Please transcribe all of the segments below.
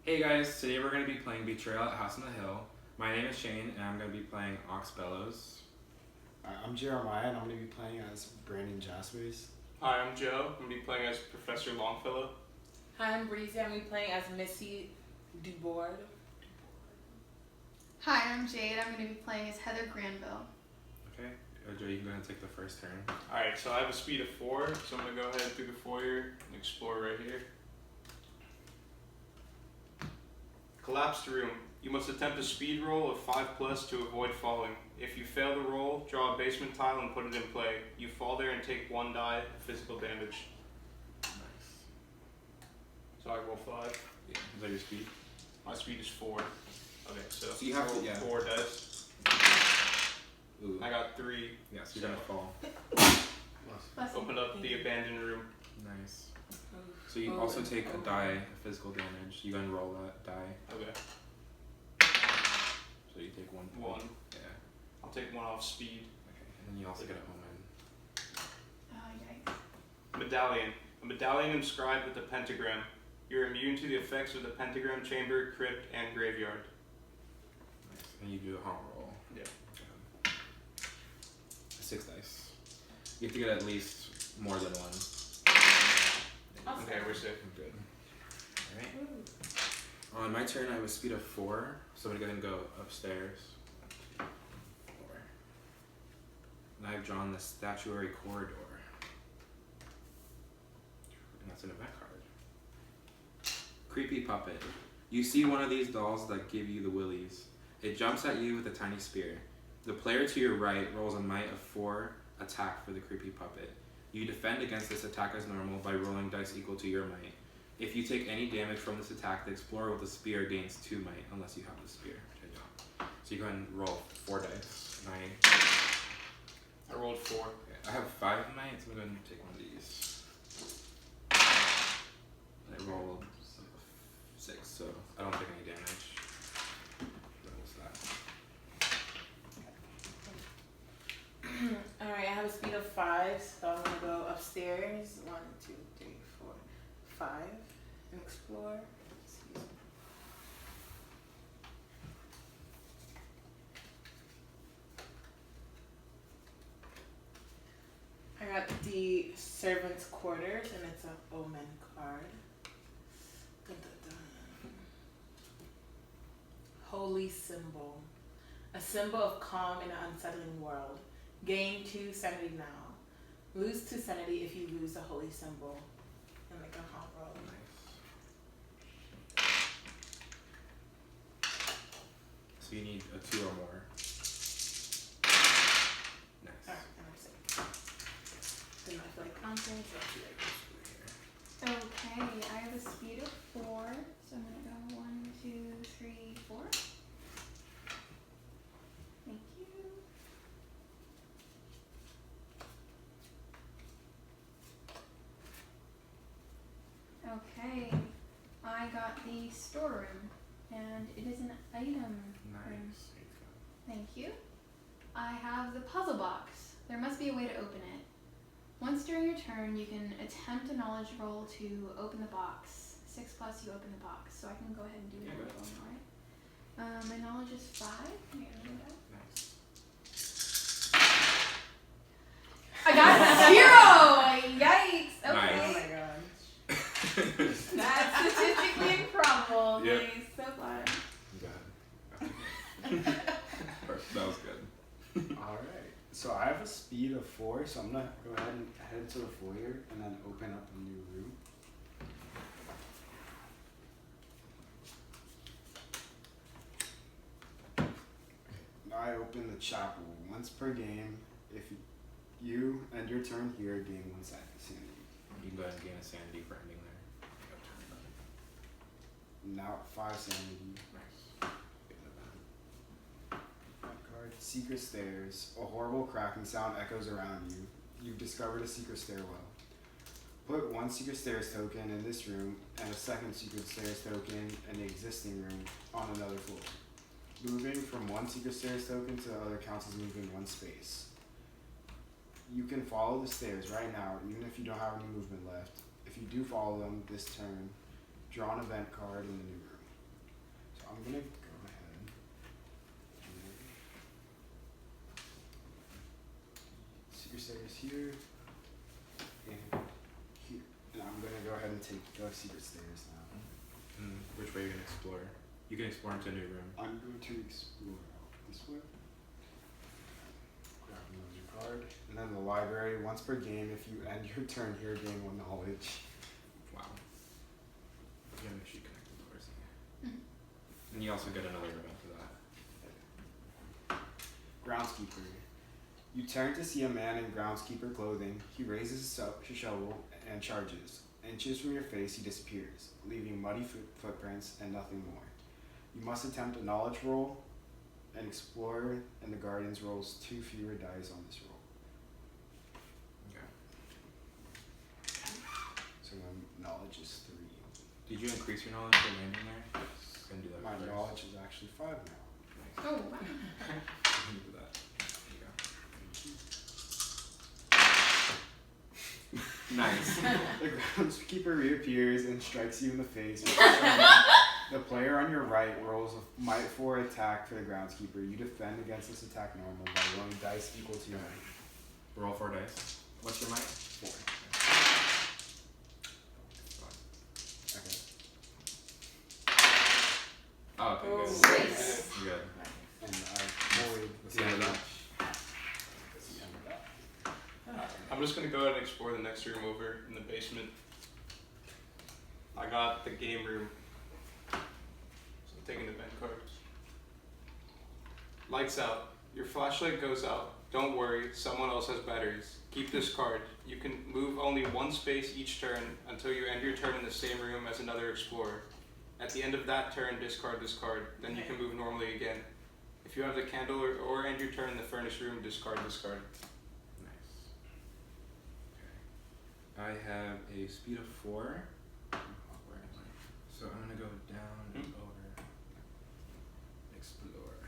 Hey guys, today we're going to be playing Betrayal at House on the Hill. My name is Shane and I'm going to be playing Ox Bellows. I'm Jeremiah and I'm going to be playing as Brandon Jaspers. Hi, I'm Joe. I'm going to be playing as Professor Longfellow. Hi, I'm Breezy. I'm going to be playing as Missy Dubord. Hi, I'm Jade. I'm going to be playing as Heather Granville. Okay, Joe, you can go ahead and take the first turn. Alright, so I have a speed of 4, so I'm going to go ahead through the foyer and explore right here. Collapsed room. You must attempt a speed roll of 5+ to avoid falling. If you fail the roll, draw a basement tile and put it in play. You fall there and take 1 die of physical damage. Nice. So I roll 5. Yeah, is that your speed? My speed is 4. Okay, so you have to, roll yeah. 4 dice. Ooh. I got 3. Yeah, so you're going to fall. Open up the abandoned room. Nice. So you also take a die of physical damage. You go and roll that die. Okay. So you take 1 point. 1. Yeah. I'll take 1 off speed. Okay, and then you also get a omen. Yikes. Medallion. A medallion inscribed with a pentagram. You're immune to the effects of the pentagram chamber, crypt, and graveyard. Nice. And you do a haunt roll. Yeah. 6 dice. You have to get at least more than 1. Awesome. Okay, we're safe. Good. Alright. On my turn, I have a speed of 4, so I'm going to go ahead and go upstairs. 4. And I've drawn the statuary corridor. And that's an event card. Creepy puppet. You see one of these dolls that give you the willies. It jumps at you with a tiny spear. The player to your right rolls a might of 4 attack for the creepy puppet. You defend against this attack as normal by rolling dice equal to your might. If you take any damage from this attack, the explorer with the spear gains 2 might, unless you have the spear, which I don't. So you go ahead and roll 4 dice. I rolled 4. Okay, I have 5 might, so I'm going to take one of these. I rolled 6, so I don't take any damage. What was that? Alright, I have a speed of 5, so I'm going to go upstairs. 1, 2, 3, 4, 5. And explore. Excuse me. I got the servant's quarters, and it's an omen card. Dun, dun, dun. Holy symbol. A symbol of calm in an unsettling world. Gain 2 sanity now. Lose 2 sanity if you lose the holy symbol. And make a hot roll. So you need a 2 or more. Nice. Alright, and I'm safe. Then I feel like counting, so I'll be like this. Okay, I have a speed of 4, so I'm going to go 1, 2, 3, 4. Thank you. Okay, I got the storeroom, and it is an item room. Nice. Thank you. I have the puzzle box. There must be a way to open it. Once during your turn, you can attempt a knowledge roll to open the box. 6+ you open the box, so I can go ahead and do Yeah, that roll now, right? My knowledge is 5. Can I get that? Nice. I got 0! Yikes! Oh Okay. my god. That's statistically improbable. Yep. Nice. So far. That was good. Alright, so I have a speed of 4, so I'm going to go ahead and head to the foyer and then open up a new room. Now I open the chapel. Once per game, if you end your turn here, gain 1 sanity. You can go ahead and gain a sanity for ending there. Now 5 sanity. Nice. Get that. Card. Secret stairs. A horrible cracking sound echoes around you. You've discovered a secret stairwell. Put 1 secret stairs token in this room and a 2nd secret stairs token in the existing room on another floor. Moving from 1 secret stairs token to the other counts as moving 1 space. You can follow the stairs right now, even if you don't have any movement left. If you do follow them this turn, draw an event card in the new room. I'm gonna go ahead. Secret stairs here. And here. And I'm gonna go ahead and take the secret stairs now. Which way are you gonna explore? You can explore into a new room. I'm going to explore out this way. Grab another card. And then the library. Once per game, if you end your turn here, gain 1 knowledge. Wow. You gotta make sure you connect the doors. Mhm. And you also get another room after that. Groundskeeper. You turn to see a man in groundskeeper clothing. He raises his shovel and charges. Inches from your face, he disappears, leaving muddy footprints and nothing more. You must attempt a knowledge roll. An explorer in the gardens rolls 2 fewer dice on this roll. Okay. So knowledge is 3. Did you increase your knowledge for landing there? Gonna do that My first. knowledge is actually 5 now. Nice. Oh, wow. Can you do that? There you go. Nice. The groundskeeper reappears and strikes you in the face. The player on your right rolls a might 4 attack for the groundskeeper. You defend against this attack normal by rolling dice equal to your might. Roll 4 dice. What's your might? 4. Okay. Oh, okay, Oh, good. nice. Good. And I void That's the end of that. That's the end of that. I'm just gonna go ahead and explore the next room over in the basement. I got the game room. So I'm taking the vent cards. Lights out. Your flashlight goes out. Don't worry, someone else has batteries. Keep this card. You can move only 1 space each turn until you end your turn in the same room as another explorer. At the end of that turn, discard this card. Then you can move normally again. If you have the candle or end your turn in the furnace room, discard this card. Nice. Okay. I have a speed of 4. Where am I? So I'm gonna go down and over. Explore.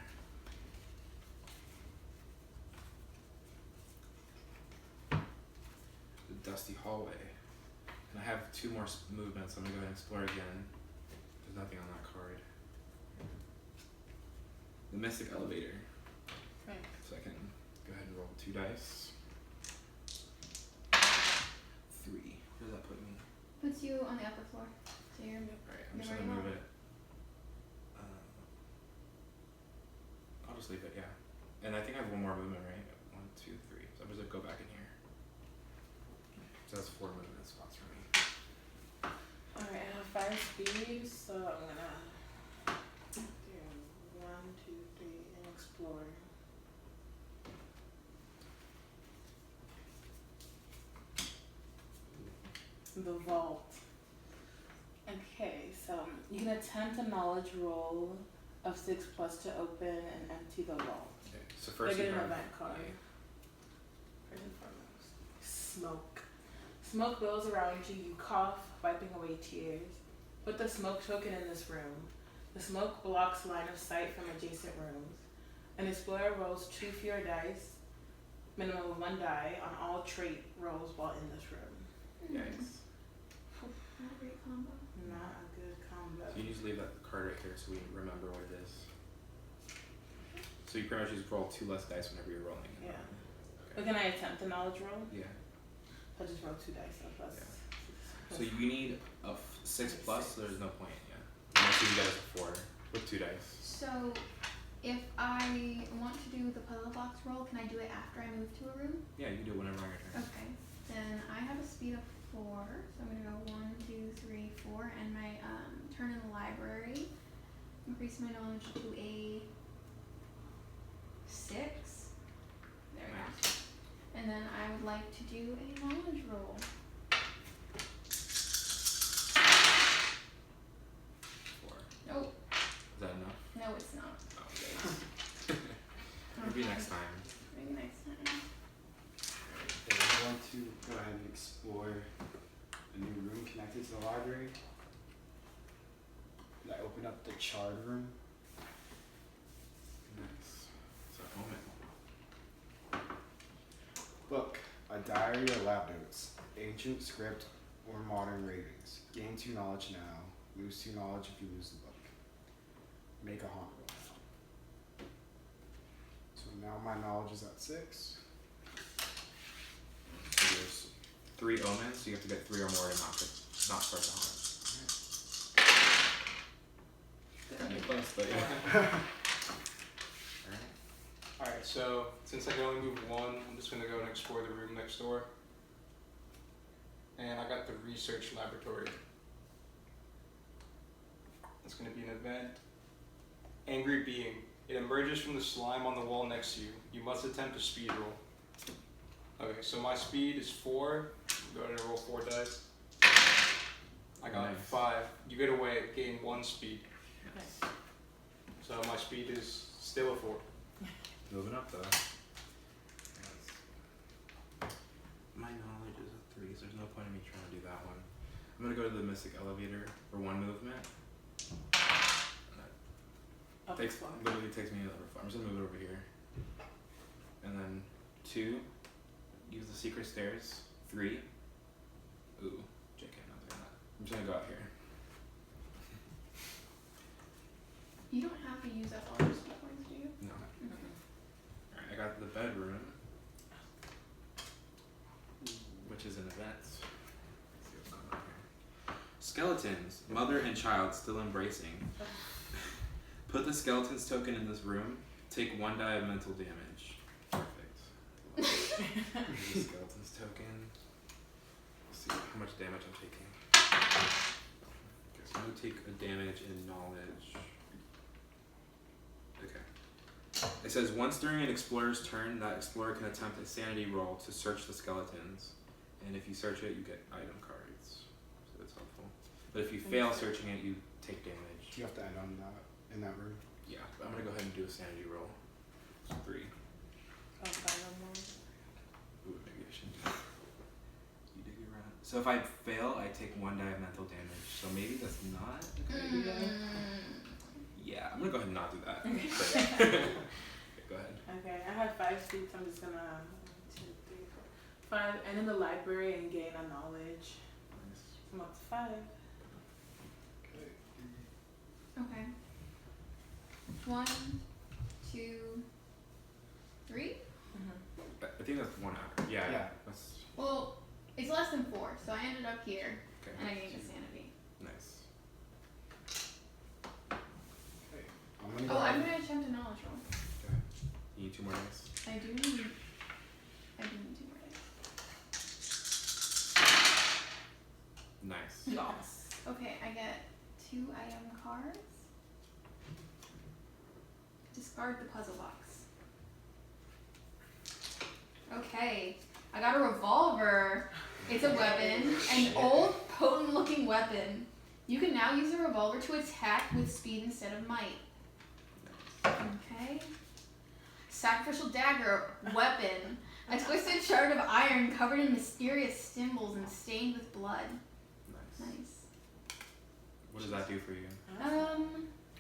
The dusty hallway. And I have 2 more movements. So I'm gonna go ahead and explore again. There's nothing on that card. The mystic elevator. Right. So I can go ahead and roll 2 dice. 3. Where does that put me? Puts you on the upper floor. So you're Alright, I'm just You're gonna ready move it. I'll just leave it, yeah. And I think I have 1 more movement, right? 1, 2, 3. So I'm just gonna go back in here. So that's 4 movement spots for me. Alright, I have 5 speeds, so I'm gonna do 1, 2, 3, and explore. The vault. Okay, so you can attempt a knowledge roll of 6 plus to open and empty the vault. Okay. So I first get you an have event card. First and foremost. Smoke. Smoke billows around you. You cough, wiping away tears. Put the smoke token in this room. The smoke blocks line of sight from adjacent rooms. An explorer rolls 2 fewer dice, minimum of 1 die, on all trait rolls while in this room. Yikes. Not a great combo. Not a good combo. So you just leave that card right here so we remember what it is. So you pretty much just roll 2 less dice whenever you're rolling. Yeah. Okay. But can I attempt a knowledge roll? Yeah. I'll just roll 2 dice so plus. Yeah. So you need a 6 plus, so there's no point, yeah. Unless you get it a 4 with 2 dice. So, if I want to do the puzzle box roll, can I do it after I move to a room? Yeah, you can do it whenever on your turn. Okay. Then I have a speed of 4, so I'm gonna go 1, 2, 3, 4, and my turn in the library. Increase my knowledge to a 6. There we go. And then I would like to do a knowledge roll. 4. Nope. Is that enough? No, it's not. Oh, yikes. Maybe Okay. next time. Maybe next time. Okay, I want to go ahead and explore a new room connected to the library. I open up the charred room. Nice. So, moment. Book, a diary or lab notes, ancient script or modern ravings. Gain 2 knowledge now. Lose 2 knowledge if you lose the book. Make a haunt roll now. So now my knowledge is at 6. So there's 3 omens, so you have to get 3 or more to not start the haunt. Pretty close, but yeah. Alright, so since I can only move 1, I'm just going to go and explore the room next door. And I got the research laboratory. It's going to be an event. Angry being. It emerges from the slime on the wall next to you. You must attempt a speed roll. Okay, so my speed is 4. Go ahead and roll 4 dice. I got Nice. 5. You get away, gain 1 speed. Nice. So my speed is still a 4. Moving up though. My knowledge is a 3, so there's no point in me trying to do that one. I'm gonna go to the mystic elevator for 1 movement. Up Takes, floor. literally takes me over 4. I'm just gonna move it over here. And then 2, use the secret stairs. 3. Ooh, JK, not doing that. I'm just gonna go out here. You don't have to use up all your speed points, do you? No. Alright, I got the bedroom, which is an event. Let's see what's going on here. Skeletons, mother and child still embracing. Put the skeleton's token in this room. Take 1 die of mental damage. Perfect. Here's the skeleton's token. Let's see how much damage I'm taking. Okay, so I'm gonna take a damage in knowledge. Okay. It says once during an explorer's turn, that explorer can attempt a sanity roll to search the skeletons. And if you search it, you get item cards. So that's helpful. But if you fail searching it, you take damage. You have to end on that in that room. Yeah, but I'm gonna go ahead and do a sanity roll. It's 3. Oh, 5 or more. Ooh, maybe I shouldn't do that. You dig your round. So if I fail, I take 1 die of mental damage. So maybe that's not a good idea. Yeah, I'm gonna go ahead and not do that. Okay, go ahead. Okay, I have 5 speeds, so I'm just gonna 1, 2, 3, 4, 5, and in the library and gain a knowledge. Nice. I'm up to 5. Okay. Okay. 1, 2, 3. I think that's 1 hour. Yeah, Yeah. that's Well, it's less than 4, so I ended up here, okay. and I gained a sanity. Nice. Okay. I'm gonna go Oh, I'm ahead. gonna attempt a knowledge roll. Okay. You need 2 more dice. I do need 2 more dice. Nice. Yes. Okay, I get 2 item cards. Discard the puzzle box. Okay, I got a revolver. It's a weapon, an old, potent-looking weapon. You can now use a revolver to attack with speed instead of might. Okay. Sacrificial dagger, weapon. A twisted shard of iron covered in mysterious symbols and stained with blood. Nice. Nice. What does that do for you?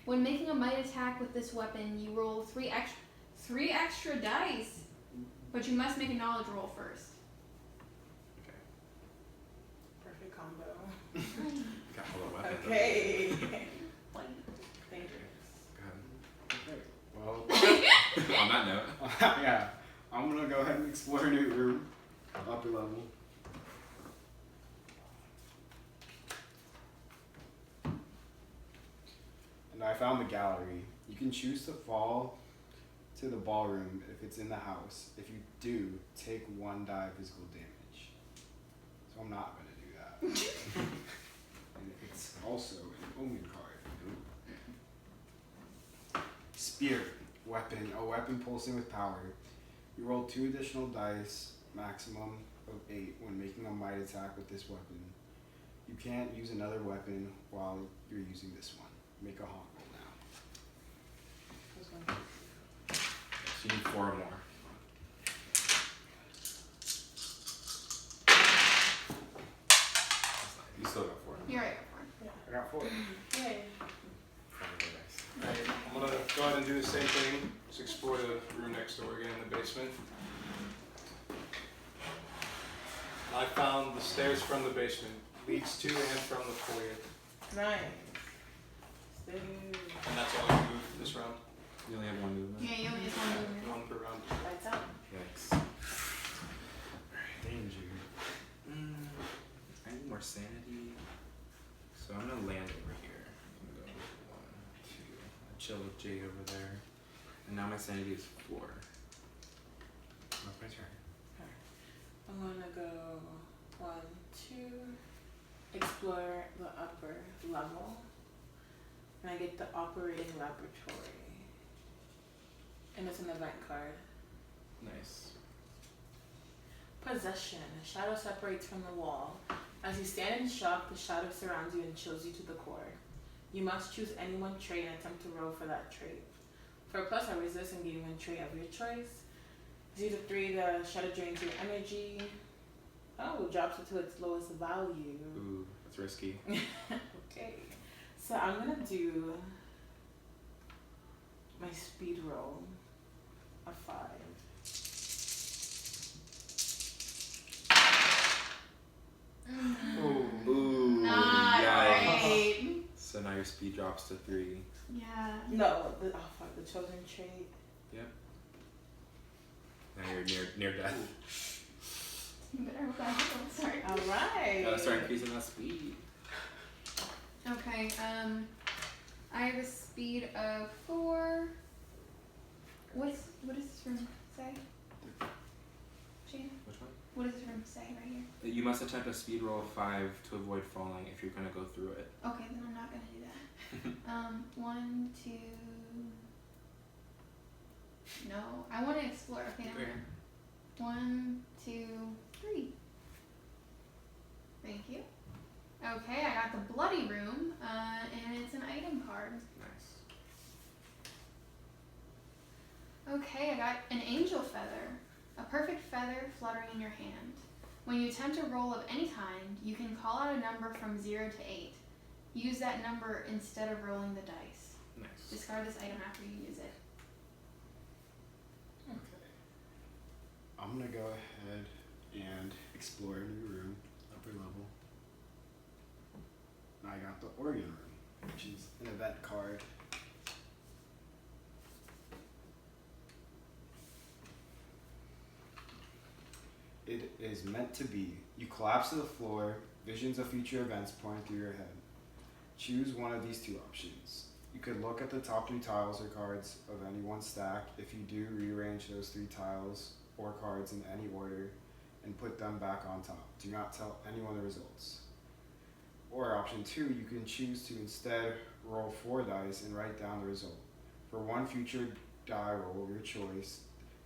When making a might attack with this weapon, you roll 3 extra dice, but you must make a knowledge roll first. Okay. Perfect combo. Got all the weapons. Okay. One. Dangerous. Go Okay. Well, ahead. On that note. yeah. I'm gonna go ahead and explore a new room. Upper level. And I found the gallery. You can choose to fall to the ballroom if it's in the house. If you do, take 1 die physical damage. So I'm not gonna do that. And it's also an omen card. Ooh. Spear, weapon, a weapon pulsing with power. You roll 2 additional dice, maximum of 8, when making a might attack with this weapon. You can't use another weapon while you're using this one. Make a haunt roll now. This one. So you need 4 or more. That's not, you still got 4. You're right. I got 4. Yay. Alright, I'm gonna go ahead and do the same thing. Just explore the room next door again in the basement. I found the stairs from the basement. Leads to and from the foyer. Nice. Stay. And that's all you can chill with Jade over there. And now my sanity is 4. That's my turn. I'm gonna go 1, 2, explore the upper level, and I get the operating laboratory, and it's an event card. Nice. Possession. A shadow separates from the wall. As you stand in shock, the shadow surrounds you and chills you to the core. You must choose any one trait and attempt to roll for that trait. For a plus, I resist and give you one trait of your choice. 0 to 3, the shadow drains your energy. Oh, drops it to its lowest value. Ooh, that's risky. Okay. So I'm gonna do my speed roll of 5. Ooh, Not yikes. great. So now your speed drops to 3. Yeah. No, the chosen trait. Now you're near death. You better hope that happens. Sorry. Alright. Gotta start increasing that speed. Okay, I have a speed of 4. What does this room say? Shane? Which one? What does this room say right here? You must attempt a speed roll of 5 to avoid falling if you're gonna go through it. Okay, then I'm not gonna do that. 1, 2. No, I want to explore. Okay, Okay. 1, 2, 3. Thank you. Okay, I got the bloody room, and it's an item card. Nice. Okay, I got an angel feather, a perfect feather fluttering in your hand. When you attempt a roll of any kind, you can call out a number from 0 to 8. Use that number instead of rolling the dice. Nice. Discard this item after you use it. I'm gonna go ahead and explore a new room, upper level. I got the organ room, which is an event card. It is meant to be. You collapse to the floor, visions of future events pouring through your head. Choose one of these 2 options. You could look at the top 3 tiles or cards of any one stack. If you do, rearrange those 3 tiles or cards in any order and put them back on top. Do not tell anyone the results. Or option 2, you can choose to instead roll 4 dice and write down the result. For one future die roll of your choice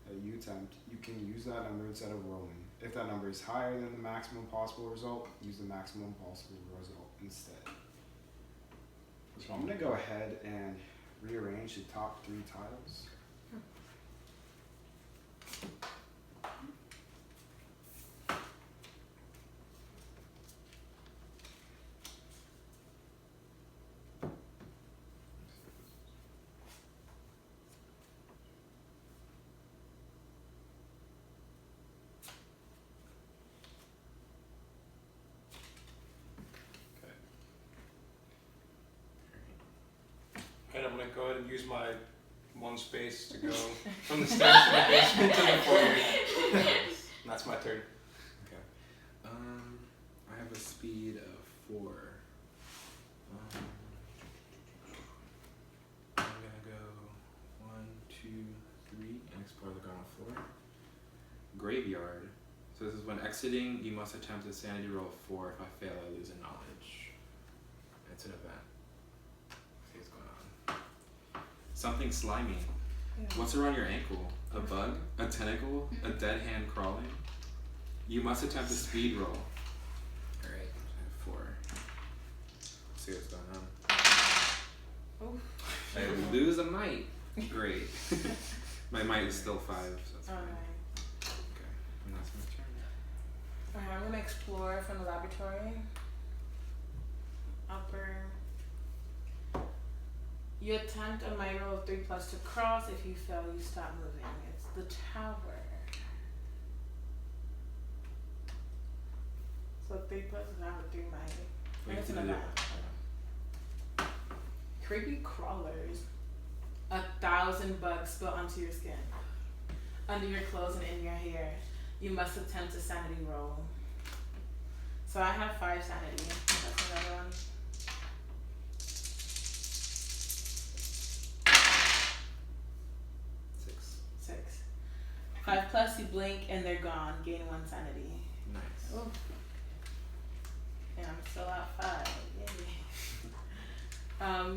that you attempt, you can use that number instead of rolling. If that number is higher than the maximum possible result, use the maximum possible result instead. So I'm going to go ahead and rearrange the top 3 tiles. And I'm gonna go ahead and use my 1 space to go from the stairs to the basement to the foyer. That's my turn. Okay. I have a speed of 4. I'm gonna go 1, 2, 3, and explore the ground floor. Graveyard. So this is when exiting, you must attempt a sanity roll of 4. If I fail, I lose a knowledge. It's an event. See what's going on. Something slimy. Yeah. What's around your ankle? A bug? A tentacle? A dead hand crawling? You must attempt a speed roll. Alright, I have 4. Let's see what's going on. Oh. I lose a might. Great. My might is still 5, so that's fine. Alright. Okay, and that's my turn. Alright, I'm gonna explore from the laboratory. Upper. You attempt a might roll of 3 plus to cross. If you fail, you stop moving. It's the tower. So 3 plus is now a 3 might. We And it's have an to do event. Creepy crawlers. 1,000 bugs spill onto your skin, under your clothes and in your hair. You must attempt a sanity roll. So I have 5 sanity. That's another one. 5+, you blink and they're gone. Gain 1 sanity. Nice. Oof. And I'm still at 5. Yay.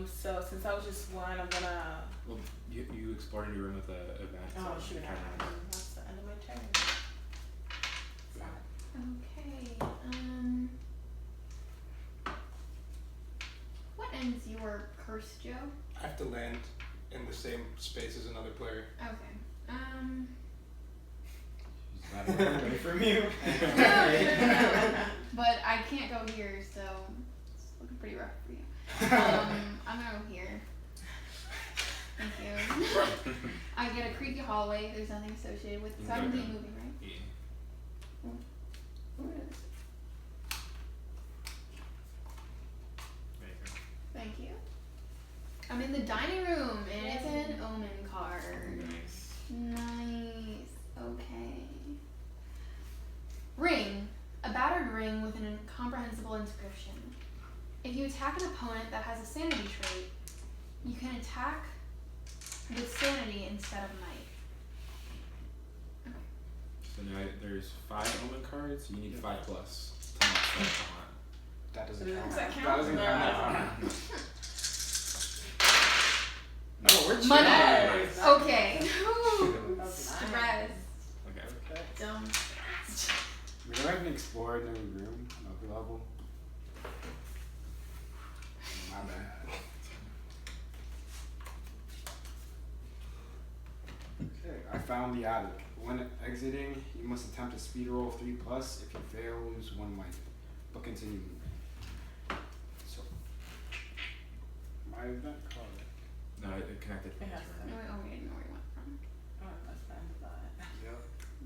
So since I was just 1, I'm gonna. Well, you explored a new room with the event. Oh so shoot! That's the end of my turn. Okay. What ends your curse, Joe? I have to land in the same space as another player. Okay. She's not away from you. No. But I can't go here, so it's looking pretty rough for you. I'm gonna go here. Thank you. I get a creepy hallway. There's nothing associated with it. So I'm moving, right? Yeah. What is it? There you go. Thank you. I'm in the dining room, and it's an omen card. Nice. Nice. Okay. Ring. A battered ring with an incomprehensible inscription. If you attack an opponent that has a sanity trait, you can attack with sanity instead of might. So now there's 5 omen cards. You need 5+. To not spend That doesn't Does count. that count? That doesn't No. count. No, we're Money. chilling. Okay. Ooh, That's stress. Okay. Dumb. We don't even explore in the room, upper level. My bad. Okay, I found the attic. When exiting, you must attempt a speed roll of 3+. If you fail, lose 1 might. But continue moving. So, my event card. No, it connected. It has to. No, we didn't know where you went from. Oh, that's the end of that. Yep.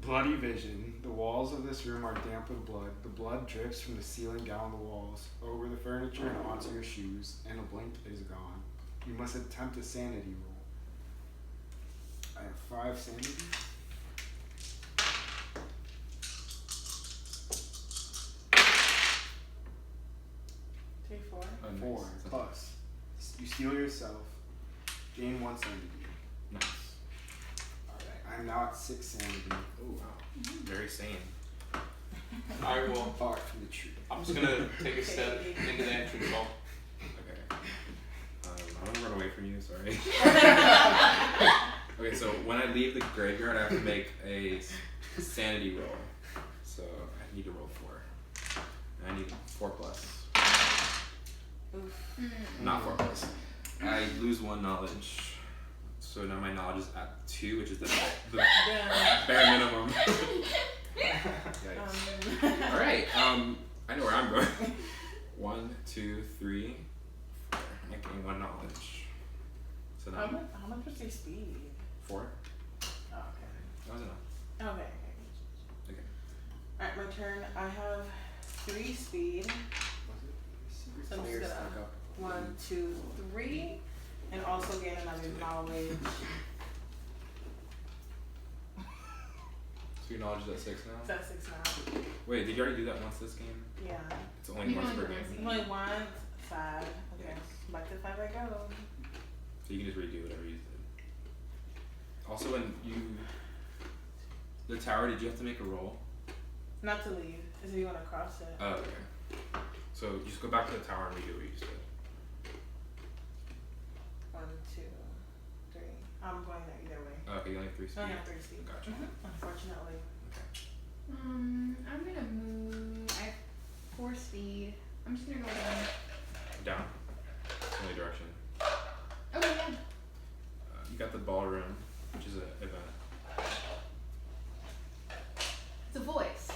Bloody vision. The walls of this room are damp with blood. The blood drips from the ceiling down the walls, over the furniture and onto your shoes. In a blink, it is gone. You must attempt a sanity roll. I have 5 sanity. Three, 4. Oh, nice. 4 plus. You steal yourself. Gain 1 sanity. Nice. Alright, I'm now at 6 sanity. Oh wow. Very sane. I will. Far from the truth. I'm just gonna take a step into the entrance hall. Okay. I'm gonna run away from you. Sorry. Okay, so when I leave the graveyard, I have to make a sanity roll. So I need to roll 4. And I need 4+. Oof. Not 4+. I lose 1 knowledge. So now my knowledge is at 2, which is the Yeah. bare minimum. Yikes. Alright, I know where I'm going. 1, 2, 3, 4. I gain 1 knowledge. So How now much was your speed? 4. Oh, okay. That was enough. Okay. Okay. Alright, my turn. I have 3 speed. Was it? Secret So I'm Slayer just gonna- stuck up. 1, 2, 3. And also gain another knowledge. So your knowledge is at 6 now? It's at 6 now. Wait, did you already do that once this game? Yeah. It's only You once only per do game. once. Only 1, 5. Okay. Back to 5 I go. So you can just redo whatever you did. Also, when you... The tower, did you have to make a roll? Not to leave. Is if you want to cross it. Oh, okay. So you just go back to the tower and redo what you just did. 1, 2, 3. I'm going there either way. Oh, okay, you only have 3 speed. I only have 3 speed. Gotcha. Unfortunately. I'm gonna move. I have 4 speed. I'm just gonna go down. Down. Only direction. Okay, yeah. You got the ballroom, which is an event. It's a voice.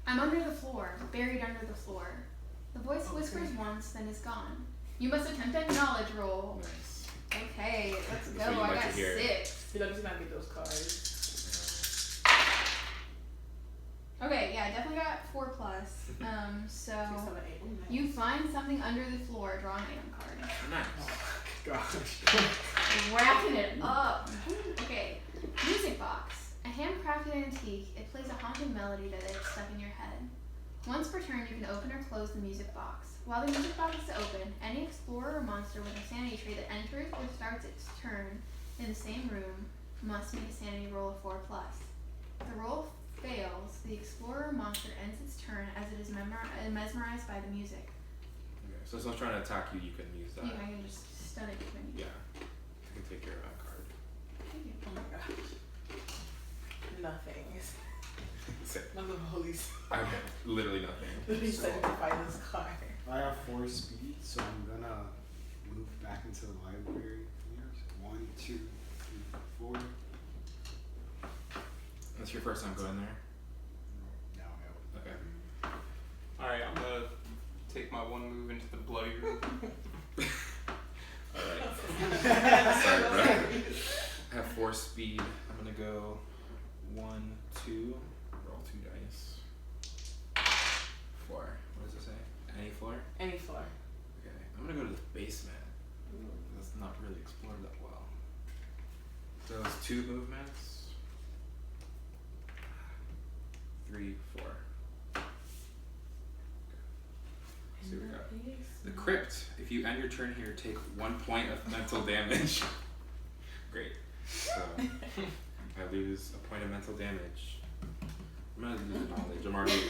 I'm under the floor, buried under the floor. The voice whispers once, then is gone. You must attempt a knowledge roll. Nice. Okay, let's That's what go. you I like got to hear. 6. You're just gonna get those cards. Okay, yeah, I definitely got 4+. So 6, 7, 8. Ooh, nice. you find something under the floor. Draw an item card. Nice. Gosh. Wrapping it up. Okay, music box. A handcrafted antique. It plays a haunted melody that is stuck in your head. Once per turn, you can open or close the music box. While the music box is open, any explorer or monster with a sanity trait that enters or starts its turn in the same room must make a sanity roll of 4+. If the roll fails, the explorer monster ends its turn as it is mesmerized by the music. Okay, so if someone's trying to attack you, you can use that. You can just stun it when you. Yeah. You can take care of that card. Thank you. Oh my gosh. Nothing. Sick. None of the police. I have literally nothing. Literally said to find this card. I have 4 speed, so I'm gonna move back into the library here. So 1, 2, 3, 4. That's your first time going there? No. Okay. Alright, I'm gonna take my one move into the bloody room. Alright. Sorry, bro. I have 4 speed. I'm gonna go 1, 2. Roll 2 dice. 4. What does it say? Any floor? Any floor. Okay. I'm gonna go to the basement. That's not really explored that well. So it's 2 movements. 3, 4. So we got the Crypt. If you end your turn here, take 1 point of mental damage. Great. So I lose a point of mental damage. I'm gonna lose the knowledge. I'm already.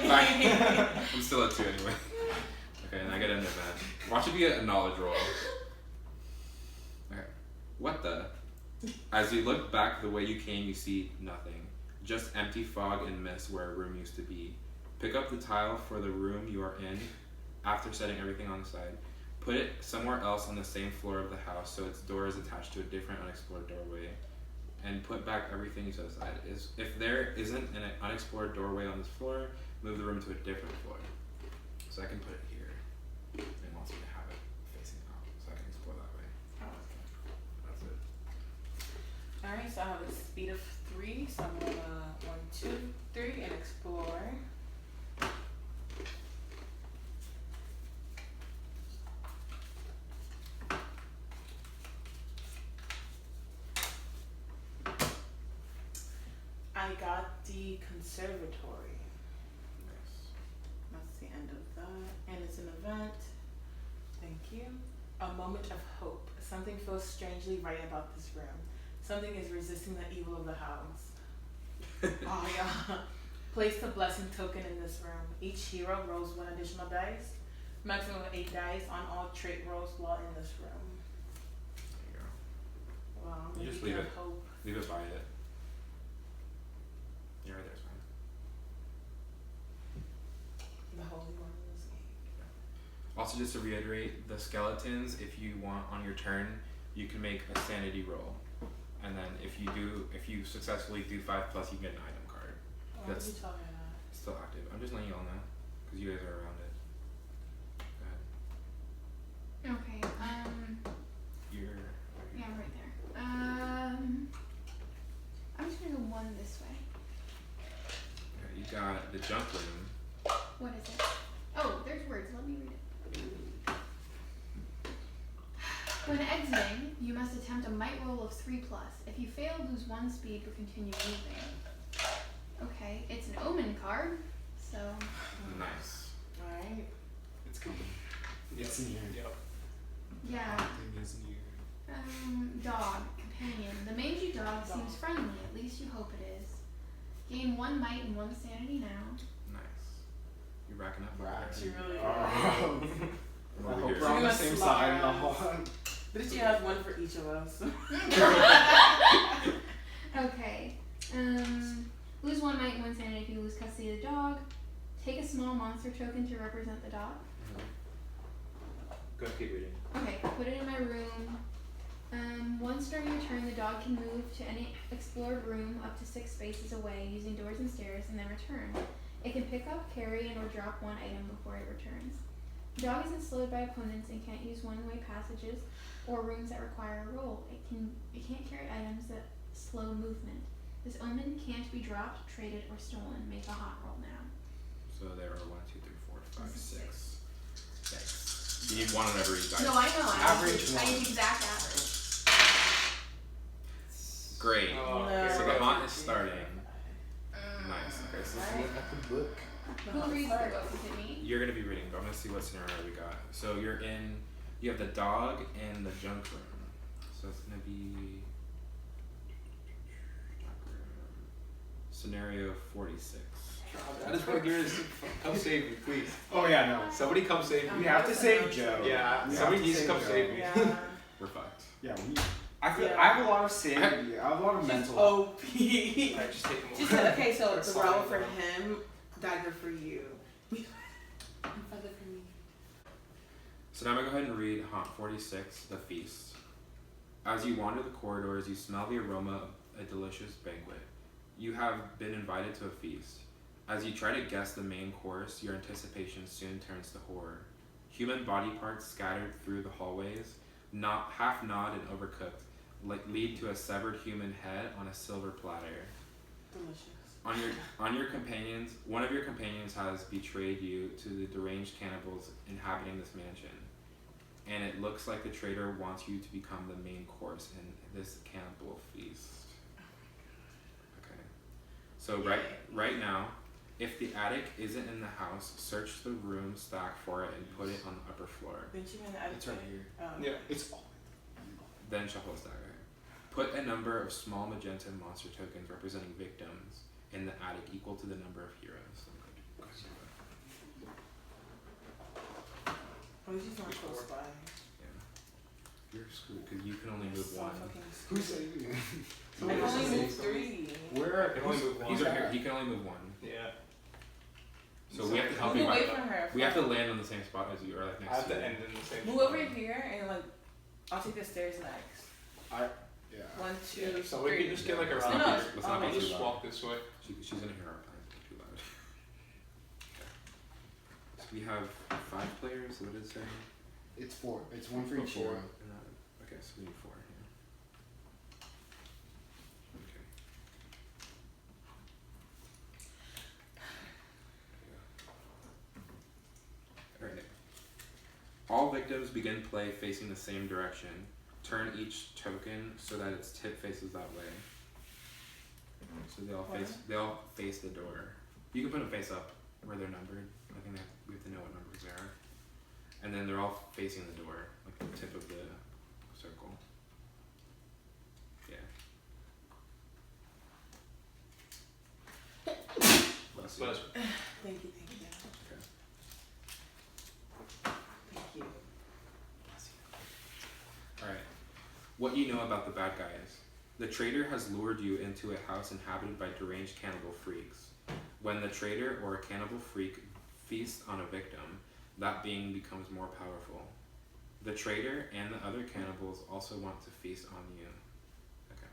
Fine. I'm still at 2 anyway. Okay, and I get an event. Watch it be a knowledge roll. Okay. What the? As you look back the way you came, you see nothing. Just empty fog and mist where a room used to be. Pick up the tile for the room you are in after setting everything on the side. Put it somewhere else on the same floor of the house so its door is attached to a different unexplored doorway. And put back everything you set aside. If there isn't an unexplored doorway on this floor, move the room to a different floor. So I can put it here. And it wants me to have it facing out so I can explore that way. That's it. Alright, so I have a speed of 3, so I'm gonna 1, 2, 3 and explore. I got the Conservatory. Nice. That's the end of that. And it's an event. Thank you. A moment of hope. Something feels strangely right about this room. Something is resisting the evil of the house. Oh yeah. Place the blessing token in this room. Each hero rolls 1 additional dice. Maximum of 8 dice on all trait rolls while in this room. There you go. Wow. You just maybe leave of it. Hope. Leave it by it. Yeah, right there's fine. The Holy One in this game. Also, just to reiterate, the skeletons, if you want on your turn, you can make a sanity roll. And then if you successfully do 5+, you get an item card. Why That's- would you tell me that? It's still active. I'm just letting you all know, because you guys are around it. Go ahead. Okay. You're. Yeah, I'm right there. I'm just gonna go 1 this way. Okay, you got the junk room. What is it? Oh, there's words. Let me read it. When exiting, you must attempt a might roll of 3+. If you fail, lose 1 speed but continue moving. Okay, it's an omen card, so. Nice. Alright. It's coming. It's in here. Yep. Yeah. It is in here. Dog, companion. The mangy dog seems friendly, at least you hope it is. Gain 1 might and 1 sanity now. Nice. You're racking up. Racks. She really Oh. I'm I over hope here. we're on the She's same gonna side. slaughter But she has 1 for each of us. Okay. Lose 1 might and 1 sanity if you lose custody of the dog. Take a small monster token to represent the dog. Go ahead, keep reading. Okay, put it in my room. Once during your turn, the dog can move to any explored room up to 6 spaces away using doors and stairs and then return. It can pick up, carry, and or drop 1 item before it returns. The dog isn't slowed by opponents and can't use one-way passages or rooms that require a roll. It can't carry items that slow movement. This omen can't be dropped, traded, or stolen. Make a hot roll now. So there are 1, 2, 3, 4, 5, This is 6. Thanks. You need 1 on every dice. No, I know. Average I one. need exact average. Great. Oh, No. So here the we go. haunt is starting. Nice. Okay, so Look at the book. Who reads the book? Is it me? you're gonna be reading, but I'm gonna see what scenario we got. So you have the dog and the junk room. So it's gonna be Scenario 46. I just want to give this. Come save me, please. Oh yeah, no. Somebody come save me. We have to save Joe. Yeah, We somebody have to needs to come Joe. save me. Yeah. We're fucked. Yeah, I feel Yeah. I have a lot of sanity. I have a lot of She's mental. OP. Alright, just take him She over. said, okay, so That's the roll fine. for him, dagger for you. And feather for me. So now I'm gonna go ahead and read Haunt 46, The Feast. As you wander the corridors, you smell the aroma of a delicious banquet. You have been invited to a feast. As you try to guess the main course, your anticipation soon turns to horror. Human body parts scattered through the hallways, not half gnawed and overcooked, lead to a severed human head on a silver platter. Delicious. On your companions, one of your companions has betrayed you to the deranged cannibals inhabiting this mansion, and it looks like the traitor wants you to become the main course in this cannibal feast. Okay, so right now, if the attic isn't in the house, search the room stack for it and put it on the upper floor. Didn't you mean the attic? It's right here. Yeah. It's all. Then shuffle a stack. Put a number of small magenta monster tokens representing victims in the attic equal to the number of heroes. Oh, she's not close by. Yeah. You're screwed because you can only move So one. fucking Who's stupid. saving? I can only move 3. Where? I can only move one. He's right here. He can only move one. Yeah. So we have to help Move you. away from her. We have to land on the same spot as you, or like I next have to to you. end in the same Move spot. over here and like, I'll take the stairs next. Yeah. 1, 2, Yeah, so we 3. can just get like Let's around not No, be- here. let's not oh, be We'll too just loud. walk this way. She's gonna hear our plans too loud. So we have 5 players. What did it say? It's 4. It's 1 for each 4. hero. Okay, so we need 4 here. Okay. Alright. All victims begin play facing the same direction. Turn each token so that its tip faces that way. So they all face the door. You can put them face up where they're numbered. I think we have to know what numbers they are. And then they're all facing the door, like the tip of the circle. Yeah. Bless you. But Thank you. Okay. Thank you. Alright. What you know about the bad guys. The traitor has lured you into a house inhabited by deranged cannibal freaks. When the traitor or a cannibal freak feasts on a victim, that being becomes more powerful. The traitor and the other cannibals also want to feast on you. Okay.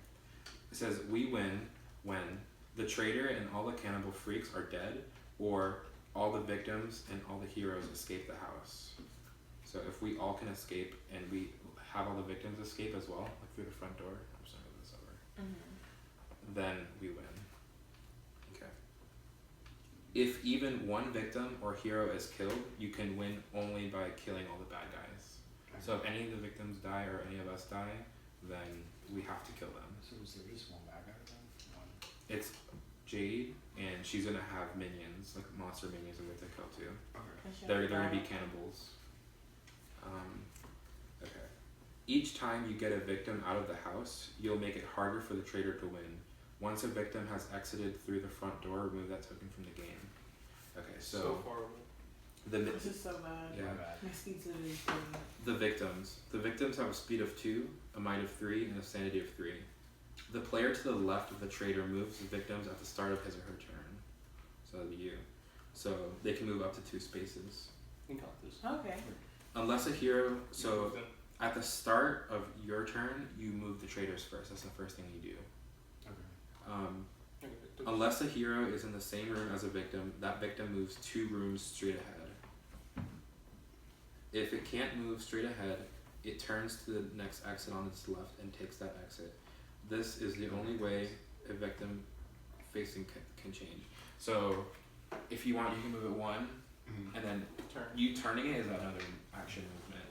It says, we win when the traitor and all the cannibal freaks are dead, or all the victims and all the heroes escape the house. So if we all can escape and we have all the victims escape as well, like through the front door, I'm just gonna move this over, then we win. Okay. If even one victim or hero is killed, you can win only by killing all the bad guys. So if any of the victims die or any of us die, then we have to kill them. So is there just one bad guy then? One. It's Jade, and she's gonna have minions, like monster minions that we have to kill too. Okay. They're gonna be cannibals. Okay. Each time you get a victim out of the house, you'll make it harder for the traitor to win. Once a victim has exited through the front door, remove that token from the game. Okay, so far away. This is so bad. Yeah. My speed's literally 3. The victims. The victims have a speed of 2, a might of 3, and a sanity of 3. The player to the left of the traitor moves the victims at the start of his or her turn. So that'd be you. So they can move up to 2 spaces. You got this. Okay. Unless a hero, so Move them. at the start of your turn, you move the traitors first. That's the first thing you do. Okay. Okay, Unless a hero is in the same room as a victim, that victim moves 2 rooms straight ahead. If it can't move straight ahead, it turns to the next exit on its left and takes that exit. This is the only way a victim facing can change. So, if you want, you can move it 1, and then Turn. you turning it is another action movement.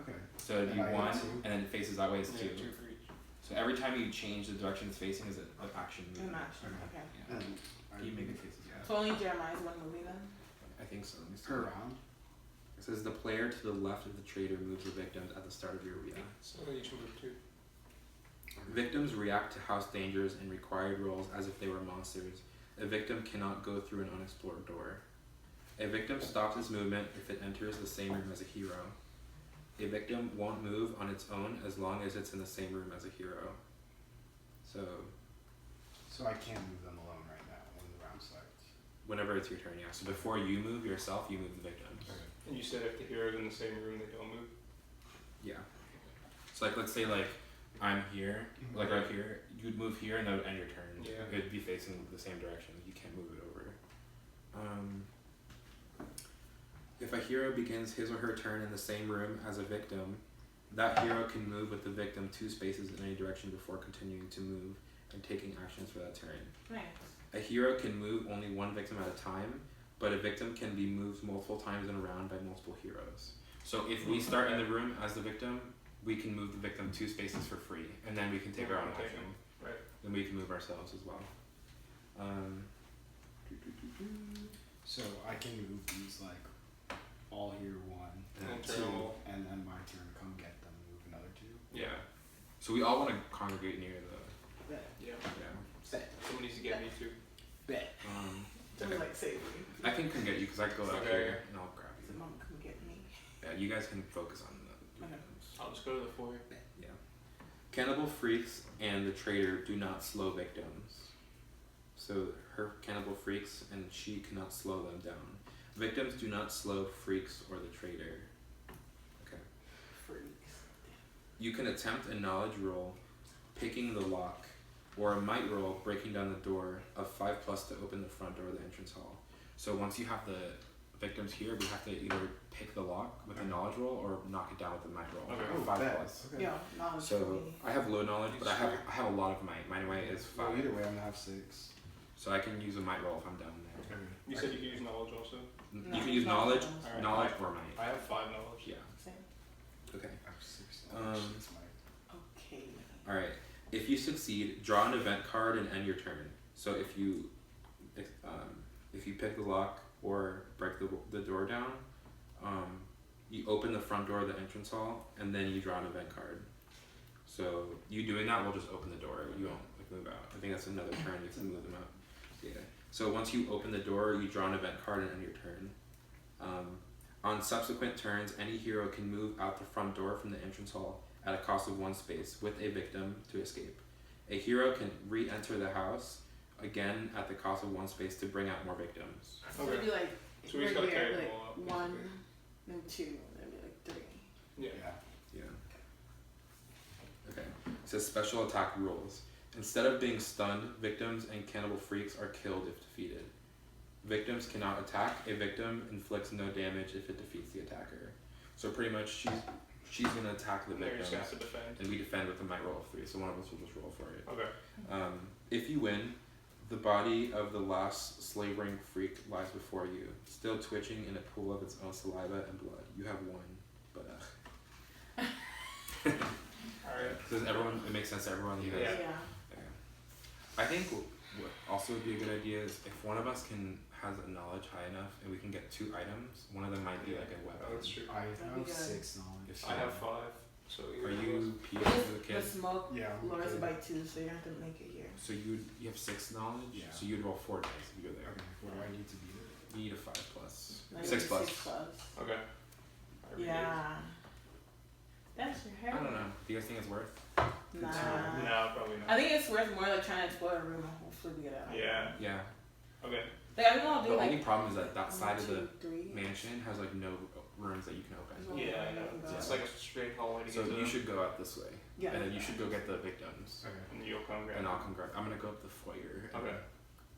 Okay. So it'd be And I 1, get 2. and then it faces that way is 2. Yeah, 2 for each. So every time you change the direction it's facing is an action An movement. action. Okay. Yeah. And You make it faces that. So only Jeremiah's one movie then? I think so. Let me see. per round. It says the player to the left of the traitor moves the victims at the start of your reaction. So each move 2. Okay. Victims react to house dangers and required rolls as if they were monsters. A victim cannot go through an unexplored door. A victim stops its movement if it enters the same room as a hero. A victim won't move on its own as long as it's in the same room as a hero. So I can't move them alone right now when the round starts. whenever it's your turn, yeah. So before you move yourself, you move the victims. And you said if the hero's in the same room, they don't move. Yeah. So like let's say like I'm here, like right here, you'd move here and that would end your turn. Yeah. It'd be facing the same direction. You can't move it over. If a hero begins his or her turn in the same room as a victim, that hero can move with the victim 2 spaces in any direction before continuing to move and taking actions for that turn. Nice. A hero can move only one victim at a time, but a victim can be moved multiple times in a round by multiple heroes. So if we start in the room as the victim, we can move the victim 2 spaces for free, and then we can take our own action. Right. Then we can move ourselves as well. So I can move these like all here 1, And and turn 2, them all. and then my turn come get them, move another 2. Yeah. So we all want to congregate near the. Yeah. Yeah. Someone needs to get me too. Bet. Just like save me. I can come get you because I go up Okay. here and I'll grab So you. mom come get me. Yeah, you guys can focus on the. Okay. I'll just go to the foyer. Yeah. Cannibal Freaks and the Traitor do not slow victims. So her Cannibal Freaks and she cannot slow them down. Victims do not slow Freaks or the Traitor. Okay. Freaks. You can attempt a knowledge roll, picking the lock, or a might roll, breaking down the door of 5+ to open the front door of the entrance hall. So once you have the victims here, we have to either pick the lock with a knowledge roll or knock it down with a might roll. Okay. Or 5+. Okay. Yeah, knowledge for So me. I have low knowledge, but I have a lot of might. My might is 5. Well, either way, I'm gonna have 6. So I can use a might roll if I'm down there. Okay. You said you could use knowledge also. No, You can use not knowledge, Alright. knowledge or might. I have 5 knowledge. Yeah. Same. Okay. I have 6. Um, 6 might. Okay. All right. If you succeed, draw an event card and end your turn. So if you pick the lock or break the door down, you open the front door of the entrance hall and then you draw an event card. So you doing that will just open the door. You won't like move out. I think that's another turn. You can move them out. Yeah. So once you open the door, you draw an event card and end your turn. On subsequent turns, any hero can move out the front door from the entrance hall at a cost of 1 space with a victim to escape. A hero can re-enter the house again at the cost of 1 space to bring out more victims. So it'd be like So we just gotta right carry here, them all like up, 1, basically. then 2, then be like 3. Yeah. Yeah. Yeah. Okay. It says special attack rules. Instead of being stunned, victims and cannibal freaks are killed if defeated. Victims cannot attack. A victim inflicts no damage if it defeats the attacker. So pretty much she's gonna attack the And they're just victims, gonna have to defend. and we defend with a might roll of 3. So one of us will just roll for it. Okay. If you win, the body of the last slavering freak lies before you, still twitching in a pool of its own saliva and blood. You have won, but Alright. does everyone? It makes sense to everyone. You guys. Yeah. Okay. I think what also would be a good idea is if one of us has a knowledge high enough and we can get 2 items, one of them might be like a weapon. Oh, that's true. I That'd be have good. 6 knowledge. If I have 5. So Are you P The as a kid? smoke Yeah. I'm lowers good. it by 2, so you have to make it here. So you have 6 knowledge. Yeah. So you'd roll 4 dice if you go there. Okay. What do I need to be there? You need a 5+. No, 6+. 6+. Okay. Alright, Yeah. That's your hair. I don't know. Do you guys think it's worth? Nah. No, probably not. I think it's worth more like trying to explore a room and hopefully we get out. Yeah. Yeah. Okay. Like I think I'll do The like only problem is that 1, side of the 2, 3. mansion has like no rooms that you can open. Yeah, I know. It's like a straight hallway to So get to you them. should go out this way, Yeah. and then you should go get the victims, Okay. And you'll come grab and them. I'll come grab. I'm gonna go up the foyer and Okay.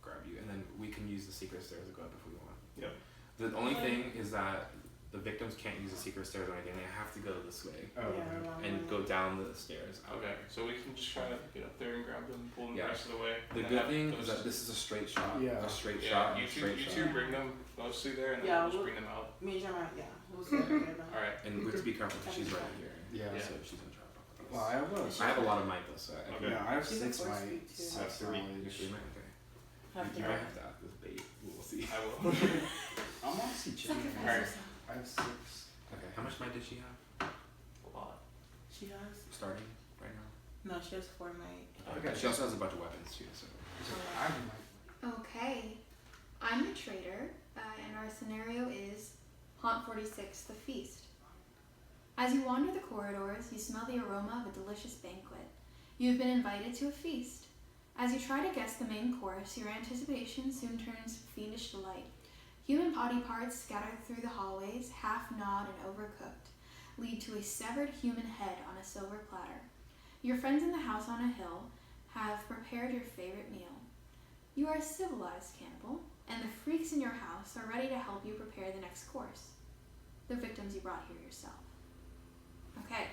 grab you, and then we can use the secret stairs to go up if we want. Yep. The only thing is that the victims can't use the secret stairs or anything. They have to go this way Oh, Yeah, okay. wrong and way. go down the stairs. out Okay. there. So we can just try to get up there and grab them and pull them Yeah. the rest of the way. The and good have thing those- is that this is a straight shot. Yeah. A straight yeah, shot. you And a two, straight you shot. two bring them mostly there, and then Yeah, we'll just we'll- bring them out. Me and Jeremiah, yeah. We'll see it later. All right. And we have to be careful because she's right here. Yeah. Yeah. So she's gonna try to fuck with Well, us. I have a. I have a lot of might though, so I Okay. Yeah, I have She's 6 a force might. feed, too. 6 You have 3 knowledge. might. Okay. Have You to might have to ask this bait. We'll see. I will. I'm honestly chilling. sacrifice Alright. yourself. I have 6. Okay. How much might did she have A lot. She does. starting right now? No, she has 4 might. Okay. She also has a bunch of weapons too. So. So I might. Okay. I'm the traitor, and our scenario is Haunt 46, the feast. As you wander the corridors, you smell the aroma of a delicious banquet. You have been invited to a feast. As you try to guess the main course, your anticipation soon turns fiendish delight. Human body parts scattered through the hallways, half gnawed and overcooked, lead to a severed human head on a silver platter. Your friends in the house on a hill have prepared your favorite meal. You are a civilized cannibal, and the freaks in your house are ready to help you prepare the next course. The victims you brought here yourself. Okay,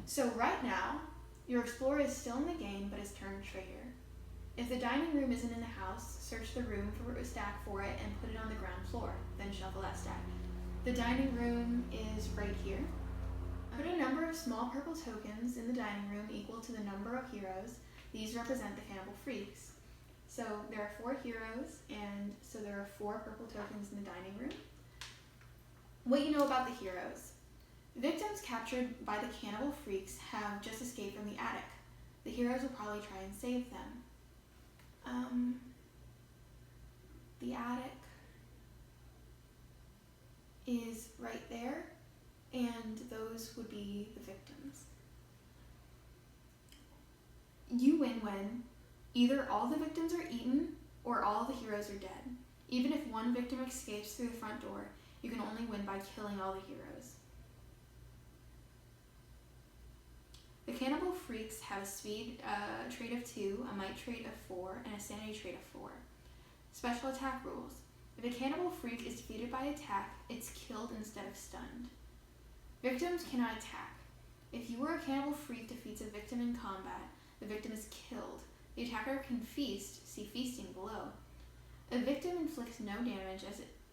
so right now, your explorer is still in the game but is turned traitor. If the dining room isn't in the house, search the room for a stack for it and put it on the ground floor, then shuffle that stack. The dining room is right here. Put a number of small purple tokens in the dining room equal to the number of heroes. These represent the cannibal freaks. So there are 4 heroes, and so there are 4 purple tokens in the dining room. What you know about the heroes. Victims captured by the cannibal freaks have just escaped from the attic. The heroes will probably try and save them. The attic is right there, and those would be the victims. You win when either all the victims are eaten or all the heroes are dead. Even if one victim escapes through the front door, you can only win by killing all the heroes. The cannibal freaks have a speed trait of 2, a might trait of 4, and a sanity trait of 4. Special attack rules. If a cannibal freak is defeated by attack, it's killed instead of stunned. Victims cannot attack. If you or a cannibal freak defeats a victim in combat, the victim is killed. The attacker can feast, see feasting below. A victim inflicts no damage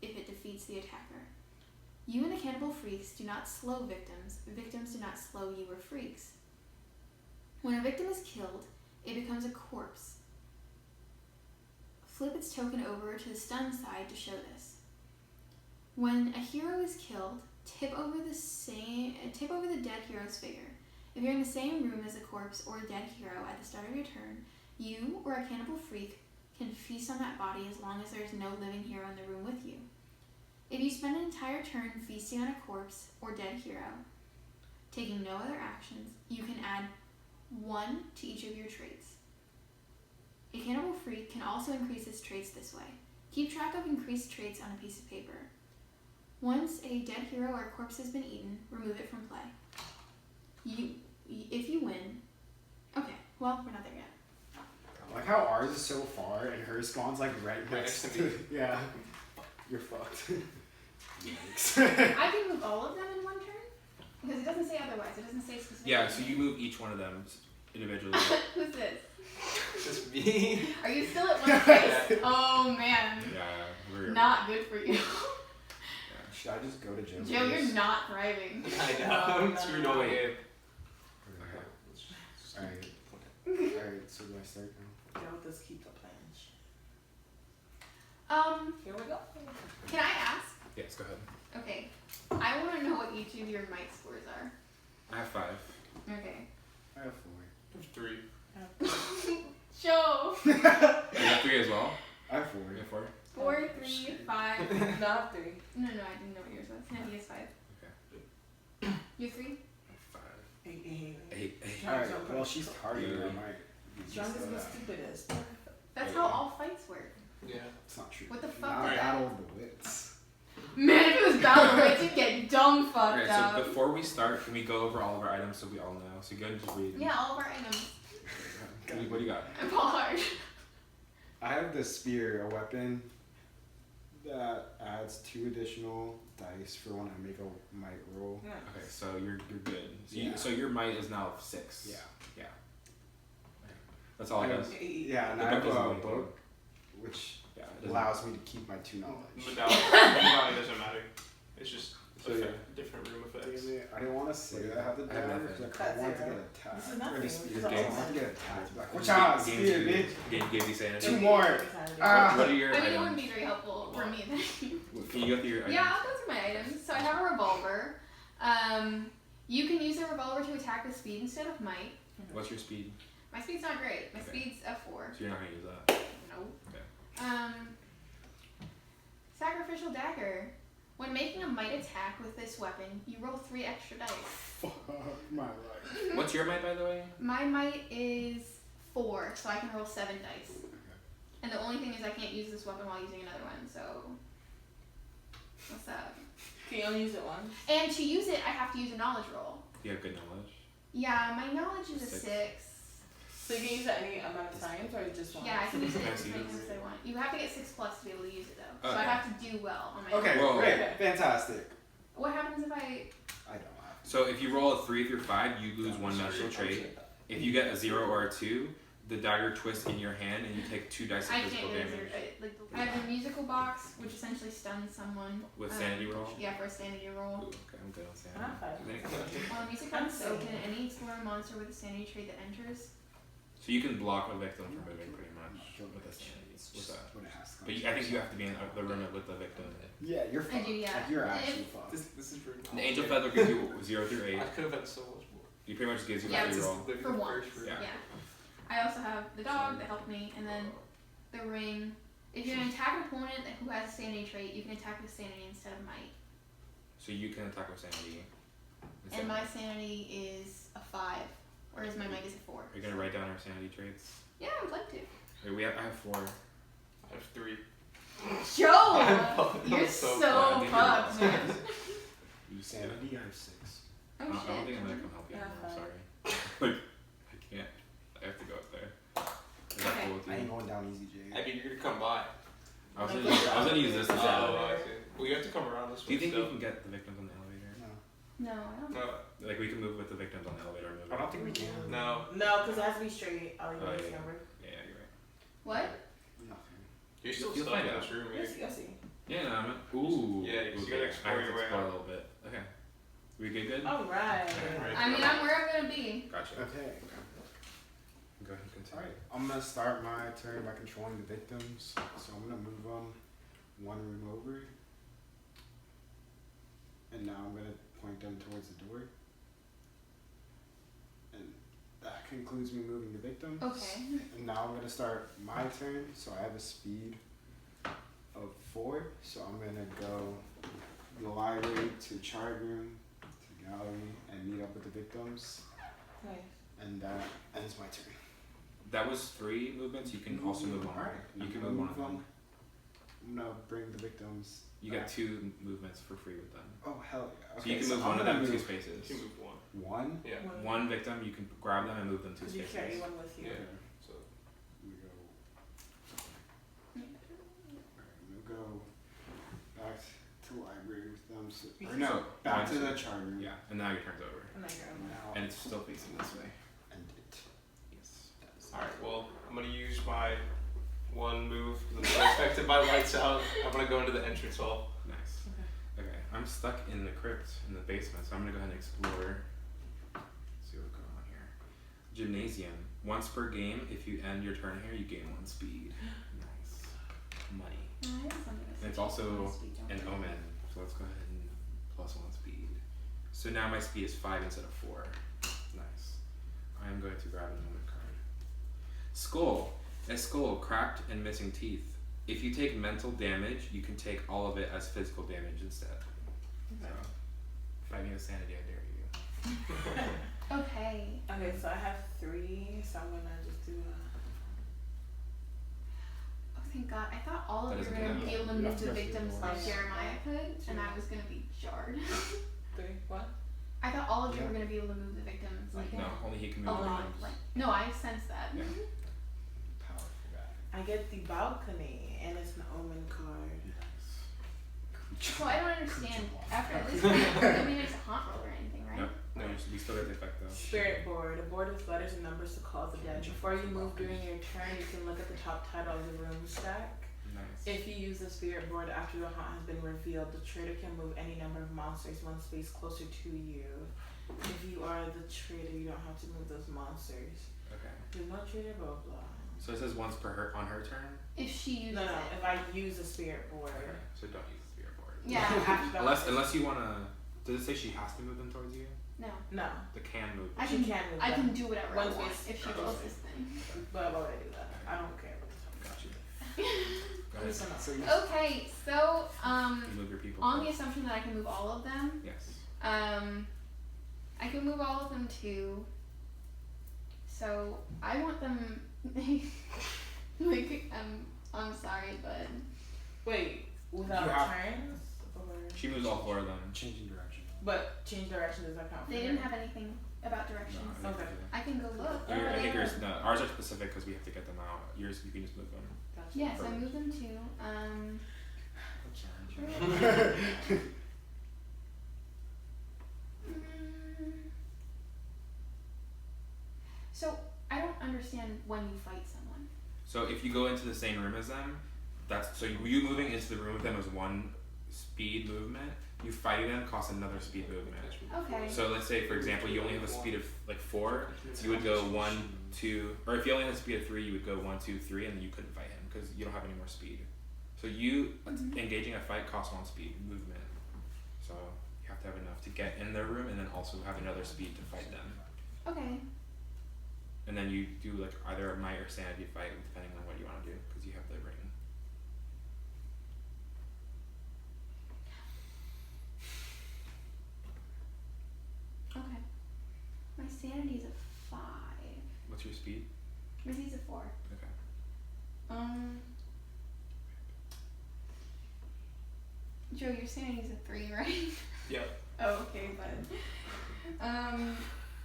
if it defeats the attacker. You and the cannibal freaks do not slow victims. Victims do not slow you or freaks. When a victim is killed, it becomes a corpse. Flip its token over to the stunned side to show this. When a hero is killed, tip over the dead hero's figure. If you're in the same room as a corpse or a dead hero at the start of your turn, you or a cannibal freak can feast on that body as long as there is no living hero in the room with you. If you spend an entire turn feasting on a corpse or dead hero, taking no other actions, you can add 1 to each of your traits. A cannibal freak can also increase its traits this way. Keep track of increased traits on a piece of paper. Once a dead hero or corpse has been eaten, remove it from play. If you win... Okay, well, we're not there yet. Like how ours is so far and hers spawns like right next to me. Yeah. You're fucked. Yikes. I can move all of them in one turn? Because it doesn't say otherwise. It doesn't say specifically. Yeah, so you move each one of them individually. Who's this? Just me. Are you still at one place? Oh, man. Yeah, Not good for you. Should I just go to Joe? Joe, you're not thriving. I know. I'm screwed all the way in. Alright, so do I start now? Joe, let's keep the plan. Here we go. Can I ask? Yes, go ahead. Okay. I want to know what each of your might scores are. I have 5. Okay. I have 3. Joe! You have 3 as well? 4. I have 4. You have 4? 4, 3, 5. No, 3. No, I didn't know what yours was. Nancy has 5. Okay. You 3? 5. 8. 8. Alright, well she's targeted. I might. John is the stupidest. That's how all fights work. Yeah. It's not true. What the fuck Not is that? Battle of the Wits. Man, if it was Battle Rates, you'd get dumb fucked Okay, up. so before we start, can we go over all of our items so we all know? So go ahead and just read. Yeah, all of our items. What do you got? I'm hard. I have the spear, a weapon that adds 2 additional dice for when I make a might roll. Yeah. Okay, so you're good. So, Yeah. so your might is now 6. Yeah. That's all it does. Yeah, and The I have book isn't a anything. book, which Yeah, it doesn't. allows me to keep my 2 knowledge. Medallion doesn't matter. It's just So, a yeah. different room Damn effects. it, I didn't want to say that I have the I have dagger nothing. because I want to That's get it, attacked. This is nothing. Or the This spear. is I all want to fine. get attacked. Like, watch out, spear, bitch. Gave you sanity. 2 more. What are your I mean, it items? wouldn't be very helpful for me then. Can you go through your items? Yeah, I'll go through my items. So I have a revolver. You can use a revolver to attack with speed instead of might. What's your speed? My speed's not great. My Okay. speed's a 4. So you're not gonna use that. Nope. Okay. Sacrificial dagger. When making a might attack with this weapon, you roll 3 extra dice. Fuck my life. What's your might, by the way? My might is 4, so I can roll 7 dice. And the only thing is I can't use this weapon while using another one, so what's up? Can you only use it once? And to use it, I have to use a knowledge roll. You have good knowledge. Yeah, my knowledge is a 6. 6. So you can use it any amount of times or just once? Yeah, I can use it Can I as see many this? times as I want. You have to get 6 plus to be able to use it though. So Okay. I have to do well on my Okay, knowledge. Whoa. great, fantastic. What happens if I... I don't have. So if you roll a 3 through 5, you lose 1 magical trait. If you get a 0 or a 2, the dagger twists in your hand and you take 2 dice of I physical can't damage. I have the musical box, which essentially stuns someone. With sanity roll? Yeah, for a sanity Ooh, roll. okay, I'm good on sanity. Not five. While the music box is open, any explorer monster with a sanity trait that enters. So you can block a victim from moving pretty much with a sanity. It's With just that. when it has to come. But I think you have to be in the room with the victim. Yeah, you're I fucked. do, yeah. Like, you're If- actually fucked. This is rude. The angel feather gives you 0 through 8. I could have had so much more. He pretty much gives you Yeah, a free it's roll. For once. Yeah. Yeah. I also have the dog that helped me, and then the ring. If you're an attack opponent who has a sanity trait, you can attack with sanity instead of might. So you can attack with sanity. And my sanity is a 5, whereas my might is a 4. Are you gonna write down our sanity traits? Yeah, I would like to. Wait, I have 4. I have 3. Joe! I'm You're so so glad. fucked, man. You Sanity, I have 6. Oh I don't think shit. I'm gonna come help you Yeah, anymore. I'm fine. sorry. Like, I can't. I have to go up there. Is that Okay. cool with I ain't you? going down easy, Jay. I mean, you're gonna come by. I was gonna use this Oh, instead. I see. Well, you have to come around this way. Do you think we still. can get the victims on the elevator? No. No, I don't. No, Like we can move with the victims on the elevator. Move. I don't think we can. no. No, because it has to be straight. I'll Oh, use this yeah. number. Yeah, you're right. What? Nothing. You're still You'll stuck find in out. this room, Yes, maybe. yes. Yeah, no, I'm. Ooh. Yeah, you okay. gotta explore I have to your way explore out. a little bit. Okay. We good? All right. Right. I mean, I'm where I'm gonna be. Gotcha. Okay. Go ahead and continue. Alright, I'm gonna start my turn by controlling the victims. So I'm gonna move them 1 room over. And now I'm gonna point them towards the door. And that concludes me moving the victims. Okay. And now I'm gonna start my turn. So I have a speed of 4. So I'm gonna go the library to chart room to gallery and meet up with the victims. Nice. And that ends my turn. That was 3 movements. You can also move one. Alright, You can I'm move one gonna of them. I'm gonna bring the victims. You get back. 2 movements for free with them. Oh hell yeah! So you can move I'm one of gonna them 2 move spaces. You can move 1. One. Yeah. One victim, you can grab them and move them 2 Because you carry spaces. one with you. Yeah. So We go. Alright, I'm gonna go back to the library with them. So, or no, back to the chart room. Yeah, and now your turn's over. And then you're on. Now And it's still facing this way. end it. Yes. alright, well, I'm gonna use my 1 move because I'm so affected by lights out. I'm gonna go into the entrance hall. Nice. Okay, I'm stuck in the crypt in the basement, so I'm gonna go ahead and explore. See what's going on here. Gymnasium. Once per game, if you end your turn here, you gain 1 speed. Nice. Money. And it's also an omen, so let's go ahead and plus 1 speed. So now my speed is 5 instead of 4. Nice. I am going to grab an omen card. Skull. A skull cracked and missing teeth. If you take mental damage, you can take all of it as physical damage instead. So, fight me with sanity, I dare you. Okay. Okay, so I have 3, so I'm gonna just do Oh, thank God. I thought all That of you were doesn't gonna count. be able to You move have to the go through victims the like doors. Jeremiah could, and I was gonna be jarred. 3. What? I thought all of you Yeah. were gonna be able to move the victims like No, only he can a move the lot. victims. Like, no, I sense that. Yeah. Powerful guy. I get the balcony, and it's an omen card. So I don't understand. After at least nobody makes a haunt roll or anything, right? Nope. No, we still get the effect though. Spirit board. A board with letters and numbers to call the dead. Before you move during your turn, you can look at the top title of the room stack. Nice. If you use the spirit board after the haunt has been revealed, the traitor can move any number of monsters 1 space closer to you. If you are the traitor, you don't have to move those monsters. Okay. There's no traitor, blah blah. So it says once per on her turn? If she uses No, no. it. If I use a spirit board, Okay. So don't use the spirit board. Yeah. after the Unless you wanna. Does it say she has to move them towards you? No. No. The can move. I She can. can move I them. can do whatever I Once want it's- if she rolls this thing. But why would I do that? I don't care. Got you. Go ahead. Listen up. So you Okay, so You move your people. on the assumption that I can move all of them, Yes. I can move all of them too. So I want them like I'm sorry, but Wait, without You have- turns? Or... She moves all 4 of them. changing direction. But change direction does not count for they her. didn't have anything about directions. No, I Okay. didn't do I can go look. that. I think yeah. yours. No, ours are specific because we have to get them out. Yours, you can just move them. Gotcha. Yes, I Perfect. moved them too. Mm. So I don't understand when you fight someone. So if you go into the same room as them, that's so you moving into the room with them is 1 speed movement. You fighting them costs another speed movement. Okay. So let's say, for example, you only have a speed of like 4. You would go 1, 2, or if you only have a speed of 3, you would go 1, 2, 3, and then you couldn't fight him because you don't have any more speed. So you engaging a fight costs 1 speed movement. So you have to have enough to get in their room and then also have another speed to fight them. Okay. And then you do like either a might or sanity fight depending on what you want to do because you have the ring. Okay. My sanity's a 5. What's your speed? My speed's a 4. Okay. Joe, your sanity's a 3, right? Yep. Oh, okay, but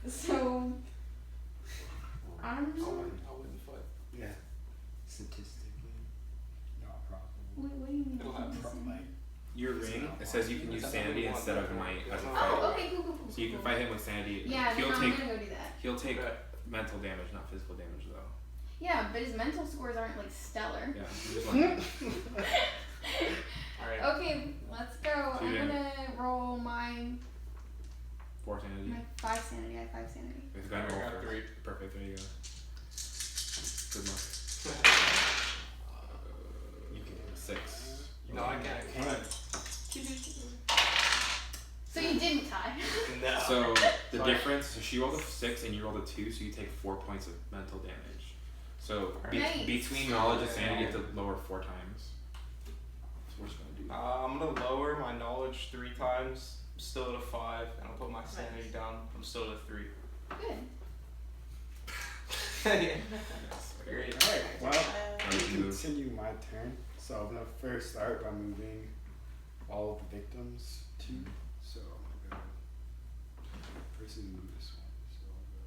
so I'm I wouldn't fight. Yeah. Statistically, not probable. what do you mean? It'll have Like, Your ring, it says you can use sanity instead of might as a fight. Oh, okay, cool. So you can fight him with sanity. Yeah, he'll then I'm take gonna go do that. he'll take Okay. mental damage, not physical damage though. Yeah, but his mental scores aren't like stellar. Yeah. I'm just like, Alright. Okay, let's go. So I'm you're gonna roll my 4 sanity. 5 sanity. I have 5 sanity. With gun I roll got first. 3. Perfect. There you go. Good luck. you can 6. No, I can't. So you didn't tie. No. So the Sorry. difference. So she rolled a 6 and you rolled a 2, so you take 4 points of mental damage. So Nice. between knowledge and sanity, you have to lower 4 times. So we're just gonna do. I'm gonna lower my knowledge 3 times. I'm still at a 5, and I'll put my sanity down. I'm still at a 3. Good. Yeah. Yes. Great. Alright, well, Alright, I you move. continue my turn. So I'm gonna first start by moving all of the victims to. So I'm gonna go first and move this one. So I'll go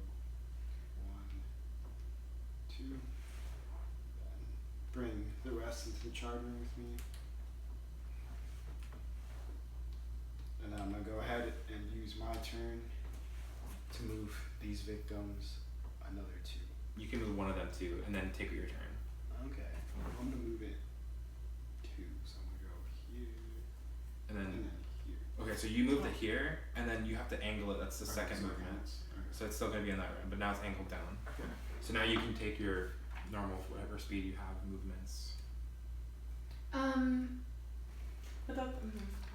1, 2, then bring the rest into the charge room with me. And then I'm gonna go ahead and use my turn to move these victims another 2. You can move one of them too, and then take your turn. Okay, I'm gonna move it 2, so I'm gonna go here And and then then here. okay, so you moved it here, and then you have to angle it. That's the Okay, second so it movement. counts. Okay. So it's still gonna be in that room, but now it's angled down. Okay. So now you can take your normal whatever speed you have movements. But that,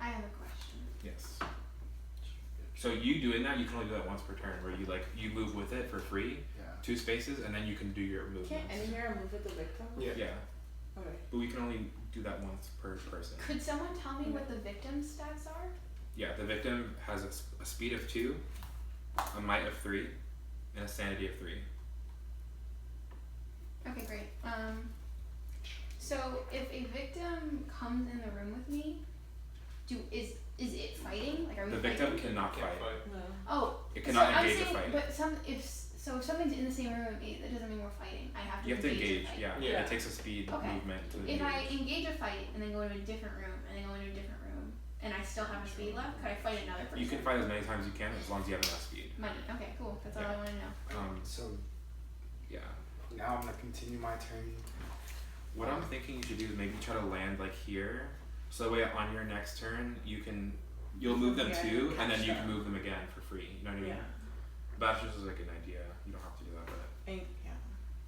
I have a question. Yes. So you doing that, you can only do that once per turn, where you move with it for free, Yeah. 2 spaces, and then you can do your movements. Can't any hero move with the victim? Yeah. Yeah, Okay. but we can only do that once per person. Could someone tell me what the victim stats are? Yeah, the victim has a speed of 2, a might of 3, and a sanity of 3. Okay, great. So if a victim comes in the room with me, is it fighting? Like, are we The fighting? victim cannot Can't fight. fight. No. Oh, It cannot so I'm engage a saying, fight. but if something's in the same room with me, that doesn't mean we're fighting. I have to You have to engage. engage, the fight. yeah. Yeah. It takes a speed Okay. movement to If I engage. engage a fight and then go into a different room and then go into a different room and I still have a speed left, could I fight another person? You can fight as many times as you can as long as you have enough speed. Money. Okay, cool. That's all Yeah. I want to know. So Yeah. now I'm gonna continue my turn. What I'm thinking you should do is maybe try to land like here, so that way on your next turn you'll move them Yeah, too, and then catch you can them. move them again for free. You know what I mean? Yeah. But that's just like an idea. You don't have to do that, but Yeah.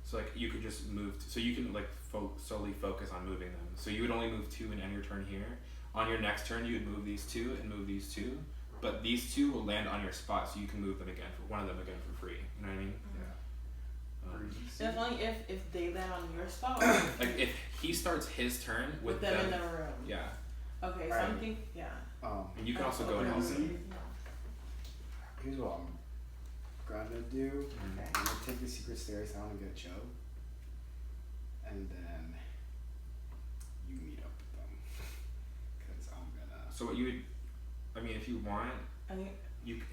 so like you could just move, so you can like solely focus on moving them. So you would only move 2 and end your turn here. On your next turn, you would move these 2 and move these 2, but these two will land on your spot, so you can move them again for one of them again for free. You know what I mean? That's only if they land on your spot. Like if he starts his turn with them in the room. Yeah. Okay, so Alright. I'm thinking, yeah. And you can also go and help him. Here's what I'm gonna do. Okay. I'm gonna take the secret stairs down and get Joe. And then you meet up with them. Because I'm gonna. So what you would, I mean, if you want, I think you can.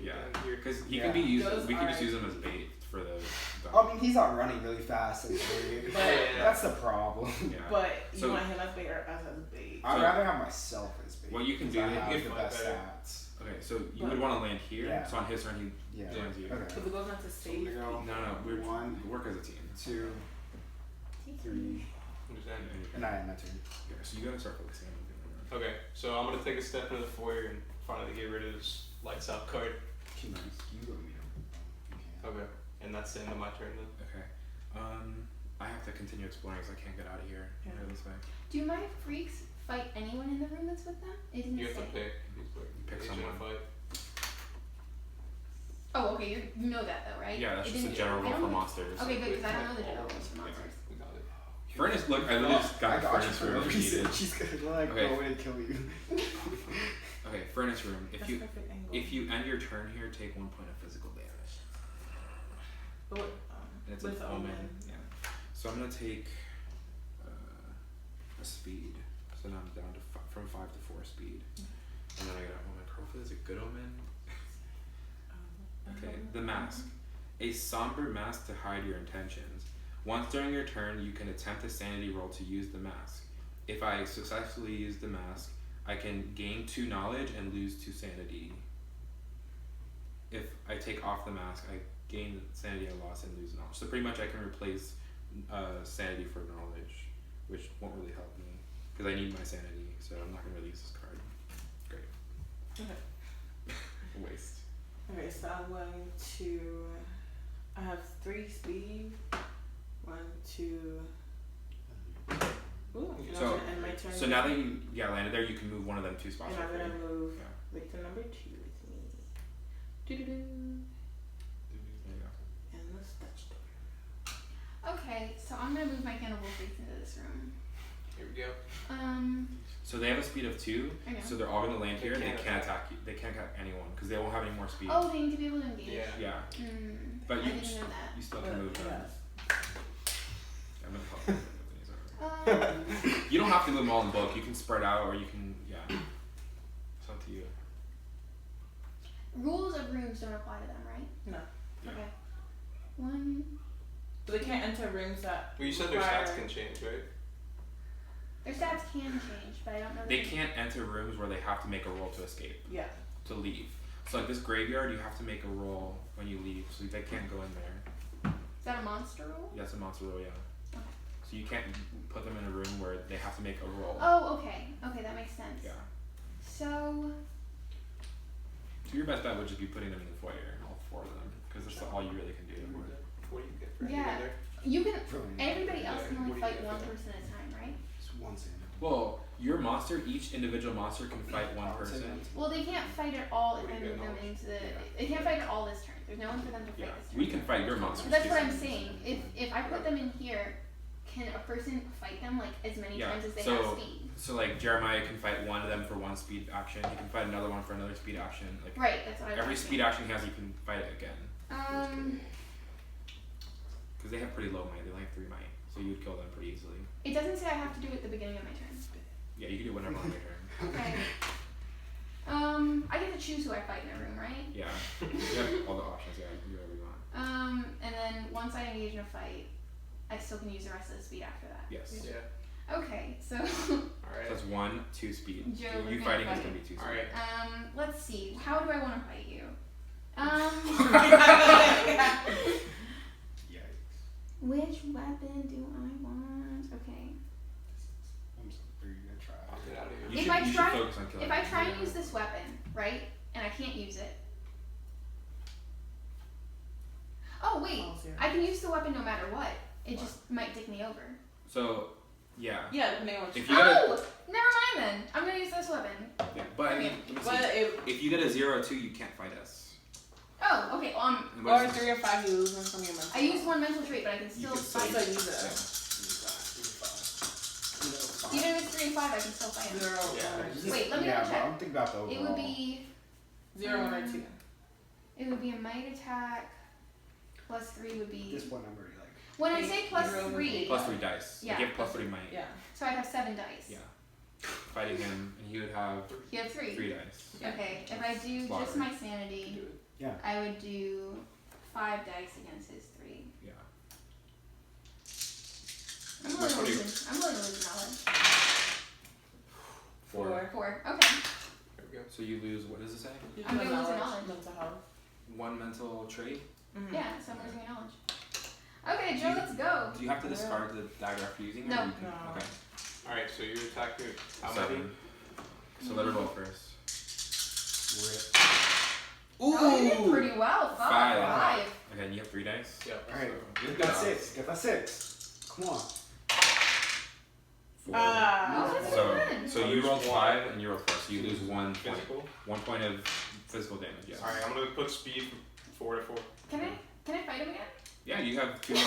Yeah, Here. because he Yeah. can be used. Those We can just are- use him as bait for the. I mean, he's not running really fast. And But- that's the problem. Yeah. But you So- want him as bait or us as bait? I'd So- rather have myself as bait. What you can do, I have if the I- best better. stats. Okay, so you would want to land here. Yeah. So on his turn, he Yeah. joins you. Okay. If it goes into So I'm safety. gonna go No, we're One. we work as a team. 2, 3, Understand? and I had my turn. Yeah, so you gotta start focusing on moving. Okay, so I'm gonna take a step into the foyer and finally get rid of this lights out card. You go meet him. Okay, and that's the end of my turn then. Okay. I have to continue exploring because I can't get out of here. Yeah. Go this way. Do my freaks fight anyone in the room that's with them? It didn't You have say. to pick. Pick Each someone. in a fight. Oh, okay, you know that though, right? Yeah, that's It just a didn't- general I rule for don't- monsters. Okay, good, because I don't know the Yeah. general rules for monsters. We got it. Furnace, look, I literally just got I a got you furnace for room a if reason. needed. She's gonna like Okay. go in and kill you. Okay, furnace room. That's perfect angle. If you end your turn here, take 1 point of physical damage. But what, And it's with an omen. Yeah. So I'm gonna take a speed. So now I'm down to from 5 to 4 speed. And then I got omen. Hopefully it's a good omen. Okay, the mask. A somber mask to hide your intentions. Once during your turn, you can attempt a sanity roll to use the mask. If I successfully use the mask, I can gain 2 knowledge and lose 2 sanity. If I take off the mask, I gain sanity and loss and lose knowledge. So pretty much I can replace sanity for knowledge, which won't really help me because I need my sanity. So I'm not gonna really use this card. Great. Okay. Waste. Okay, so I'm going to. I have 3 speed. 1, 2. Ooh, and So- I'm gonna end my turn. So now that you landed there, you can move one of them 2 spots. And I'm for gonna free. move Yeah. victim number 2 with me. Doo-doo-doo. There you go. And the Dutch door. Okay, so I'm gonna move my cannibal freaks into this room. Here we go. So they have a speed of 2, I know. so they're all gonna land They here and they can't can't attack you. They can't attack anyone because they won't have any more speed. Oh, they need to be able to engage. Yeah. Yeah, I But you didn't know that. you still can move them. Yes. I'm gonna help them when these are- You don't have to move them all in bulk. You can spread out, or you can It's up to you. Rules of rooms don't apply to them, right? No. Yeah. Okay. 1. So they can't enter rooms that. Well, you said their require- stats can change, right? Their stats can change, but I don't know. They that can't enter rooms where they have to make a roll to escape, Yeah. to leave. So like this graveyard, you have to make a roll when you leave, so they can't go in there. Is that a monster rule? That's a monster roll, yeah. Okay. So you can't put them in a room where they have to make a roll. Oh, okay. Okay, that makes sense. Yeah. So, So your best bet would just be putting them in the foyer, all 4 of them, because that's all you really can do. What do you get for Yeah. anything there? you can. Brilliant. Everybody else can What only do you fight get one for that? person at a time, right? It's one sanity. Well, your monster, each individual monster can fight one I would say person. that's- Well, they can't fight at all if What do I you move get them knowledge? into the. Yeah. They can't fight at all this turn. There's no one for them to fight Yeah, this turn. we can fight your monsters. That's what too. I'm saying. If I put them in here, can a person fight them like as many Yeah, times as they so- have speed? So like Jeremiah can fight one of them for 1 speed action. He can fight another one for another speed action. Like Right. That's what I was every asking. speed action he has, he can fight it again. Because they have pretty low might. They only have 3 might, so you would kill them pretty easily. It doesn't say I have to do it at the beginning of my turn. Yeah, you can do whatever on your turn. Okay. I get to choose who I fight in a room, right? Yeah, you have all the options. Yeah, you can do whatever you want. And then once I engage in a fight, I still can use the rest of the speed after that. Yes. Yeah. Okay, so Alright. So that's 1, 2 speed. Joe, So we're you gonna fighting is fight. gonna be 2 speed. Alright. let's see. How do I want to fight you? Yikes. Which weapon do I want? Okay. I'm so pretty gonna try. I'll get out of here. You If should, I you try- should focus on killing If I them. try and use this weapon, right, and I can't use it. Oh wait, All 0. I can use the weapon no matter what. It just might dick me over. So Yeah. Yeah, depending on what If you you get a, Oh! Never mind then. I'm gonna use this weapon. yeah, but I mean, let me But see. If you get a 0 or 2, you can't fight us. Oh, okay. Well, And what or is this? 3 or 5, you lose one from your mental. I used one mental trait, but I can You still can fight. So use it. Even if it's 3 and 5, I can still fight him. 0, Yeah. 1 or 2. Wait, let me yeah, double but I check. don't think about the overall. It would be 0, 1 or 2. it would be a might attack plus 3 would At be this point, I'm already like. when I say plus Zero, 3. Plus 3 dice. Yeah. Like you have plus 3 might. Yeah. So I'd have 7 dice. Yeah. Fighting him, and he would have You have 3. 3 dice. Yeah. Okay, if I do Slaughter. just my sanity, Yeah. I would do 5 dice against his 3. Yeah. I'm What willing do to you- lose. I'm willing to lose knowledge. 4. 4. Okay. There we go. So you lose, what does it say? I'm gonna lose a knowledge. Mental health. 1 mental trait? Mm-hmm. Yeah, so I'm losing a knowledge. Okay, Joe, let's go. Do you have to discard the dagger after using it? No. Or you can, No. Okay. Alright, so you attack it. How many? 7. So let her roll first. Rip. Oh, you did pretty well. 5. Okay, and you have 3 dice? Yep. Alright, So, get good that job. 6. Get that 6. Come on. 4. Ah. Oh, that's So, good. so you rolled 5 and you rolled 4, so you lose 1 point. Physical. 1 point of physical damage, yes. Alright, I'm gonna put speed from 4 to 4. Can I fight him again? Yeah, you have 2 more.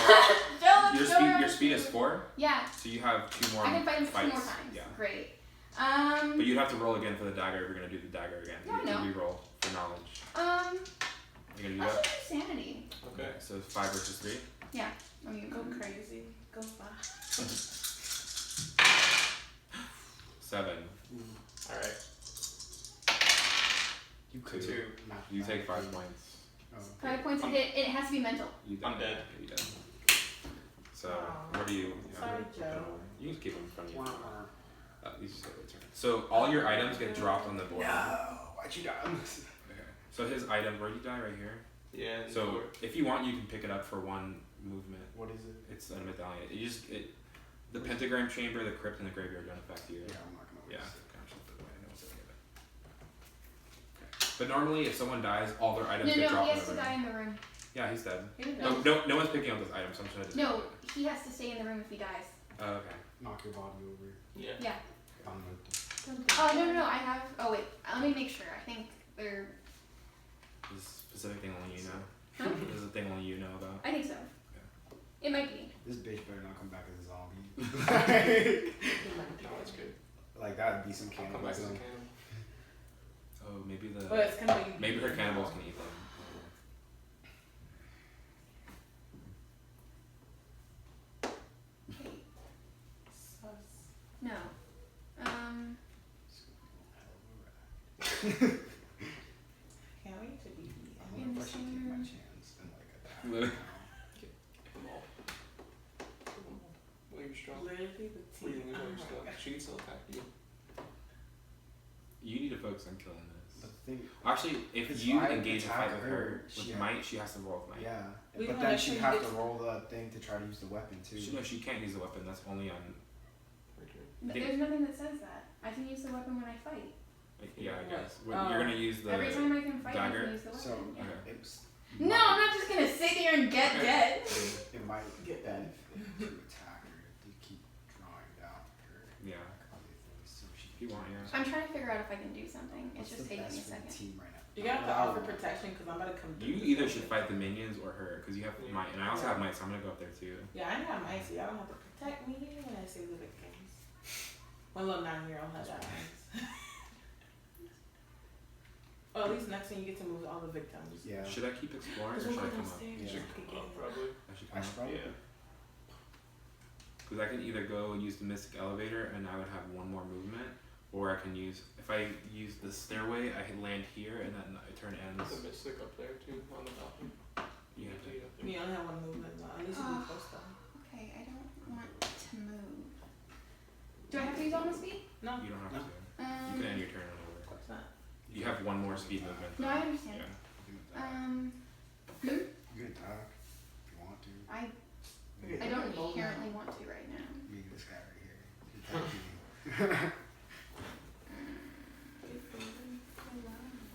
Joe, Your speed is 4, Yeah, so you have 2 more I can fight him fights. 2 more times. Yeah. Great. But you'd have to roll again for the dagger if you're gonna do the dagger again. Yeah, I You know. can re-roll for knowledge. You gonna do I should that? do sanity. Okay. So 5 versus 3. Let me Go crazy. Go fast. 7. Alright. You could. 2. You take 5 points. Oh. 5 points a hit, and it has to be mental. You I'm dead. You dead. So Aw. what do you? Sorry, put that Joe. away. You can keep them in front of you. Wah-wah. You just get a turn. So all your items get dropped on the board. No, why'd you die? Okay. So his item, where you die right here. Yeah. and So 4. if you want, you can pick it up for 1 movement. What is it? It's a medallion. The pentagram chamber, the crypt, and the graveyard don't affect you. Yeah, I'm not gonna Yeah. waste it. Kind of shift it away. No one's gonna give it. Okay. But normally, if someone dies, all their items No, get he dropped has in to the die room. in the room. Yeah, he's dead. You know. No one's picking up this item, so I'm just gonna discard No, it. he has to stay in the room if he dies. Oh, okay. Knock your body over. Yeah. Yeah. I'm with Oh, no, I have. Oh, wait. Let me make sure. I think they're. This is a specific thing only you know. Huh? This is a thing only you know about. I think so. It might be. This bitch better not come back as a zombie. No, that's good. Like, that'd be some I'll come back as a cannibalism. cannon. Oh, maybe the But it's kind of maybe her cannibals can eat them. Wait. sus. No. Can't wait to be I vegan. wonder if I should take my chance and like attack. Literally. Get them all. Get them all. Well, you're strong. Literally the What do you team. lose all Oh your my stuff? God. She can still attack you. You need to focus on killing this. But the thing, Actually, if If you I engage a fight attack with her her, with she- might, she has to roll with might. yeah. We But don't then have she'd to have get- to roll the thing to try to use the weapon too. No, she can't use the weapon. That's only on. Right here. But think- there's nothing that says that. I can use the weapon when I fight. Yeah, I guess. Oh. You're gonna use the. Every time I can fight, I dagger? can use the weapon. So yeah. Okay. it's No, I'm not just gonna sit here and get dead. it might Get benefit to attack her to keep drawing down her Yeah. other things so she If you want, yeah. I'm trying to figure out if I can do something. It's What's just the taking me a best for the second. team right now? You gotta have to Wow. offer protection because I'm about to come. You either should fight the minions or her, because you have Yeah. might, and I also have might, so I'm gonna go up there too. Yeah, I have mice, so y'all don't have to protect me when I save the victims. One little 9-year-old has that mice. Oh, at least next time you get to move all the victims. Yeah. Should I keep exploring or Because should we'll I go come up? downstairs. Yeah. You Come could get up, in. probably. I should I come should up. probably. Yeah. Because I can either go use the mystic elevator and I would have 1 more movement, or I can use, if I use the stairway, I can land here and then my turn ends. The mystic up there too on the balcony. You have to. You only have 1 movement, though. At least you be close though. Okay, I don't want to move. Do I have to use all my speed? No, You don't have No. to. You can end your turn of whenever. course not. You have 1 more speed movement. No, I understand. Yeah. You can attack if you want to. I Maybe don't inherently want to right now. this guy right here. He can attack you.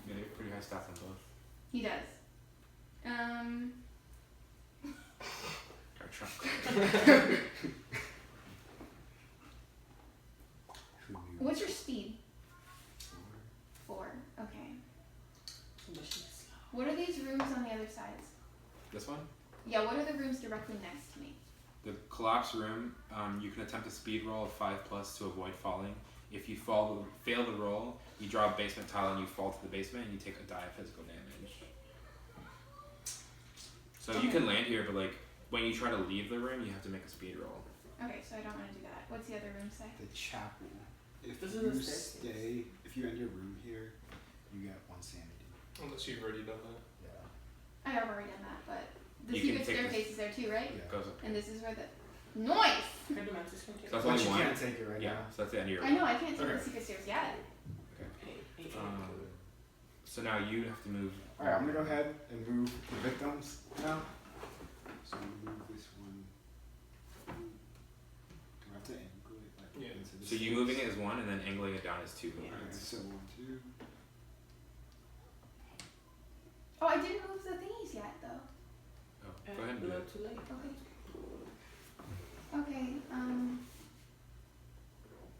Yeah, you have pretty high stats on both. He does. Our trump card. This one? Yeah, what are the rooms directly next to me? The collapse room, you can attempt a speed roll of 5+ to avoid falling. If you fail the roll, you draw a basement tile and you fall to the basement and you take a die of physical damage. So you can land here, but like when you try to leave the room, you have to make a speed roll. Okay, so I don't want to do that. What's the other room say? The chapel. If This is you the staircase. if you end your room here, you get 1 sanity. Unless you've already done that. Yeah. I have already done that, but the You can secret take staircase is there too, right? Yeah. Goes up. And this is where the noise. Her dementors can take So that's But only you one. can't take it right Yeah, now. so that's the end of your I roll. know I can't take Okay. the secret stairs yet. eight. So now you have to move. Alright, I'm gonna go ahead and move the victims now. So I'm gonna move this one. Do I have to angle it like Yeah. into the So you moving it is 1 and then angling it down is 2. Yeah. Okay, so 1, 2. Oh, I didn't move the thingies yet though. Oh, go ahead and do A little it. too late. Okay. Okay.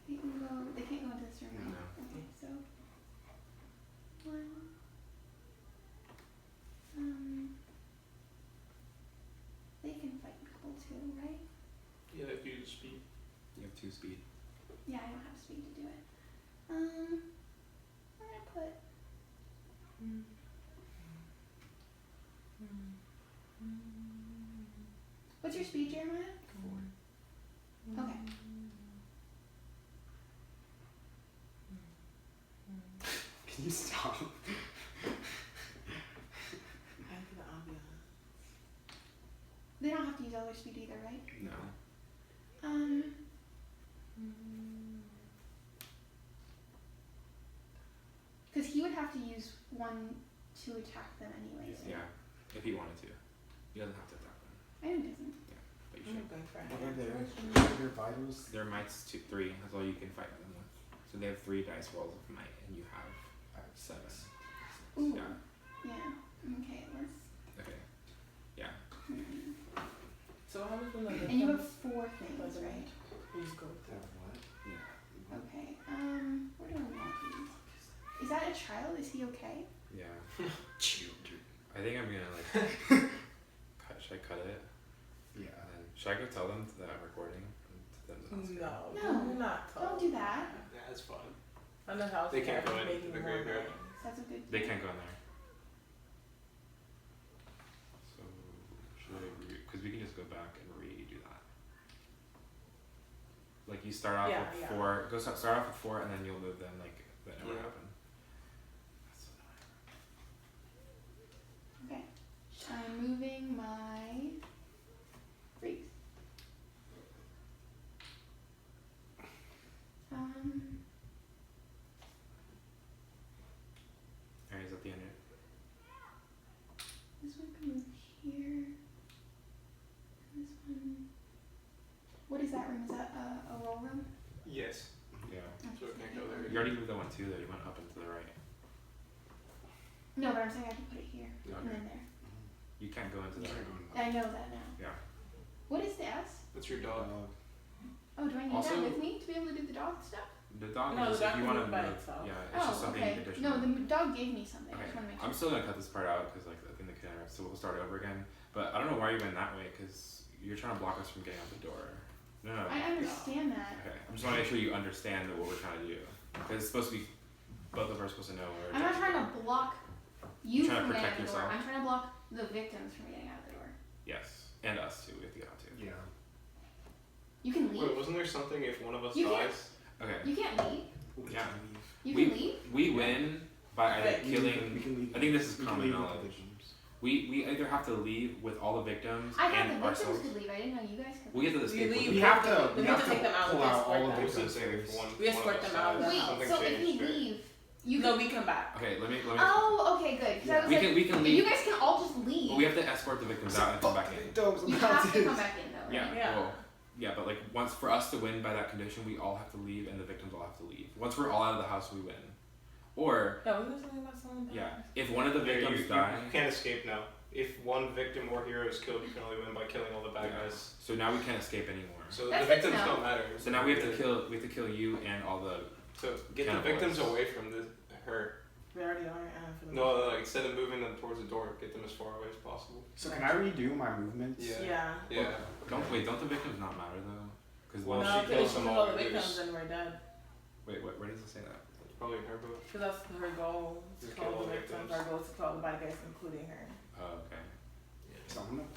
They can go. They can't go into this room, right? No. Okay, so 1. They can fight people too, right? Yeah, if you use speed. You have 2 speed. Yeah, I don't have speed to do it. I'm gonna put. What's your speed, Jeremiah? 4. Okay. Can you stop? I for the ambiance. They don't have to use all their speed either, right? No. Because he would have to use 1 to attack them anyways. Yeah, if he wanted to. He doesn't have to attack them, I know he doesn't. but you I'm should. going for a What are hand. their vitals? Their might's 3. That's all you can fight them with. So they have 3 dice rolls of might, and you have 7. Ooh. Yeah. Yeah. Okay, let's. Okay. Yeah. So how much will And you have 4 things, right? You just go with Have that. what? Yeah. Okay. Where do I want these? Is that a child? Is he okay? Yeah. I think I'm gonna like should I cut it? Yeah. And then should I go tell them that I'm recording? And to them that I'm scared? No. do not Don't do that. Yeah, it's fun. On the house, They can't yeah, go into making the more graveyard. noise. That's a good. They can't go in there. So should I because we can just go back and redo that. Like you start off Yeah, with yeah. 4. Start off with 4 and then you'll move them like that never Yeah. happened. That's so annoying. Okay. I'm moving my freaks. Alright, is that the end of it? This one can move here. And this one. What is that room? Is that a roll room? Yes. Yeah. So it can't go there. You already moved that one too though, you went up and to the right. No, but I'm saying I have to put it here and Okay. then there. You can't go into the right one. I know that now. Yeah. What is the S? That's your dog. Oh, do I need Also- that with me to be able to do the dog stuff? The dog No, is the if dog you can want to move by move. itself. Yeah, it's just something okay. additional. No, the dog gave me something. I Okay. just want to make I'm sure. still gonna cut this part out because like I think the kid interrupts, so we'll start over again. But I don't know why you went that way because you're trying to block us from getting out the door. No. I understand that. Okay. I just want to make sure you understand what we're trying to do because it's supposed to be both of us are supposed to know. We're I'm not trying to block you You're trying from to getting out protect the door. yourself. I'm trying to block the victims from getting out the door. Yes, and us too. We have to get out too. Yeah. You can leave. Wait, wasn't there something if one of us You can't- dies? Okay. You can't leave. Yeah. You We- can leave. We win by either Wait, killing. We can leave. I think this is we can common leave with the knowledge. victims. We either have to leave with all the victims I thought and the victims ourselves. could leave. I didn't know you guys could. We get to the We escape. leave. with We them. have to. We We have have to take them out pull and out all escort the them. What's it victims say if first. one? We escort one of them us out of the dies? Wait, house. Something so if we changed, right? leave, you No, can. we come back. Okay, let me. Oh, okay, good. 'Cause I was We like, can if leave. you guys can all just leave. But we have to escort the victims out and come back in. You have to come back in though, right? Yeah. Yeah. Well, yeah, but like once for us to win by that condition, we all have to leave and the victims all have to leave. Once we're all out of the house, we win. Or Yeah, we were talking about someone. yeah, if one of the Yeah, victims you die. can't escape now. If one victim or hero is killed, you can only win by killing all the bad Yeah. guys. So now we can't escape anymore. So That's the good to victims know. don't matter. So now we have to kill you and all the. So get the cannibals. victims away from her. They already are, and for the No, like instead of moving them towards the door, get them as far away as possible. So can I redo my movements? Yeah. Yeah. Yeah. Don't the victims not matter though? Because Well, No, she because kills she them kills all, all the it victims is- and we're dead. wait, where does it say that? That's probably in her book. Because that's her goal. To To kill kill all the all victims. victims. Our goal is to kill all the bad guys, including her. Oh, okay. So I'm gonna.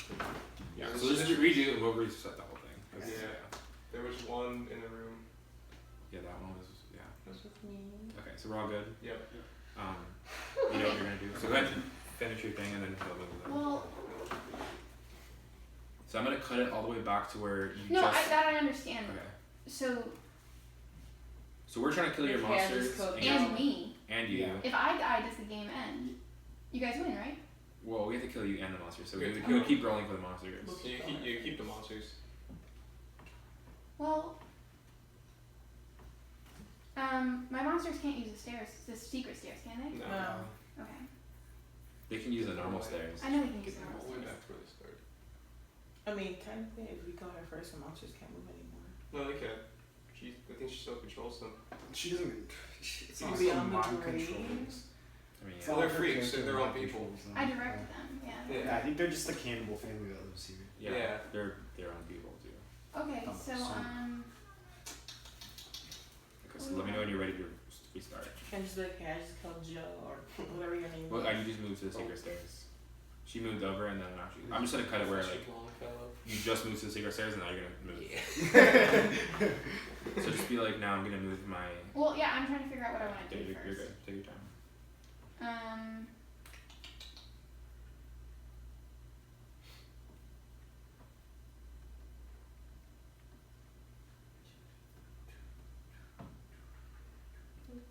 Yeah. This So is- just redo and we'll reset the whole thing. 'Cause, Yeah. There was one in the room. Yeah, that one was That's just me. okay. So we're all good. Yep. You know what you're gonna do. So go ahead and finish your thing and then we'll move it. Well, So I'm gonna cut it all the way back to where you no, just. that I understand. Okay. So, So we're trying to kill your Yeah, monsters just kill and, and me. and you. Yeah. If I die, does the game end? You guys win, right? Well, we have to kill you and the monsters. So we Okay. would keep rolling for the monsters. So you keep the monsters. Well, my monsters can't use the stairs, the secret stairs, can they? No. No. Okay. They can use the normal stairs. I know they can use Get the them all the way stairs. back to where they started. I mean, technically, if we kill her first, the monsters can't move anymore. No, they can. I think she still controls them. She doesn't. It's not Be so on the mind grave. controls. I mean, It's yeah. Well, not they're her freaks, character they're all mind people. controls them. I directed them, yeah. Yeah, I think they're just the cannibal family that lives here. Yeah, they're on people too. Okay, Oh, so, so- Okay, so let me know when you're ready to restart. And just be like, hey, I just killed Joe or whatever your name Well, is. you just moved to the secret stairs. She moved over and then actually, I'm just gonna cut it where like Long fellow. you just moved to the secret stairs and now you're gonna move. Yeah. So just be like, now I'm gonna move my. well, yeah, I'm trying to figure out what I want to Yeah, do you're first. good. Take your time.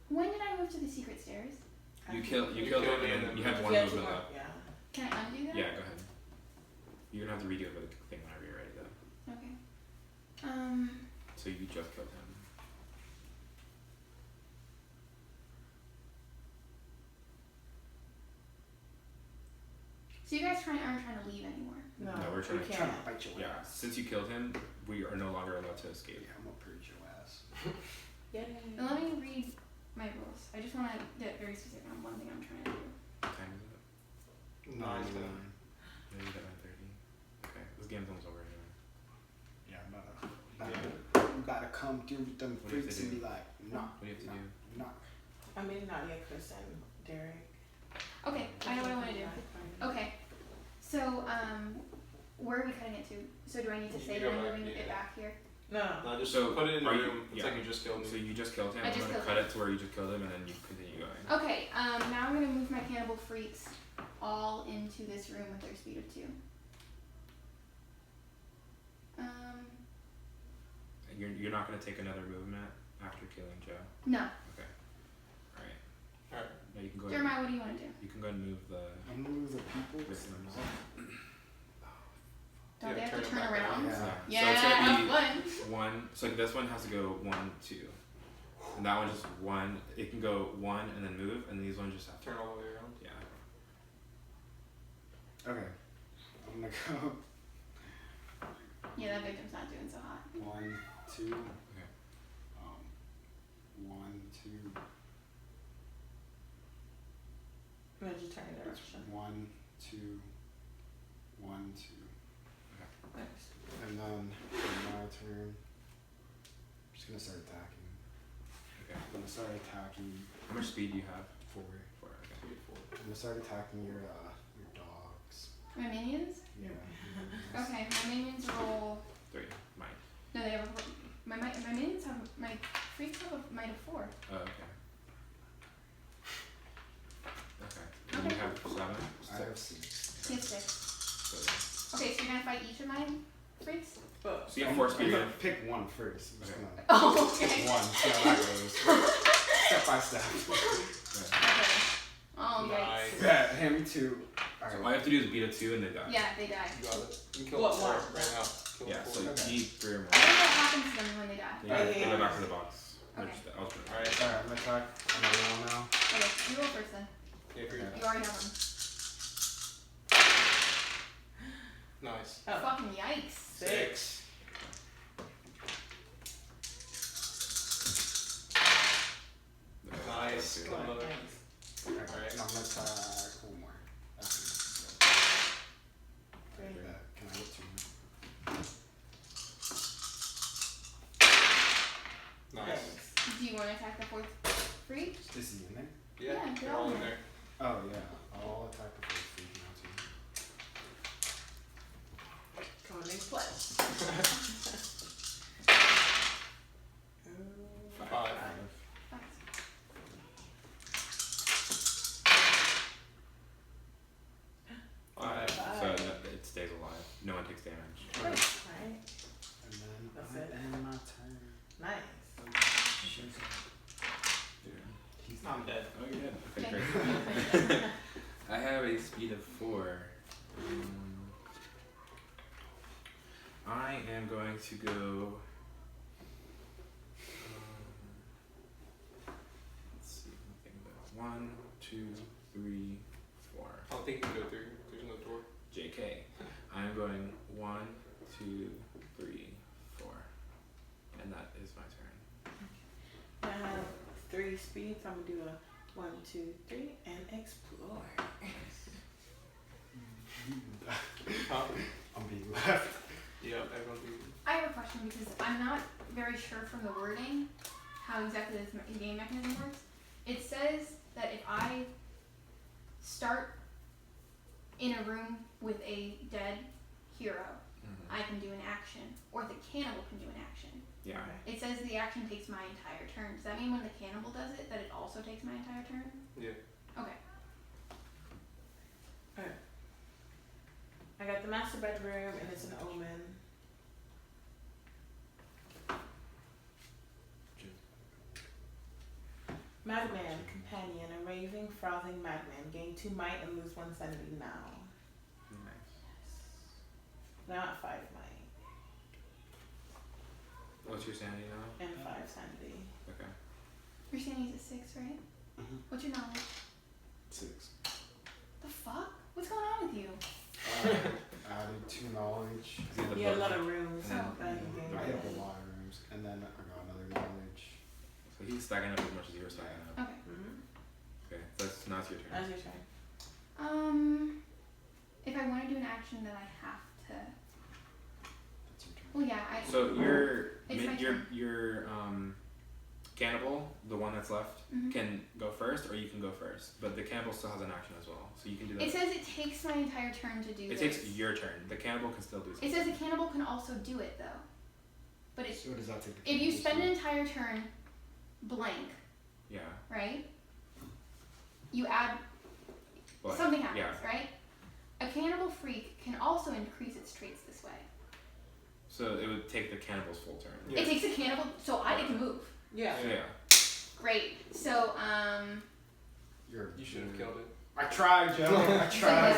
When did I move to the secret stairs? You killed You him killed and him then and you then had one Yeah, movement two more- left. Yeah. Can I undo that? Yeah, go ahead. You're gonna have to redo the thing whenever you're ready though. Okay. So you just killed him. So you guys aren't trying to leave anymore? No, No, we're trying we to- Trying can't. to bite your Yeah, ass. since you killed him, we are no longer allowed to escape. Yeah, I'm gonna purge your ass. Yay. Now let me read my rules. I just want to get very specific on one thing I'm trying to do. What time is it? 9:10. Maybe at 9:30. Okay, this game's almost over anyway. Yeah, I'm about to come through with them What do you have freaks to and do? be like, knock, What do you have to knock, do? knock. I mean, Nadia, Chris, and Derek. Okay, I know what I want to do. Okay, so where are we cutting it to? So do I need to You say go that I'm back, moving it yeah. back here? No. No, just So, put it in the are you- room. It's yeah. like you just killed me. So you just killed him. I I'm just gonna killed cut him. it to where you just killed him, and then you continue going. Okay, now I'm gonna move my cannibal freaks all into this room with their speed of 2. You're not gonna take another movement after killing Joe. No. Okay. All right. Alright. Now you can go ahead. Jeremiah, what do you want to do? You can go ahead and move the I'm gonna move the people. victims. Don't Yeah, they have to turn turn it back around? around. Yeah. So it's gonna have be fun. one. So this one has to go 1, 2, and that one just 1. It can go 1 and then move, and these ones just have to. Turn all the way around. Yeah. Okay. I'm gonna go Yeah, that victim's not doing so hot. 1, 2. Okay. 1, 2. Why did you turn your direction? 1, 2. 1, 2. Next. And then for my turn, I'm just gonna start attacking. Okay. I'm gonna start attacking How much speed do you have? 4. 4. Okay. 3, 4. I'm gonna start attacking your dogs. My minions? Yeah. Okay, my minions roll. 3. Mine. No, they have my minions have my freaks have a might of 4. Oh, okay. Okay. And you have 7. I have 6. He has 6. So, Okay, so you're gonna fight each of my freaks? But so you have 4 I'm speed. gonna pick one first. I'm just Okay. gonna Oh, pick okay. one, see how that goes. Step by step. Okay. Oh, Nice. yikes. Yeah, hand me 2. So all Alright. you have to do is beat a 2 and they die. Yeah, they die. You got it. You can kill What, 4 one? right now. Kill Yeah. 4. So Okay. you need 3 or more. I don't know what happens to them when they die. They go back to the box. Okay. I was pretty- Alright. Alright, I'm gonna attack another one now. Okay, you roll first then. Yeah, if you're Okay. You already have one. nice. Oh. Fucking yikes. 6. Nice. Okay. Kill another. nice. Alright, attack. One more. Actually, Great. that. Can I get 2 more? Nice. Do you want to attack the fourth freak? Is he in there? Yeah, Yeah, they're all in there. Oh yeah. I'll attack the first freak now too. Come on, make play. 5. Five. So Five. no, it stays alive. No one takes damage. Right. And then That's I it. end my turn. Nice. He's I'm dead. Oh, you're dead. Okay, Okay. great. I have a speed of 4. I am going to go. Let's see. Let me think about it. 1, 2, 3, 4. I don't think you can go through. There's no door. JK. I'm going 1, 2, 3, 4. And that is my turn. I have 3 speeds. I'm gonna do a 1, 2, 3, and explore. Huh? I'm being left. Yeah, everyone's being. I have a question because I'm not very sure from the wording how exactly this game mechanism works. It says that if I start in a room with a dead hero, I can do an action, or the cannibal can do an action. Yeah. It says the action takes my entire turn. Does that mean when the cannibal does it, that it also takes my entire turn? Yeah. Okay. I got the master bedroom, and it's an omen. Madman, companion, a raving, frothing madman. Gain 2 might and lose 1 sanity now. Nice. Now at 5 might What's your sanity now? and 5 sanity. Okay. Your sanity's a 6, right? Mhm. What's your knowledge? 6. The fuck? What's going on with you? Added 2 knowledge. You have the You have a book. lot of rooms. And Oh. that you can I get. have a lot of rooms, and then I got another knowledge. So he's stacking up as much as you were stacking up. Okay. Mhm. Okay, that's now it's your turn. That's your turn. If I want to do an action that I have to. That's your turn. Well, yeah, I. So your It's my turn. your cannibal, the one that's left, Mhm. can go first, or you can go first. But the cannibal still has an action as well, so you can do that. It says it takes my entire turn to do It this. takes your turn. The cannibal can still do something. It says the cannibal can also do it though. But So does that take the if you cannibals spend to- an entire turn blank, Yeah. right? You add But, something happens, Yeah. right? A cannibal freak can also increase its traits this way. So it would take the cannibal's full turn. Yeah. It takes a cannibal, so I get to move. Yeah. Yeah. Great. So You're. You should have killed it. I tried, Joe. I so tried.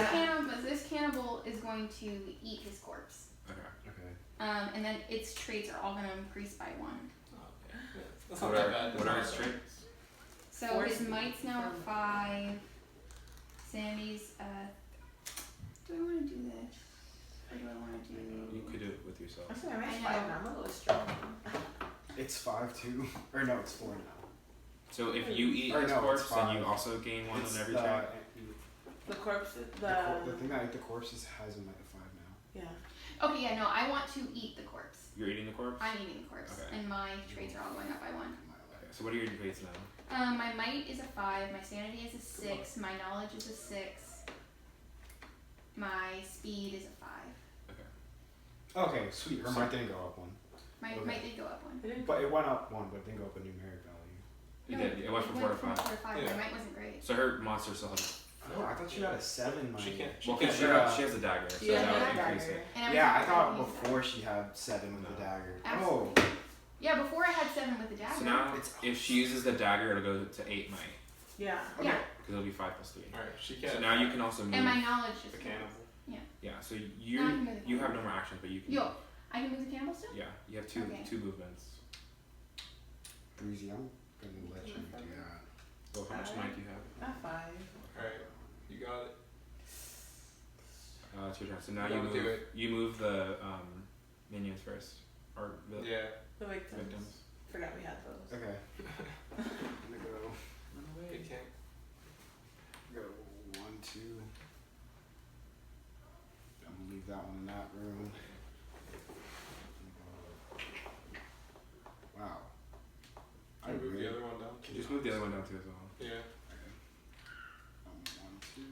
this cannibal is going to eat his corpse. Okay. Okay. And then its traits are all going to increase by 1. Oh, okay. Yeah. That's not What that are bad. what That's are not his that bad. traits? So Force his might's now at 5. Sandy's do I want to do this? Or do I want to do? You could do it with yourself. Actually, I'm at I 5 know. now. I'm a little strong. It's 5-2. Or no, it's 4 now. So if you eat Or his no, corpse, it's then you 5. also gain 1 It's on every the, check. The corpse, the the thing that ate the corpses has a might of 5 now. yeah. Okay, yeah, no, I want to eat the corpse. You're eating the corpse? I'm eating the corpse, Okay. and my traits are all going up by 1. Okay, so what are your traits now? My might is a 5, my sanity is a 6, my knowledge is a 6, my speed is a 5. Okay, sweet. Her might didn't go up 1. My Okay. might did go up 1. It didn't But it went up 1, but it didn't go up a numeric value. You did. It went from 4 to 5. 4 to 5. Yeah. My might wasn't great. So her monster still has. Oh, I thought she had a 7 might. She can't. Well, can't- because she has a dagger, so Yeah, that would yeah, increase dagger. it. And every Yeah, time I thought use that. before she had 7 with the No. dagger. Absolutely. Yeah, before I had 7 with the dagger. So now, It's- if she uses the dagger, it'll go to 8 might, Yeah. Yeah, because it'll be 5 plus 3. Alright, she can't. So now you can also move. and my knowledge is The cannibal. Yeah. So Now I can move the you have cannibal. no more actions, but you can. Yo, I can move the cannibal still? Yeah, you have two Okay. movements. Breezy, I'm gonna let you do that. So how much might do you have? Not 5. Alright, you got it. It's your turn. So now You you gotta do move. it. You move the minions first, or the Yeah. The victims. victims. Forgot we had those. Okay. I'm gonna go. It can't. Go 2. I'm gonna leave that one in that room. Wow. I move the other one down. Just move the other one down too as well. Yeah. 1, 2.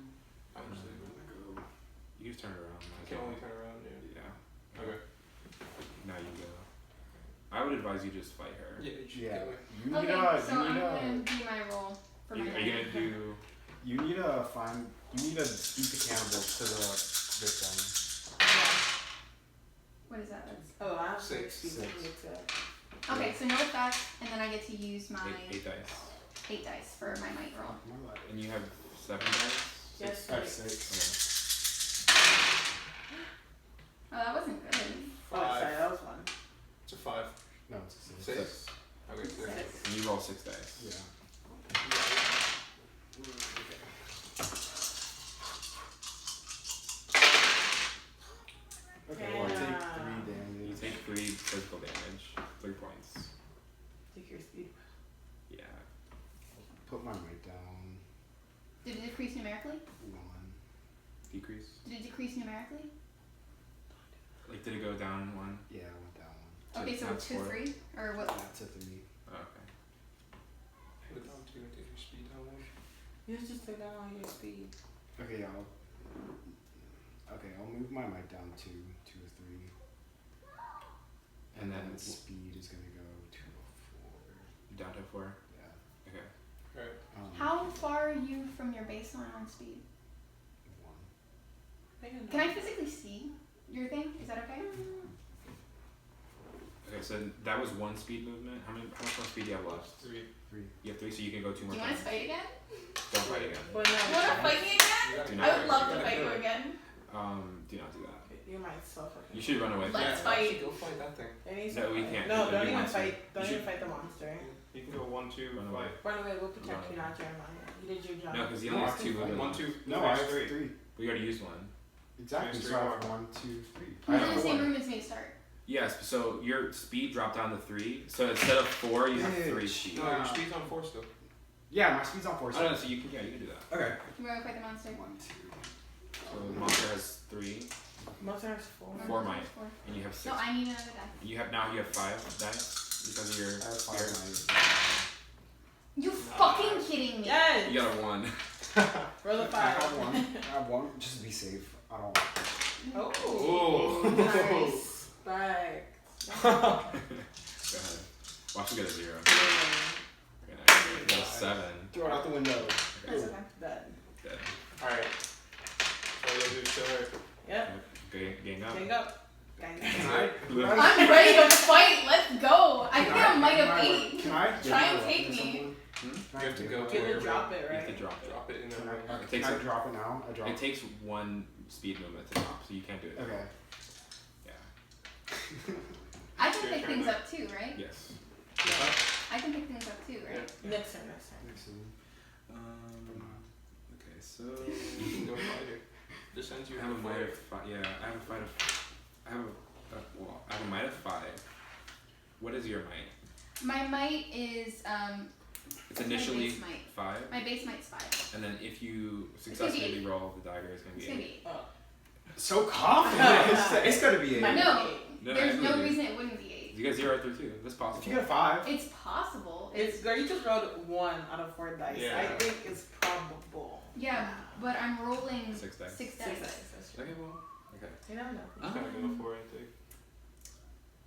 I'm just leaving. Go. You just turn it around. I can only turn around, yeah. Yeah. Okay. Now you go. I would advise you just fight her. Yeah, you should Yeah. kill her. You need Okay, so you I'm need gonna do my roll for Are my you night. gonna do? you need to find. You need to beat the cannibals to the victim. What is that? That's, Oh, I have 6. 6. okay, so no effect, and then I get to use my 8 dice. 8 dice for my might roll. More like And you have 7 dice. Yes, I have 6. 6. Oh, that wasn't good. Oh, sorry, that was 1. It's a 5. No, it's a 6. 6. Okay, 6. 6. And you roll 6 dice. Yeah. Okay, well, Yeah. take 3 You damage. take 3 physical damage. 3 points. Take your speed. Yeah. Put my weight down. Did it decrease numerically? 1. Decrease. Did it decrease numerically? Like, did it go down 1? Yeah, I went down 1. Okay, so that's 2, 4. 3? Or what? That's a 3. Oh, okay. Put it down 2 and take your speed down 1. You just take down all your speed. Okay, I'll move my mic down to 2 or 3. And then speed is gonna go to a 4. Down to 4? Yeah. Okay. Alright. How far are you from your baseline on speed? 1. Can I physically see your thing? Is that okay? Okay, so that was 1 speed movement. How much more speed do you have left? 3. 3. You have 3, so you can go 2 Do more you want times. to fight again? Don't fight again. But no, You want to fight me again? Do I not would love to You fight gotta you do it. again. Do not do that. you might so fucking. You should run away. Let's Yeah, fight. Go fight that thing. It needs No, to we fight. can't. No, It'll don't be even monster. fight. Don't You even should- fight the monster. You can go 1, 2, Run 5. away. Run away. We'll protect Run you, away. not Jeremiah. You did your job. No, because he No, only I has can 2 fight. movement. 1, 2. No, I have 3. 3. We already used 1. Exactly, There's so I 3 have more. 1, 2, 3. Who's I in the have same 4. room as me to start? Yes, so your speed dropped down to 3. So instead of 4, you have 3 speed. No, your speed's on 4 still. Yeah, my speed's on 4. Oh, no, so you can do that. Okay. You want to fight the monster? 1, 2. So the monster has 3, Monster has 4. Or 4 monster might. has 4? and you have 6. No, I need another die. You have 5 dice because of your I have spirit. 5 You fucking kidding me? Yes. You got a 1. Roll the I 5. have 1. I have 1, just to be safe. I don't. Oh. Ooh. Nice. Respect. Go ahead. Watch him get a 0. Okay, nice. You got a 7. Throw it out the window. That's okay. Dead. Dead. Alright. So you gotta do is kill her. Yep. Gang up. Gang up. Gang Can up. I? I'm ready to fight. Let's go. I think I might have 8. Can I? Try and take me. Hmm? Can I You have to do go that? to Get to drop it, You have to right? drop it. Drop it in the Can room. I, It takes can I a- drop it now? I drop It takes 1 speed movement to drop, so you can't do it. Okay. Yeah. I can Your pick turn things then. up too, right? Yes. I can pick things up too, right? Yeah. Next turn, next turn. Next one. Okay, so You can go fight her. This ends you I have a with might fire. of 5. Yeah, I have a fight of. I have I have a might of 5. What is your might? My might is It's initially base might. 5, My base might's 5. and then if you gonna be successfully roll the dagger, it's gonna It's be gonna 8. be 8. So confident. It's gonna be 8. My- No, No, there's no absolutely. reason it wouldn't be 8. You got 0 through 2. That's possible. If you get a 5. It's possible. It's girl, you just rolled 1 out of 4 dice. Yeah. I think it's probable. Yeah, but I'm rolling 6 dice. 6 6 dice. dice. That's true. Okay, well. Okay. You never know. Just gotta go for it, I think.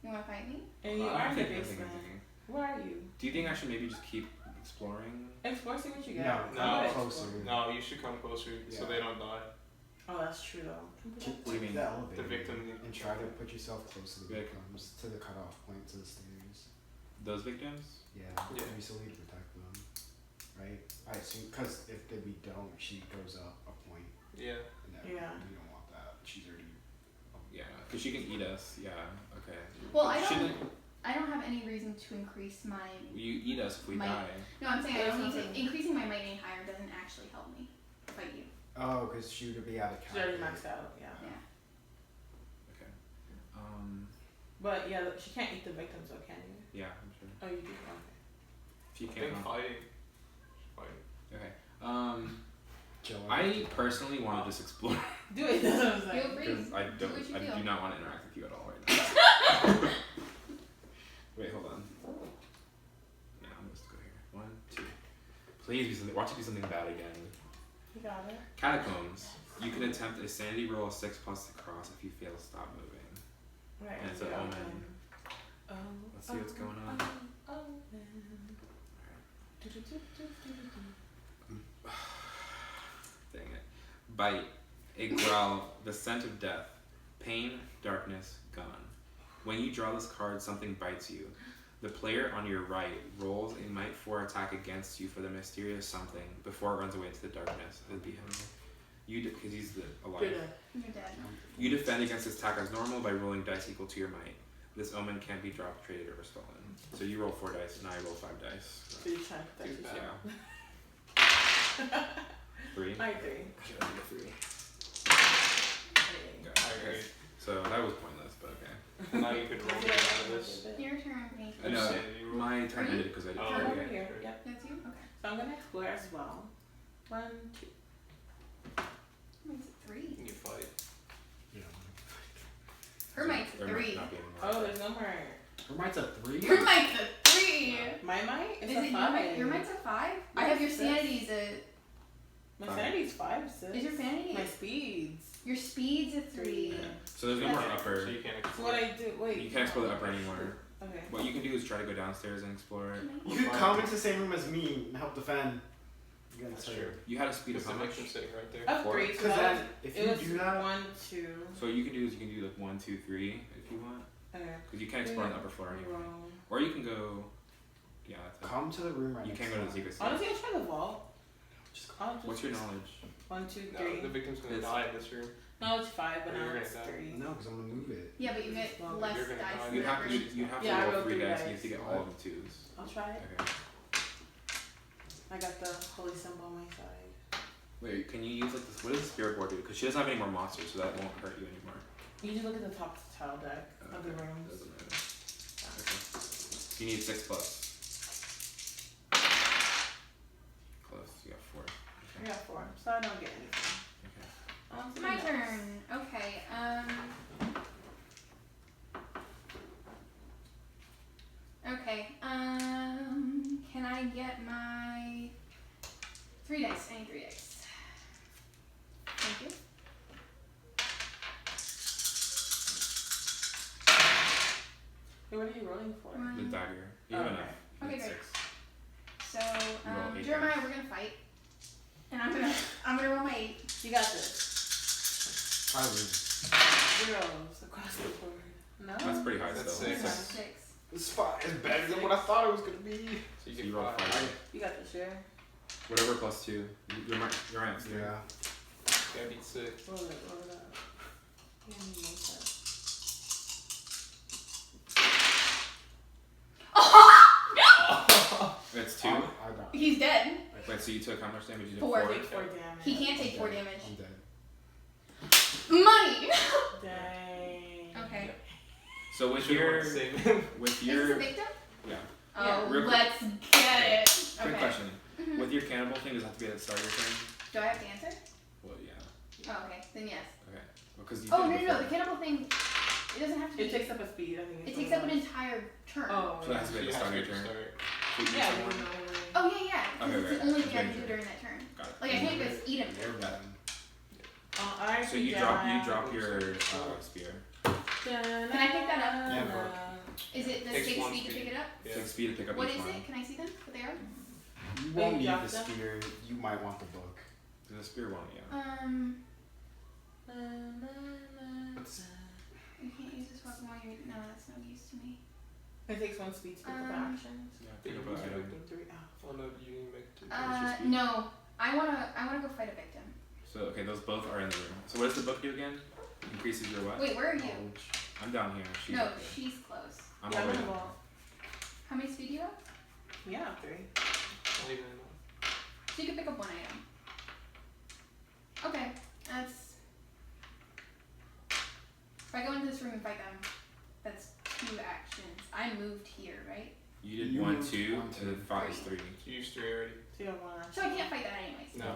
You wanna fight me? And you I'm are in the thinking, I'm thinking, basement. I'm thinking. Where are you? Do you think I should maybe just keep exploring? Explore, see what you get. No, I'm no, gonna closer. explore. No, you should come closer so Yeah. they don't die. Oh, that's true though. Keep What do you mean? the elevator The victim. and try to put yourself close to the Vic. victims, to the cutoff point, to the stairs. Those victims? Yeah, Yeah. easily to protect them, right? I assume because if we don't, she goes up a point, Yeah. and then Yeah. we don't want that. She's already. Yeah, because she can eat us. Yeah, okay. Well, I Shouldn't don't have any reason to increase my. you eat us if we Might. die? No, I'm saying I don't need to. Something. Increasing my might any higher doesn't actually help me fight you. Oh, because she would be out of She's already character. maxed out, yeah. Yeah. Okay. But yeah, she can't eat the victims though, can you? Yeah, I'm sure. Oh, you do? Okay. If you I can't. think fighting. Fighting. Okay. chill. I personally want to just explore Do it. That's what I'm saying. Feel free. because I Do what you I feel. do not want to interact with you at all right now. Wait, hold on. Yeah, I'm just go here. 1, 2. Please be something. Watch it do something bad again. You got it. Catacombs. You can attempt a sanity roll of 6 plus to cross. If you fail, stop moving. Right. And it's an you're omen. open. Oh, Let's see what's going on. Dang it. Bite. A growl. The scent of death. Pain, darkness, gone. When you draw this card, something bites you. The player on your right rolls a might 4 attack against you for the mysterious something before it runs away into the darkness. It would be him. Because he's alive. You're You're dead. You defend against this attack as normal by rolling dice equal to your might. This omen can't be dropped, traded, or stolen. So you roll 4 dice, and I roll 5 dice. So you're trying to protect Too yourself. Yeah. 3. I agree. Should I do 3? I agree. So that was pointless, but okay. Now you could roll me out of this. Your turn, Nathan. I know. Sanity roll. My turn Are you? ended because I did. Oh, Come okay. over here. Yep. That's you? Okay. So I'm gonna explore as well. 1, 2. Mine's a 3. You fight. Yeah. Her might's a There might 3. not be any more. Oh, there's no more. Her might's a 3. Your might's a 3. My might? It's Is a it 5. your might's a 5? I Yes, have your sis. sanity's a. My 5. sanity's 5, sis. Is your sanity? My speeds. Your speed's a 3. So there's no more That's- upper. So you can't So what I do? Wait. You can't explore the upper anymore. Okay. What you can do is try to go downstairs and explore it. You could come into the same room as me and help defend. That's true. You had a speed of Because how the much? victim's sitting right there. I have 3. So Because that then, if it you was do that, 1, 2. So what you can do is you can do like 1, 2, 3 if you want, Okay. because you can't explore on the upper floor anyway. Roll. Or you can go. Yeah, that's it. come to the room right You next can't go to the to secret stairs. Honestly, I'll try the vault. I'll just What's your knowledge? 1, 2, No, 3. the victim's gonna It's- die in this room. No, it's 5, but Or now you're it's gonna die. 3. No, because I'm gonna move it. Yeah, but you get Well, less you're gonna dice. die. in You'd that have to. room. You'd have to Yeah, I roll rolled 3 3 dice. You have dice. to get all of the 2s. I'll try it. Okay. I got the holy symbol on my side. Wait, can you use like this? What does the spirit board do? Because she doesn't have any more monsters, so that won't hurt you anymore. You just look at the top tile deck of the Okay, rooms. doesn't matter. Okay. So you need 6 plus. Close. You got 4. I got 4, so I don't get anything. Okay. On to the My next. turn. Okay. Okay. Can I get my 3 dice? I need 3 dice. Thank you. Hey, what are you rolling for? The dagger. You have Okay. enough. You Okay, need great. 6. So, You roll 8 Jeremiah, dice. we're gonna fight, and I'm gonna roll my 8. You got this. I would. Zeros across the board. No? That's pretty high That's still. 6. Six. 6. It's fine. It's better than what I thought it was gonna be. So you So get you roll 5. 5. You got this, share. Whatever plus 2. You're right. It's 3. Yeah. Gotta beat 6. Roll it up. Yeah, you make that. It's 2. I got. He's dead. Wait, so you took how much damage? You did 4. 4. Take 4 damage. He can't take I'm 4 dead. damage. I'm dead. Money. Dang. Okay. So with Should've your wanted to save him. with Is this a your victim? yeah. Oh, Real quick. let's get it. Quick Okay. question. Mhm. With your cannibal thing, does it have to be at the start of your turn? Do I have to answer? Well, yeah. Oh, okay. Then yes. Okay. Because you Oh, did no, it no, no. before. The cannibal thing, it doesn't have to be. It takes up a speed, I think. It takes up an entire turn. Oh, So it has to be at You the have start of to your turn. start. So you yeah. someone- You know, Oh, yeah, yeah. Because Okay, it's the right. only thing I Okay, can do sure. during that turn. Got it. Like, I can't just eat him. You're bad. I So you drop your spear. Can I pick that up? Yeah, Brooke. Is it the Takes 6 1 speed to speed. pick it up? Yeah. 6 speed to pick up What each is one. it? Can I see them? What they are? You Oh, won't you need dropped the them? spear. You might want the book. The spear won't, yeah. You can't use this weapon while you're. No, that's no use to me. It takes 1 speed to pick up actions. Yeah, Pick pick up up a an item. victim. 3. Oh no, you need to make 2. No. I wanna go fight a victim. So okay, those both are in the room. So what does the book do again? Increases your what? Wait, where are you? Knowledge. I'm down here. She's No, up there. she's close. I'm Yeah, all the way I'm down. involved. How many speed do you have? Yeah, 3. Not even enough. So you can pick up 1 item. Okay, that's. If I go into this room and fight them, that's 2 actions. I moved here, right? You did You 1, moved 2, 1, and then 5 is 3. You used 3 already. So you have 1 action. So I can't fight that anyways. No.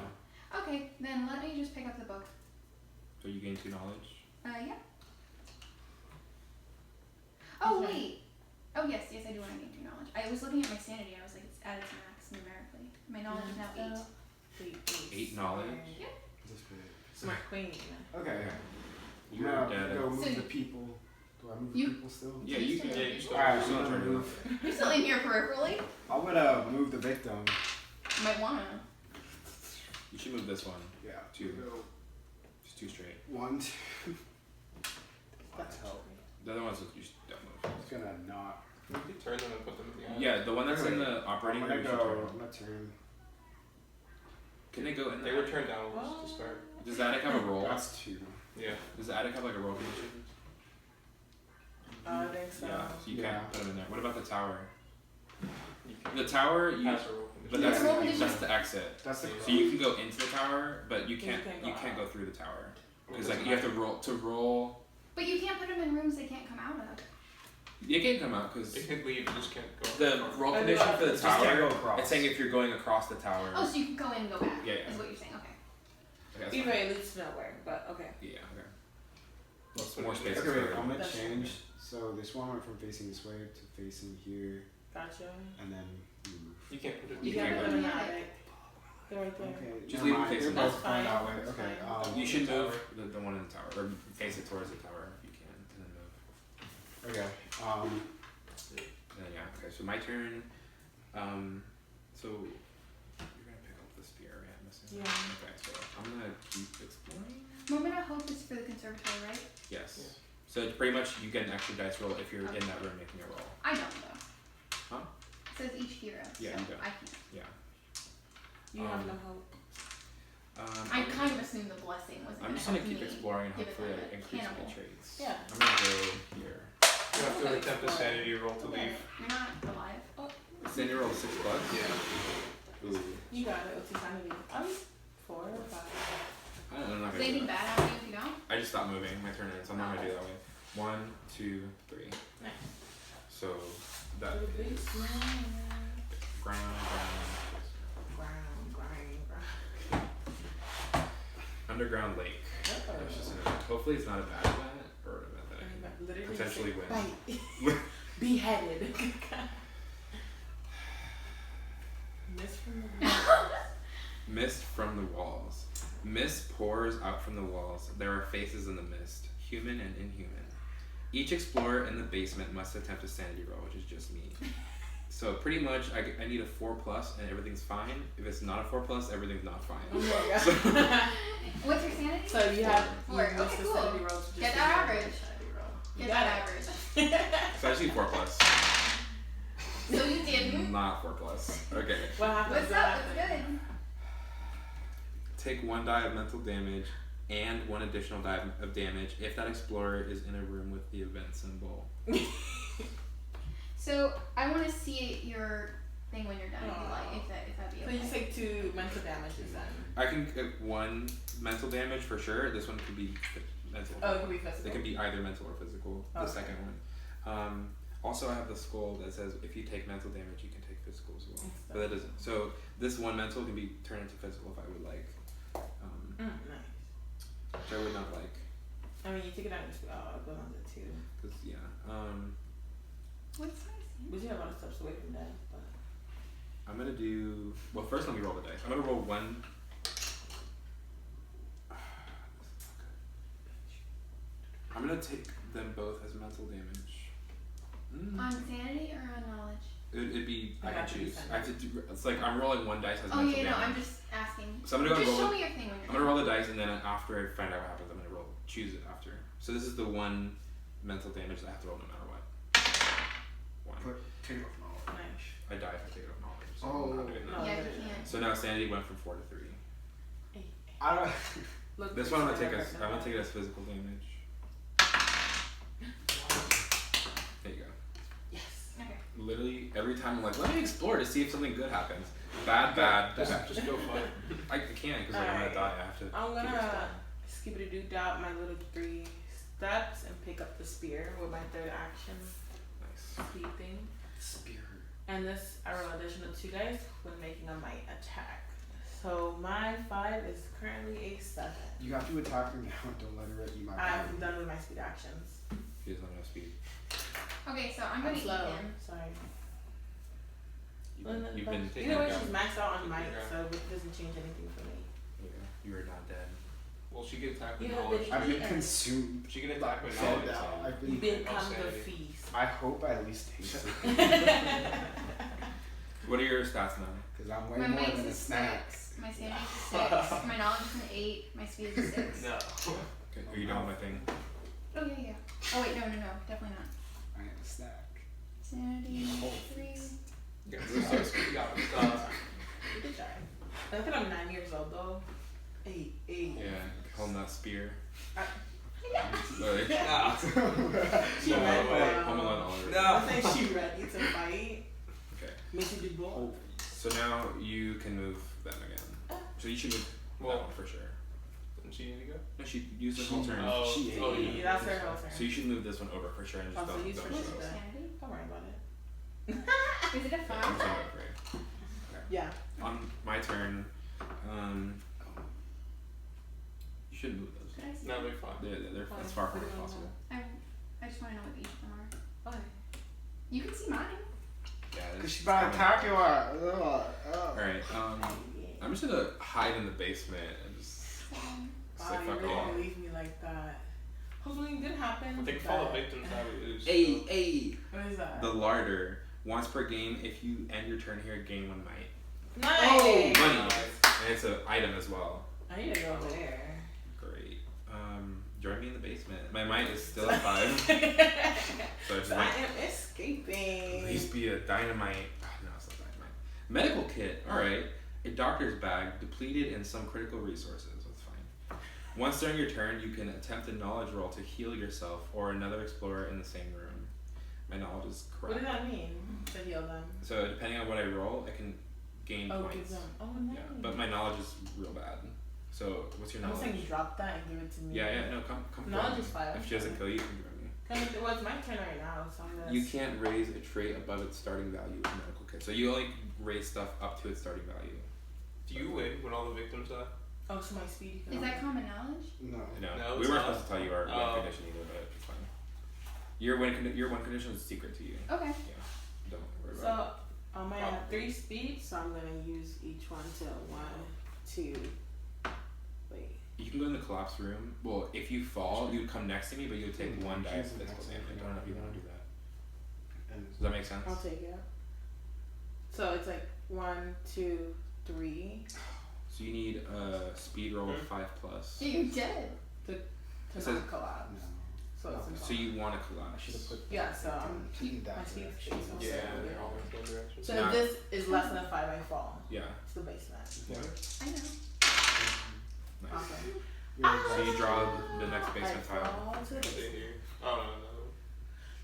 Okay, then let me just pick up the book. So you gain 2 knowledge. Yeah. Oh, Okay. wait. Oh, yes, I do want to gain 2 knowledge. I was looking at my sanity. I was like, it's at its max numerically. My knowledge is now 8. 8 knowledge? Yeah. That's great. Smart queen. Okay. You're Now, dead. go move So- the people. Do I move You- the people still? Yeah, You you still can. have Yeah, you still Alright, Still I'm turn gonna it move. You're still in here peripherally. I would move the victim. Might wanna. You should move this one. Yeah. 2. Go Just 2 straight. 1, 2. That's help. The other ones you just don't move. It's gonna not. You could turn them and put them in the eye. Yeah, the one that's in Okay. the operating I'm room. gonna You should go. turn. I'm gonna turn. Can they go in They there? were turned downwards to start. Does the attic have a roll? That's 2. Yeah. Does the attic have like a roll condition? I think so. Yeah, so you Yeah. can't put them in there. What about the tower? You can The tower, you. pass a roll But condition. that's Yeah. Roll condition. that's the exit. That's the. So you can go into the tower, but you You can't can't go you can't out. go through the tower Well, because it like you have to roll. But you can't put them in rooms they can't come out of. You can come out because They could leave, you just can't go. the roll I condition know. for the Just can't tower. go across. It's saying if you're going across the tower. Oh, so you can go in and go back. Yeah, yeah. Is what you're saying. Okay. Okay, that's Either fine. way, it leads to nowhere, but okay. Yeah. Okay. Let's More put it in space. there. Okay, wait. I'm gonna That's change. So this one went from facing this way to facing here, Gotcha. and then move. You can't put it You You can't can't put go them in in the the attic. They're right there. Okay. Just never leave it mind, facing they're that. both going That's that way. fine, Okay. that's You should The move the one in the tower or face it towards the tower if you can, and then move. Okay. And then, yeah. Okay. So my turn. So you're gonna pick up the spear, right? I'm assuming. Yeah. Okay. So I'm gonna keep exploring. Moment of hope is for the conservatory, right? Yes. Yeah. So it's pretty much you get an extra dice roll if you're in that room making a roll. I don't though. Huh? It says each hero. Yeah, so you don't. I can't. You have Um, no hope. I kind of assumed the blessing was I'm gonna just gonna help keep me. exploring and give it hopefully like I a increase my cannibal. traits. Yeah. I'm gonna go here. You have to attempt a sanity roll to Okay. leave. You're not alive. Sandy roll 6 bucks. Yeah. Ooh. You got it. What's your sanity? I'm 4 or 5. I don't know. I'm not Is gonna do anything that. bad happening if you don't? I just stopped moving. My turn ends. So I'm not gonna do it that way. 1, 2, 3. Nice. So that To the big is smile. ground. Underground lake. Oh. That's just an event. Hopefully it's not a bad event or an event that I can Literally potentially say, win. Bite. Beheaded. Miss from the walls. Mist from the walls. Mist pours out from the walls. There are faces in the mist, human and inhuman. Each explorer in the basement must attempt a sanity roll, which is just me. So pretty much, I need a 4+ and everything's fine. If it's not a 4+, everything's not fine. Oh my god. What's your sanity? So you have Four. you missed Okay, the cool. sanity roll to just Get do that your average. sanity roll. You Get got that it. average. So I just need 4+. So you didn't? Not 4+. Okay. What happened? What's up? What's good? Take 1 die of mental damage and 1 additional die of damage if that explorer is in a room with the event symbol. So I want to see your thing when you're done. If you like, Aw. if that'd be So okay. you take 2 mental damages then. I can get 1 mental damage for sure. This one could be mental. Oh, it could be physical. It can be either mental or physical. The Okay. second one. Also, I have the skull that says if you take mental damage, you can take physical as well. But that doesn't. So this 1 mental can be turned into physical if I would like. Nice. Which I would not like, I mean, you take it out and just I'll go on to 2. cause yeah. What's my But you have a lot of steps away from that. But I'm gonna do. Well, first let me roll the dice. I'm gonna roll 1. I'm gonna take them both as mental damage. On sanity or on knowledge? It'd be. I It can has to be choose. sanity. I have to do. It's like I'm rolling 1 dice as Oh mental yeah, no, damage. I'm just asking. So I'm gonna Just roll. show me your thing when you're I'm gonna roll the dice and then after I find out what happens, I'm gonna choose it after. So this is the 1 mental damage that I have to roll no matter what. 1. Take off knowledge. nice. I die if I take it off knowledge. So Oh. I'm not doing that. No. Yeah, you can't. So now sanity went from 4 to 3. I don't. Look, This one I'm gonna take as it as physical damage. There you go. Yes. Okay. Literally every time I'm like, let me explore to see if something good happens. Bad. Just go fight. I can't because like, I'm gonna Alright. die. I have to. I'm keep gonna skippity doo dot my little 3 steps and pick up the spear with my 3rd action Nice. speed thing. Spear. And this I roll additional 2 dice when making a might attack. So my 5 is currently a 7. You have to attack her now. Don't let her eat my body. I'm done with my speed actions. She doesn't have enough speed. Okay, so I'm gonna eat slow. him. Sorry. You've been taking Either way, down. she's maxed out on Taking might, down. so it doesn't change anything for me. Yeah, you are not dead. Well, she can attack with You have knowledge. been- I've been Yeah. consumed. She can attack with Fed knowledge. out. I've You been. become the sanity. feast. I hope I at least taste it. What are your stats now? Because I'm way My more might's than a a snack. 6. My sanity is a 6. My knowledge is an 8. My speed is a 6. No. Okay, are you done with my thing? Oh yeah, yeah. Oh wait, no, definitely not. I am a snack. Sanity Oh. 3. Yeah, stop. You did try. I think I'm 9 years old though. 8. Yeah, holding that spear. I- Literally. Nah. She Home read Alone, Home Alone all over. No. I think she ready to fight. Okay, Makes you do both. so now you can move them again. So you should move that one for sure. Didn't she need to go? No, she used her whole turn. Oh, She oh, ate. yeah. That's her whole turn. So you should move this one over for sure and just Oh, so don't use don't for What's show. your sure. sanity? Don't worry about it. Is it a I'm 5? sorry, right. Yeah. On my turn, you should move those. Should I see? No, them? they're fine. They're as far from as possible. I just want to know what each of them are. Okay. You can see mine. Yeah. Because it's she's about to kinda- attack you. Alright, I'm just gonna hide in the basement and just say Wow, you fuck really all. leave me like that. Hopefully it did happen. I think fall of victims how we lose. Hey! What is that? The larder. Once per game, if you end your turn here, gain 1 might. Nice! Money! And it's an item as well. I need to go over there. Great. Join me in the basement. My might is still at 5. So it's So I like, am escaping. please be a dynamite. Oh, no, it's not dynamite. Medical kit. Alright. A doctor's bag depleted in some critical resources. That's fine. Once during your turn, you can attempt a knowledge roll to heal yourself or another explorer in the same room. My knowledge is What correct. does that mean? To heal them? So depending on what I roll, I can gain Oh, give points. them. Oh, nice. Yeah, but my knowledge is real bad. So what's your I'm knowledge? saying drop that and give it to me. Yeah, no, come. Knowledge for is me. 5. If she doesn't kill you, you can give it me. Well, it's my turn right now, so I'm gonna. You can't raise a trait above its starting value with medical kit. So you only raise stuff up to its starting value. Do you win when all the victims die? Oh, so my speed. Is that common knowledge? No. No, No, we it's weren't not. supposed to tell you our win Oh. condition either, but it's fine. Your win condition is secret to you. Okay. Yeah, don't worry about So I have 3 speed, so I'm gonna use each one to 1, 2. Wait. it. You can go in the collapse room. Well, if you fall, you'd come next to me, but you would take 1 die of Choose the physical next damage. I one. don't know if you want to do that. And Does that make sense? I'll take it. So it's like 1, 2, 3 So you need a speed roll of 5+. Yeah, you did. to It not says- collapse. no. So it's So impossible. So you want to I collapse. should have put. Yeah, so in my that speed direction. is also- Yeah, they're all in one direction. So Nah. if this is less than a 5, I fall Yeah, to the basement. I know. nice. Awesome. So you draw the next basement I tile. fall to the Stay basement. here. Oh no.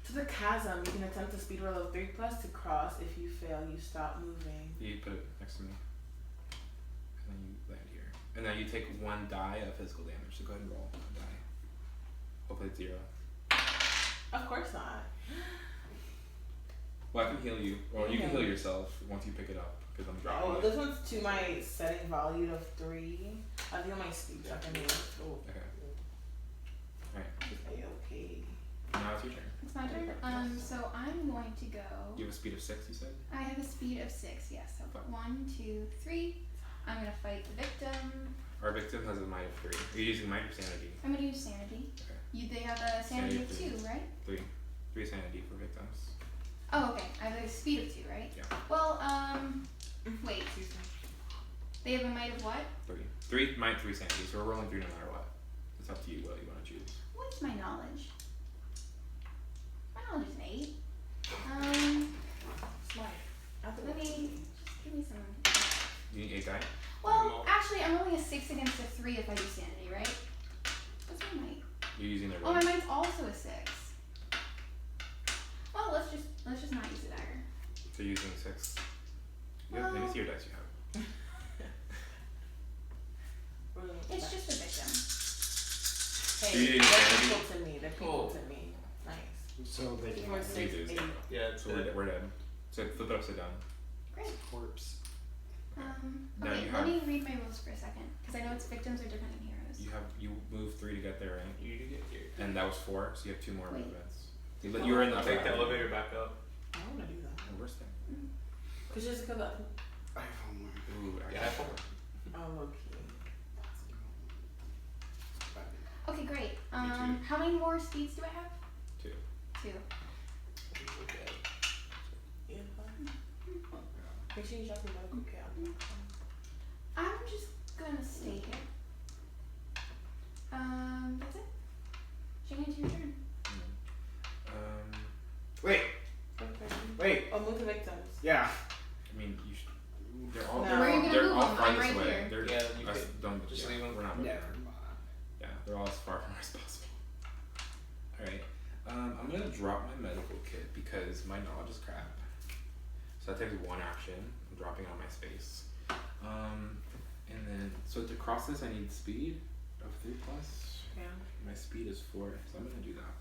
To the chasm, you can attempt a speed roll of 3+ to cross. If you fail, you stop moving. You put it next to me. And then you land here. And then you take 1 die of physical damage. So go ahead and roll 1 die. Hopefully it's 0. Of course not. Well, I can heal you. Or you can Yeah. heal yourself once you pick it up. Because I'm dropping Oh, it. this one's to my setting value of 3. I think on my speed, so I can do it. Oh, Okay. Alright. okay. Now it's your turn. It's my turn. So I'm going to go. You have a speed of 6, you said? I have a speed of 6. Yes. So Fine. 1, 2, 3. I'm gonna fight the victim. Our victim has a might of 3. Are you using might or sanity? I'm gonna use sanity. Okay. They have a sanity of Sanity 2, right? 3. 3 sanity for victims. Oh, okay. I have a speed of 2, right? Yeah. Well, wait. They have a might of what? 3. 3 might, 3 sanity. So we're rolling 3 no matter what. It's up to you what you want to choose. What's my knowledge? My knowledge is an 8. Smart. Let me just give me some. You need 8 die? Well, actually, I'm rolling a 6 against a 3 if I do sanity, right? What's my might? You're using their Oh, my roll. might's also a 6. Well, let's just not use the dagger. So you're using 6. Yeah, let me see your dice you have. It's just a victim. Hey, You need they're sanity? people to me. They're people Oh. to me. Nice. So they can We're have We 6, do. 8. Yeah, So we're dead. So flip it upside down. Great. corpse. Now Okay, you let have- me read my rules for a second, because I know its victims are different than heroes. You move 3 to get there, right? You need to get here. And that was 4, so you have 2 more Wait. movements. You were in the upper Take the alley. elevator back up. I wanna do that. Oh, worst thing. Cause just cause I. I have homework. Ooh, Yeah, I have homework. Oh, okay. Okay, great. too. How many more speeds do I have? 2. 2. Okay. Yeah. Make sure you drop your medical cap. I'm just gonna stay here. That's it. Shane, it's your turn. Wait. Okay. Wait. Oh, move the victims. Yeah. I mean, they're all. No. Where are you gonna they're move all them? I'm farthest right away. here. They're Yeah, you us, could don't just yeah, leave them. We're not moving. Never mind. Yeah, they're all as far from us as possible. All right. I'm gonna drop my medical kit because my knowledge is crap. So that takes 1 action. I'm dropping it on my space. And then so to cross this, I need speed of 3+. Yeah. My speed is 4, so I'm gonna do that.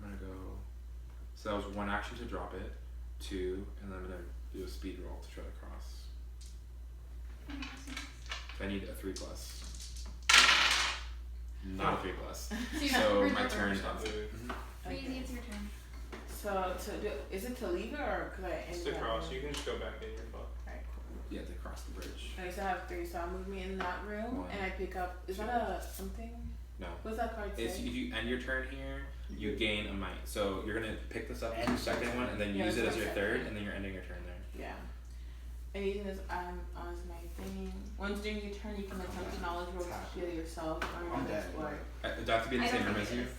I'm gonna go. So that was 1 action to drop it, 2, and then I'm gonna do a speed roll to try to cross. So I need a 3+. Not a 3+. So Where's my your turn. Stop moving. Breezy, it's your turn. So to do, is it to leave it or could I end It's to that cross. room? You can just go back in your fuck. Alright, cool. Yeah, to cross the bridge. Okay, so I have 3, so I'll move me in that room 1, and I pick up. Is that a something? No. What's that card say? It's if you end your turn here, you gain a might. So you're gonna pick this up as your second one, and then Yeah, use it that's as your my third, second. and then you're ending your turn there. Yeah. And using this as my thing. Once during your turn, you can attempt a knowledge roll to heal yourself or I'm an dead. explore. Do I have to be in the I same don't room think as you? it is.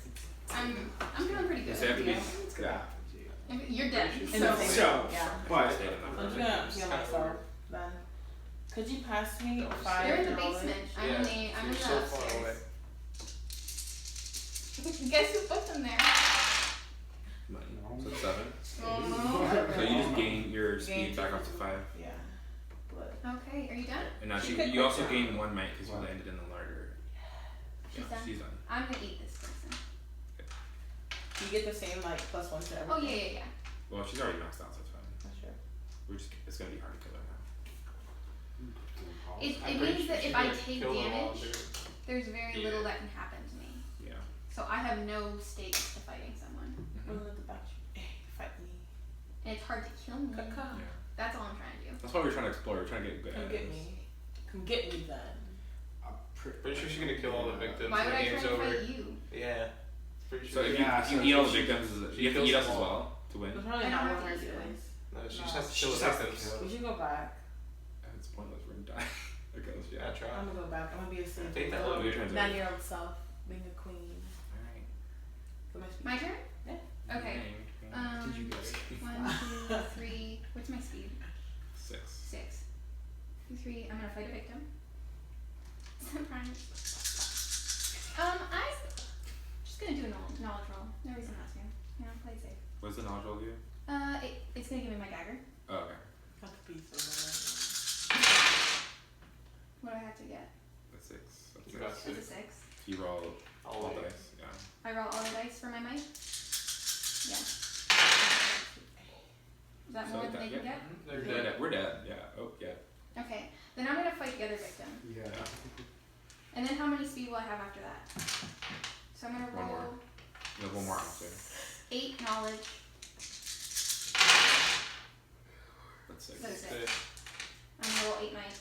I'm doing pretty good. Does it have to be? Yeah. It's gonna Yeah. happen to you. You're dead. In So, the same So, room, yeah. But Stayed in that I'm room. just gonna heal myself then. Could you pass me 5 they're in the knowledge? basement. I'm Yeah, in the you're so far upstairs. away. Guess who put them there? Money. No. So 7. Oh. So you just gain your Gain speed back up to 5. Yeah. Blood. Okay, are you done? And now She could you also put gain down. 1 might because you What? landed in the larder. She's Yeah, done. she's done. I'm gonna eat this person. You get the same like +1 to everything. Oh yeah. Well, she's already maxed out, so it's fine. Not sure. It's gonna be hard to kill her now. It I'm means pretty that sure if she's I gonna take kill them all, damage, dude. there's very Yeah. little that can happen to me. Yeah. So I have no stakes to fighting someone. I'm gonna let the back fight me. And it's hard to kill me. Kaka. Yeah. That's all I'm trying to do. That's why we're trying to explore. We're trying to get good Come at get it. me. Come get me then. I'm Pretty sure she's gonna kill all the victims. Why when would the I try game's to over. fight you? Yeah. Pretty So sure. if Yeah, you so eat all the she- victims, she you have to kills eat us them as all. well to win. There's probably I not don't one have right to eat here. No, she No. just has to kill She the just has to victims. kill. We should go back. It's pointless. We're gonna die. Okay, let's Yeah, try. I'm gonna go back. I'm gonna be a saint. Take that Oh, little your turn's over. 9-year-old self, being a queen. Alright. So my speed. My turn? Yeah. Okay. Did you get it? 1, 2, 3. What's my speed? 6. 6. 2, 3. I'm gonna fight a victim. I'm just gonna do a knowledge roll. No reason not to. You know, play it safe. What's the knowledge roll do? It's gonna give me my dagger. Oh, okay. Not the beast or What do I have to get? That's 6. You got That's a 6. You roll all of it. dice. Yeah. I roll all the dice for my might. Yeah. Is that So more that- than they can yeah. get? They're We're dead. dead. We're dead. Yeah. Oh, yeah. Okay. Then I'm gonna fight the other victim. Yeah. And then how many speed will I have after that? So I'm gonna One more. roll You have 1 more after. 8 knowledge. That's 6. So That's 6. it. I'm gonna roll 8 might.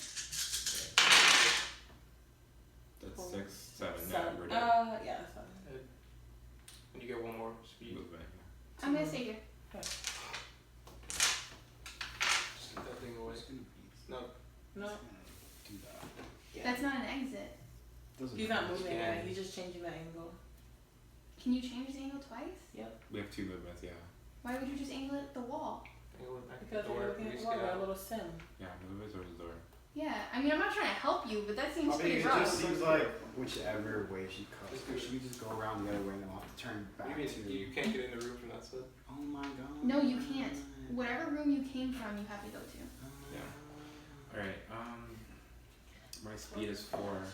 That's 6, 7. Yeah, Seven. we're dead. Yeah, that's fine. And you get 1 more speed. Movement. I'm gonna stay here. Just get that thing away. It's gonna be- No. No, Do that. That's not an exit. Doesn't he's not matter. moving Yeah. it. He's just changing the angle. Can you change the angle twice? We have 2 movements. Yeah. Why would you just angle it at the wall? Angle it back to Because the door. we're looking at Please the wall. get We're a out. little sim. Yeah. Move it towards the door. Yeah, I mean, I'm not trying to help you, but that seems I mean, pretty it rough. just seems like whichever way she cuts, Just do it. she could just go around the other way and then I'll have to turn back You, mean, to. you can't get in the room from that side. Oh my god. No, you can't. Whatever room you came from, you have to go to. Yeah. Alright. My speed is 4.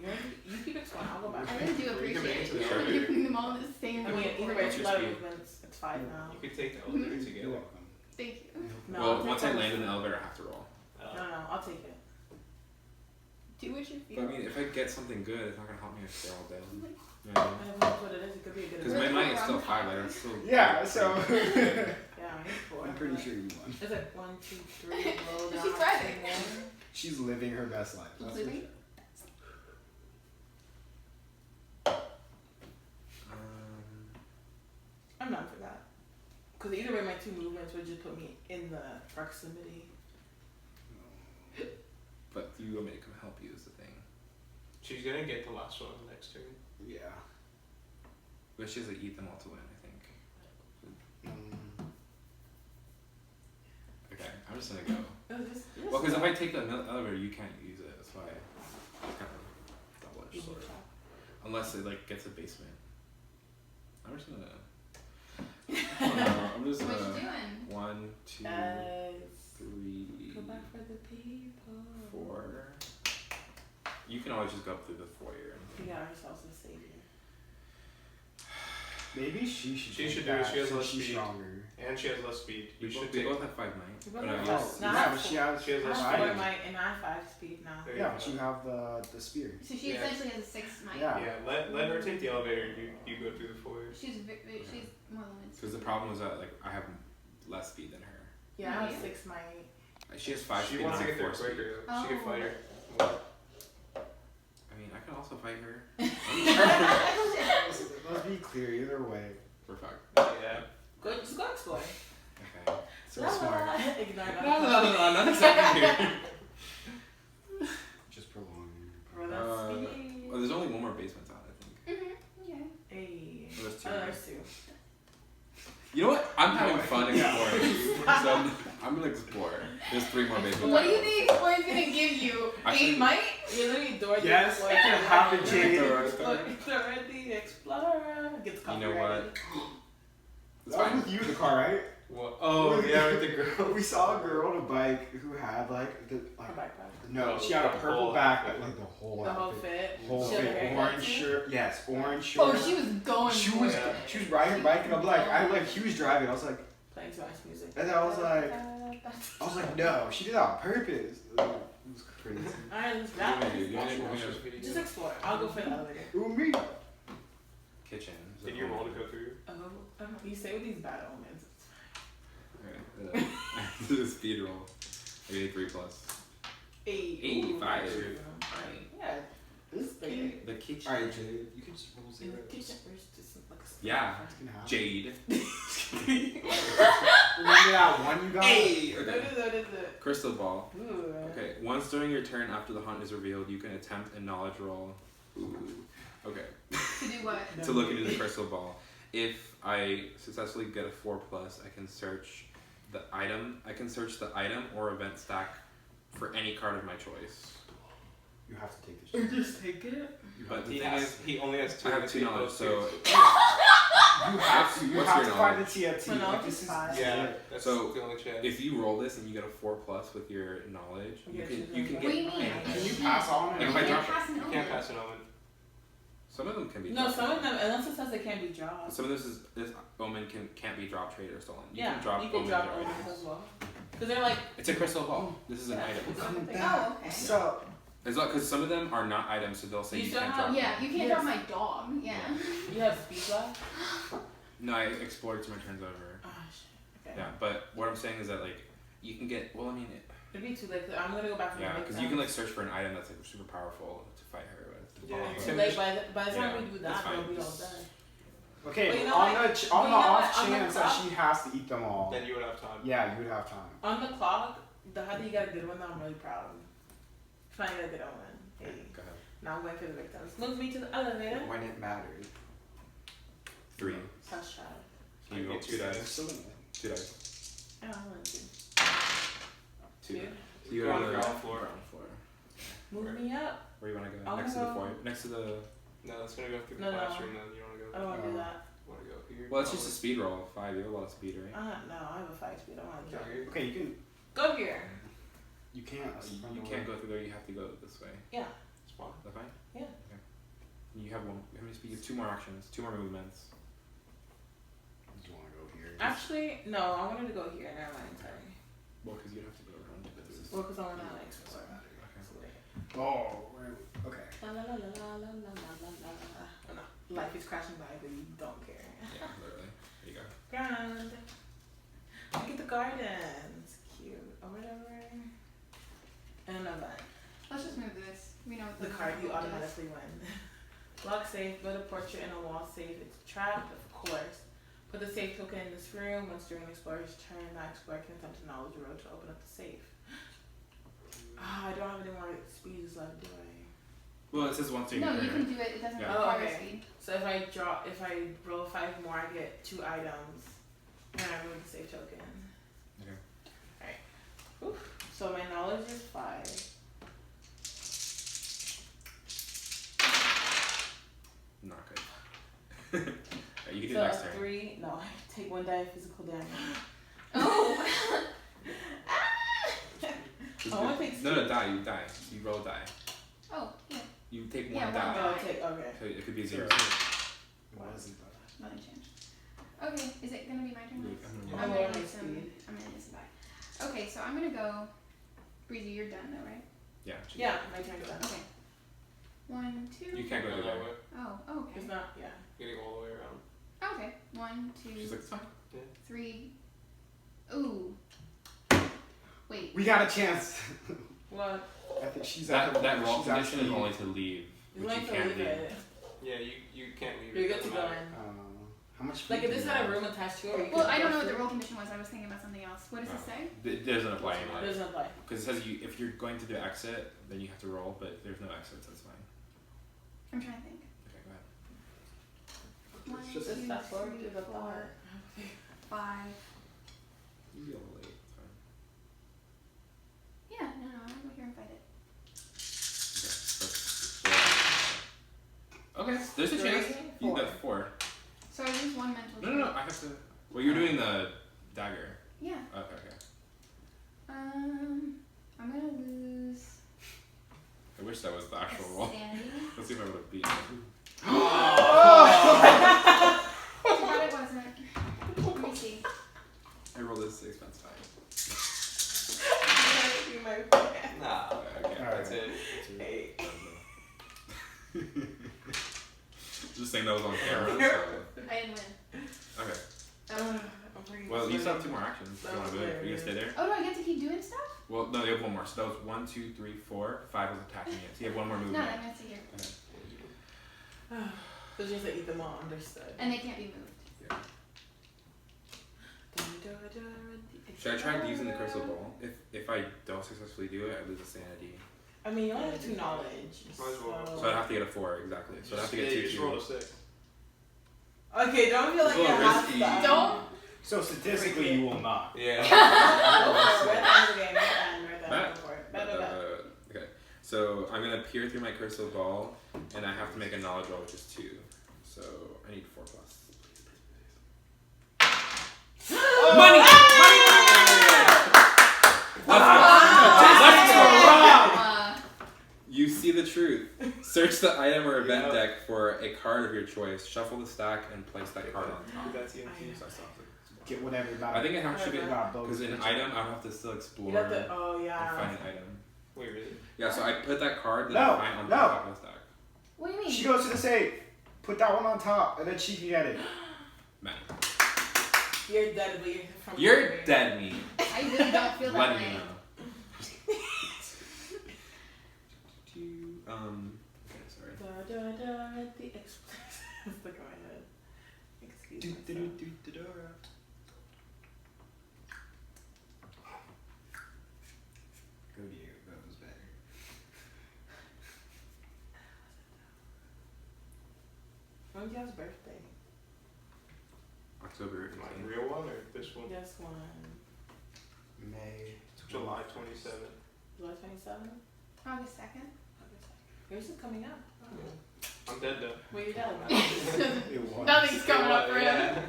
You keep exploring. I'll go back. I really do Or you can make appreciate it to the Sure. elevator. giving them all the same I mean, either way, What's it's a your lot of speed? movements. It's 5 now. You could take the elevator You're together. welcome. Thank you. No, Well, I'll once take I one. land in the elevator, I have to roll. No, I'll take it. Do what you But feel. I mean, if I get something good, it's not gonna help me if they're all dead. You know I what I mean? don't know what it is. It could be a good. Because We're my the might is wrong still 5, like time. that's still. Yeah, so Yeah, I need 4. I'm pretty sure you won. It's like 1, 2, 3. Roll down. She's thriving. 2 more. She's living her best life. That's for Living? sure. I'm down for that. Because either way, my 2 movements would just put me in the proximity. But you want me to come help you is the thing. She's gonna get the last one on the next turn. Yeah. But she has to eat them all to win, I think. Okay, I'm just gonna go. Well, because if I take the elevator, you can't use it. That's why it's kind of double-edged sword. Unless it like gets a basement. I'm just gonna. I don't know, I'm just What gonna. you doing? 1, 2, Guys, 3, go back for the people. 4. You can always just go up through the foyer. We got ourselves a savior. Maybe she should. She take should do it. that She has since less she's speed. stronger. And she has less speed. You We should both, take. we both have 5 might. We But both I have guess- Nah, Yeah, but she has. She has I less have 4 speed. might and I have 5 speed now. There you Yeah, go. but you have the spear. So she Yeah. essentially has a 6 might. Yeah. Yeah, let her take the elevator and you go through the foyer. She's more limited. Because the problem is that like I have less speed than her. Yeah, I have Yeah. 6 might. She has 5 She speed wants to and I get have there 4 speed. quicker. Oh. She can fight her. I mean, I can also fight her. Let's be clear. Either way, We're fucked. Yeah. Go, just go explore. Okay. so smart. Ignore that. No, not exactly here. Just prolonging. Bro, that's speed. Well, there's only one more basement on, I think. Okay. Hey. Oh, there's 2. There's 2. You know what? I'm having fun Yeah. exploring. So I'm gonna explore. There's 3 more basements. What do you think Explore's gonna give you? Actually- 8 might? You literally door the Yes, explorer. it can happen, Jade. Door the explorer. Gets You know what? It's That was fine. with you in the car, right? What? Oh yeah, with the girl. We saw a girl on a bike who had like the A backpack. no, Oh, she had a the purple whole backpack, outfit. like the whole The whole outfit. fit. Whole She had her fit, haircut orange too? shirt. Yes, orange shirt. Oh, she was going She for was it. she was riding her bike and I'm like he was driving. I was like, Playing too much music. and I was like, no, she did that on purpose. It was crazy. Alright, let's You wrap want me to it. do? Watch You want me this to- video. Just explore. I'll go for the elevator. Ooh me. Kitchen. Did you roll to go through? You say with these bad omens. Okay. This is a speed roll. I got 3 plus. 85. Yeah. This thing. The kitchen. Alright, Jade, you can just roll In zero. the kitchen, there's just like a Yeah. It's gonna happen. Jade. Remember that one you got? Hey. What Okay. is it? Crystal ball. Ooh. Okay. Once during your turn after the hunt is revealed, you can attempt a knowledge roll. Ooh. Okay. To do what? To look into the crystal ball. If I successfully get a 4 plus, I can search the item. I can search the item or event stack for any card of my choice. You have to take this. Or just take it. But the He thing has. is, He only has 2. I have 2 knowledge, so You have to. You What's have your to find the knowledge? TFT. My knowledge Like, this is is 5. Yeah, that's So, the only chance. if you roll this and you get a 4 plus with your knowledge, You you get can to you can the- get What do you mean? anything. Can you pass on Like it? if I You drop can't pass an You omen. can't pass an omen. Some of them can be. No, dropped some of traded. them, unless it says they can't be dropped. Some of this omen can't be dropped, traded, or stolen. You Yeah, can drop you can omens drop or omens items. as well. Because they're like, It's a crystal ball. This is an Yeah. item. Come Oh, back. okay. What's up? It's not because some of them are not items, so they'll say You you, still can't have- drop. Yeah, them. you can't Yes. drop my dog. Yeah. you have speed left. No, I explored 2 more turns over. Oh, shit. Okay. Yeah, but what I'm saying is that like you can get. Well, I mean, It'd be too late. I'm gonna go back to yeah, my because you can like search for an item that's like super powerful to fight her with. Yeah, you Too can- late. By the time Yeah, we do that's that, fine. they'll be all Just- done. Okay, But you know on what? the But on you the know off what? On the chance that clock- she has to eat them all. Then you would have time. Yeah, you would have time. On the clock, the how do you got a good one? That I'm really proud of. Finally got a good omen. Hey. Go ahead. Now I'm going for the victims. Move me to the elevator. When it mattered. 3. Touch child. So you I roll get 2 2 dice. dice. 2 dice. I don't want to. 2. Two. So you Ground go to the floor. ground floor. Move me up. Where do you want to go? I wanna Next to the go- foyer. Next to the. No, that's gonna go through the No, no. classroom. Then you want to I go. don't want to do Oh. that. Want to go here? Well, it's just a speed roll. 5. You have a lot of speed, right? No, I have a 5 speed. I want to Go jump. here. Okay, you can. Go here. You can't. You can't go through there. You have to go this way. Yeah. It's fine. Is that fine? Yeah. Okay. You have one. How many speed? You have 2 more actions. 2 more movements. Just want to go here. Actually, no. I wanted to go here. Never mind. Sorry. Well, because you have to go around to this. Well, because I want to explore. Oh, okay. La la la la la la la la la la. Oh, no. Life is crashing by, but you don't care. Yeah, literally. There you go. Grand. Look at the gardens. Cute. Or whatever. And an event. Let's just move this. We know what The card you automatically win. Lock safe. Build a portrait in a wall safe. It's trapped, of course. Put the safe token in this room. Once during the explorer's turn, that explorer can attempt to knowledge road to open up the safe. I don't have any more speeds left, do I? Well, it says once during No, your you turn. can do it. It doesn't Yeah. require okay. speed. So if I roll 5 more, I get 2 items, and I remove the safe token. Okay. Alright. Oof. So my knowledge is 5. Not good. Alright, you can do So next turn. 3. No, I take 1 die of physical damage. Oh. Just I do- want to take. No, die. You die. You roll a die. Oh, yeah. You take Yeah, one one die. Oh, take. Okay. So it could be a 0. Why is it that? Nothing changed. Okay, is it gonna be my turn next? I'm I'm rolling gonna my need some. speed. I'm gonna need some back. Okay, so I'm gonna go. Breezy, you're done though, right? Yeah. Yeah, my turn's done. Okay. 1, 2. You can't go Go there. that way. Oh, okay. It's not. Yeah. You gotta go all the way around. Okay. 1, 2, She's like, it's fine. 3. Ooh. Wait. We got a chance. What? I think she's That out. roll she's condition is actually- only to leave, You which like you to can't leave leave. it. Yeah, you can't leave. You're it, good to doesn't go matter. in. How much? Like food if this do you had a have? room attached to it, where you Well, could I don't go know what the through, roll condition was. I was thinking about something else. What does it say? It doesn't apply it anymore. doesn't apply. Because it says if you're going to do exit, then you have to roll, but if there's no exit, so it's fine. I'm trying to think. Okay, go ahead. 1, just 2, fast forward 3, to the 4, part. 5. You get a little late, it's fine. Yeah, no, I'll go here and fight it. Okay, there's a chance. You 4. got 4. So I lose 1 mental. No, I have to. Well, you're doing the dagger. Yeah. Okay. I'm gonna lose. I wish that was the a actual roll. sanity. Let's see if I would have beaten it. Too bad it wasn't. Let me see. I rolled a 6, that's fine. Nah. Okay. That's it. Hey. Just saying that was on camera. So. I didn't win. Okay. I'm Well, you still have 2 more actions. If you want to move, you gonna stay there? Oh, do I get to keep doing stuff? Well, no, you have 1 more. So that was 1, 2, 3, 4. 5 was attacking it. So you have 1 more No, movement. I'm gonna sit here. So just that eat them all, understood. And they can't be moved. Should I try using the crystal ball? If I don't successfully do it, I lose a sanity. I mean, you only have 2 knowledge. Might as well. So I'd have to get a 4 exactly. So I'd have to get Yeah, 2 you just roll a 6. Okay, don't feel like It's a you little have risky. stuff. Don't. So statistically, you will not. Yeah. Okay. So I'm gonna peer through my crystal ball, and I have to make a knowledge roll, which is 2. So I need 4 plus. Money! Let's go! You see the truth. Search the item or event Yeah. deck for a card of your choice. Shuffle the stack and place that card on top. That's TNT. So I still have to- Get whatever. I think it has to be Got both. because an item I would have to still explore You got the, and oh find yeah. an item. Wait, really? Yeah, so I put that card that No, I find on no. top of the stack. What do you mean? She goes to the safe. Put that one on top, and then she can get it. Man, You're dead, but from you're memory. dead me. I really don't feel that Let me way. know. Okay, sorry. The explosives. Look at my head. Excuse me. Go Diego, that was better. When's y'all's birthday? October Like 18th. real one or this one? This one. May. July 27th. July 27th? August 2nd. Yours is coming up. I'm dead though. Well, you're dead. It was. Nothing's coming up for him. Yeah.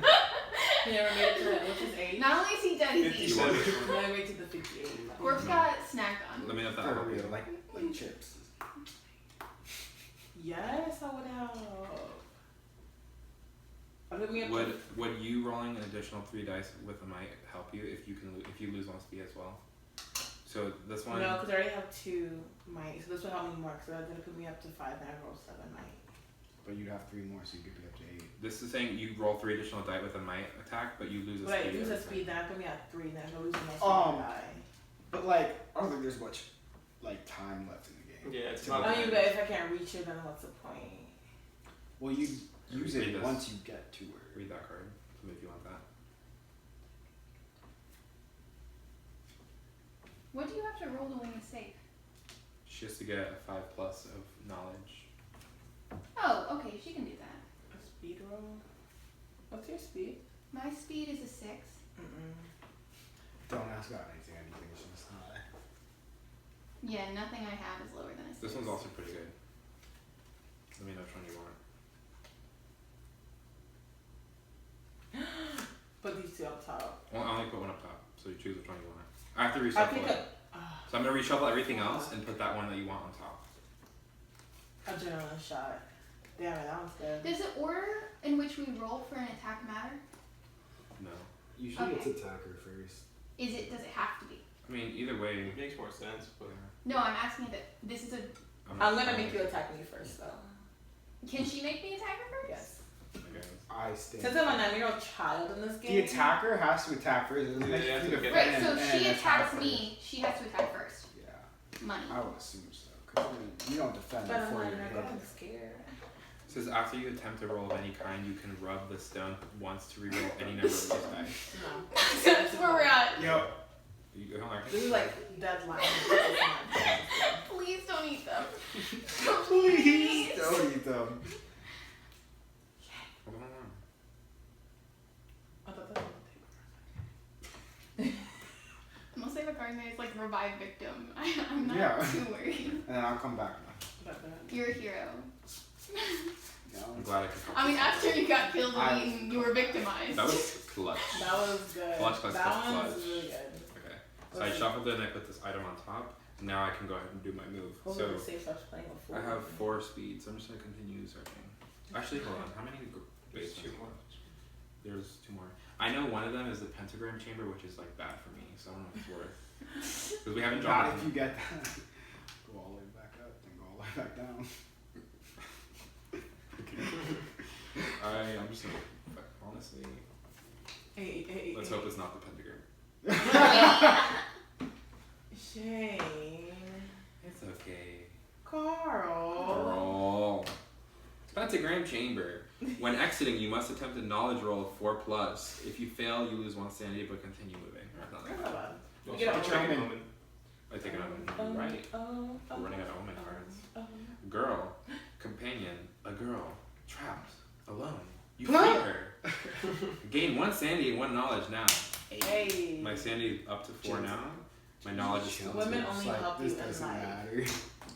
He never made it to that. What's his age? Not only is he dead, he's evil. 57. Then I wait to the 58. Corpse got snacked on. Let me know if that For helps. real, like chips. Yes, I would help. I'll me up Would you rolling an additional 3 dice with a might help you if you lose one speed as well? So So this one. No, because I already have 2 might, so this will help me more, because that's going to put me up to 5, and I roll 7 might. But you'd have 3 more, so you could be up to 8. This is saying you roll 3 additional die with a might attack, but you lose a But I speed. lose a every speed, time. then I put me at 3, then I lose my speed die. But like, I don't think there's much like time left in the game. Yeah, it's To not. I mean, but if I can't reach it, then what's the point? Well, you use Read it this. once you get to it. Read that card. Tell me if you want that. What do you have to roll to win the safe? She has to get a 5+ of knowledge. Oh, okay, she can do that. A speed roll? What's your speed? My speed is a 6. Don't ask about anything. Anything is just high. Yeah, nothing I have is lower than a 6. This one's also pretty good. Let me know which one you want. Put these 2 up top. Well, I only put one up top, so you choose which one you want. I have to I reshuffle pick it. up So I'm gonna reshuffle everything else and put that one that you want on top. adrenaline shot. Damn it, that one's good. Does the order in which we roll for an attack matter? No. Usually Okay. it's attacker first. Does it have to be? I mean, either way. It makes more sense, but No, I'm asking that this is a. I'm gonna make you attack me first, though. Can she make me attack her first? Yes. Okay. I stand. Since I'm a 9-year-old child in this game. The attacker has to attack first. It doesn't Yeah, make you have you to defend Right, so and she attack attacks first. me, she has to attack first. Yeah, Money. I would assume so. Cause I mean, you don't defend But I'm before not you're gonna go. I'm hit. scared. It says after you attempt a roll of any kind, you can rub the stone once to reroll any number of these dice. No. That's where we're at. Yep. You go like This is like deadline. Please don't eat them. Please don't eat them. Hold on. I thought that was a paper. I'm gonna save a card there. It's like revive victim. I'm not Yeah. too worried. And then I'll come back now. But that. You're a hero. You know? I'm glad I could help. I mean, you. after you got killed and eaten, you were victimized. That was clutch. That was good. Clutch, clutch, that clutch, one was clutch. really good. Okay. So I shuffled it and I put this item on top. Now I can go ahead and do my move. Hopefully So the safe starts playing before. I have 4 speeds. I'm just gonna continue searching. Actually, hold on. How many there's bases? 2 more. There's 2 more. I know one of them is the pentagram chamber, which is like bad for me. So I don't know if it's worth. Because we haven't Not dropped if you get that. Go all the way back up, then go all the way back down. I'm just gonna honestly. Hey, Let's hope it's not the pentagram. Shane. It's okay. Carl. Girl. Pentagram chamber. When exiting, you must attempt a knowledge roll of 4+. If you fail, you lose 1 sanity, but continue moving. Not That's that not bad. bad. You'll You get start a taking omen. omen. I take it on. Right. We're running out of omen cards. Girl. Companion. A girl. Trapped. Alone. You free her. Gain 1 sanity and 1 knowledge now. Hey. My sanity up to 4 now. My knowledge is still Women 2. only It's like, help this you in doesn't life. matter.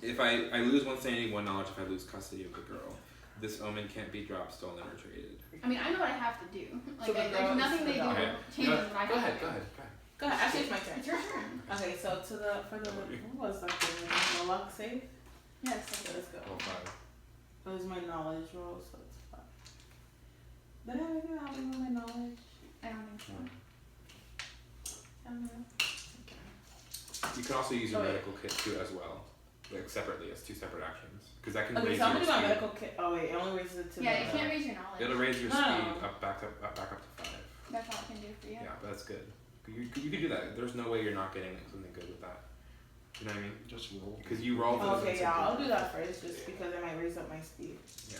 If I lose 1 sanity, 1 knowledge if I lose custody of the girl. This omen can't be dropped, stolen, or traded. I mean, I know what I have to do. Like, So the girl there's is nothing they the do dog. Okay. changes what I have Go to ahead, do. go ahead. Go ahead. Actually, it's my turn. It's your turn. Okay, so for the what was that thing? The luck save. Yes. Okay, let's go. Roll 5. That was my knowledge roll, so it's 5. Did I already have any of my knowledge? I don't think so. I don't know. You can also use your Oh, wait. medical kit too as well, like separately as 2 separate actions, because that can Okay, raise so I'm your gonna do my speed. medical kit. Oh wait, it only raises it to Yeah, the, you can't raise your knowledge. It'll raise your No. speed back up to 5. That's all I can do for you. Yeah, but that's good. You can do that. There's no way you're not getting something good with that. You know what I mean? Just roll. Because you roll for Oh, the okay, yeah, I'll do that first, just because it might raise up my speed. Yeah.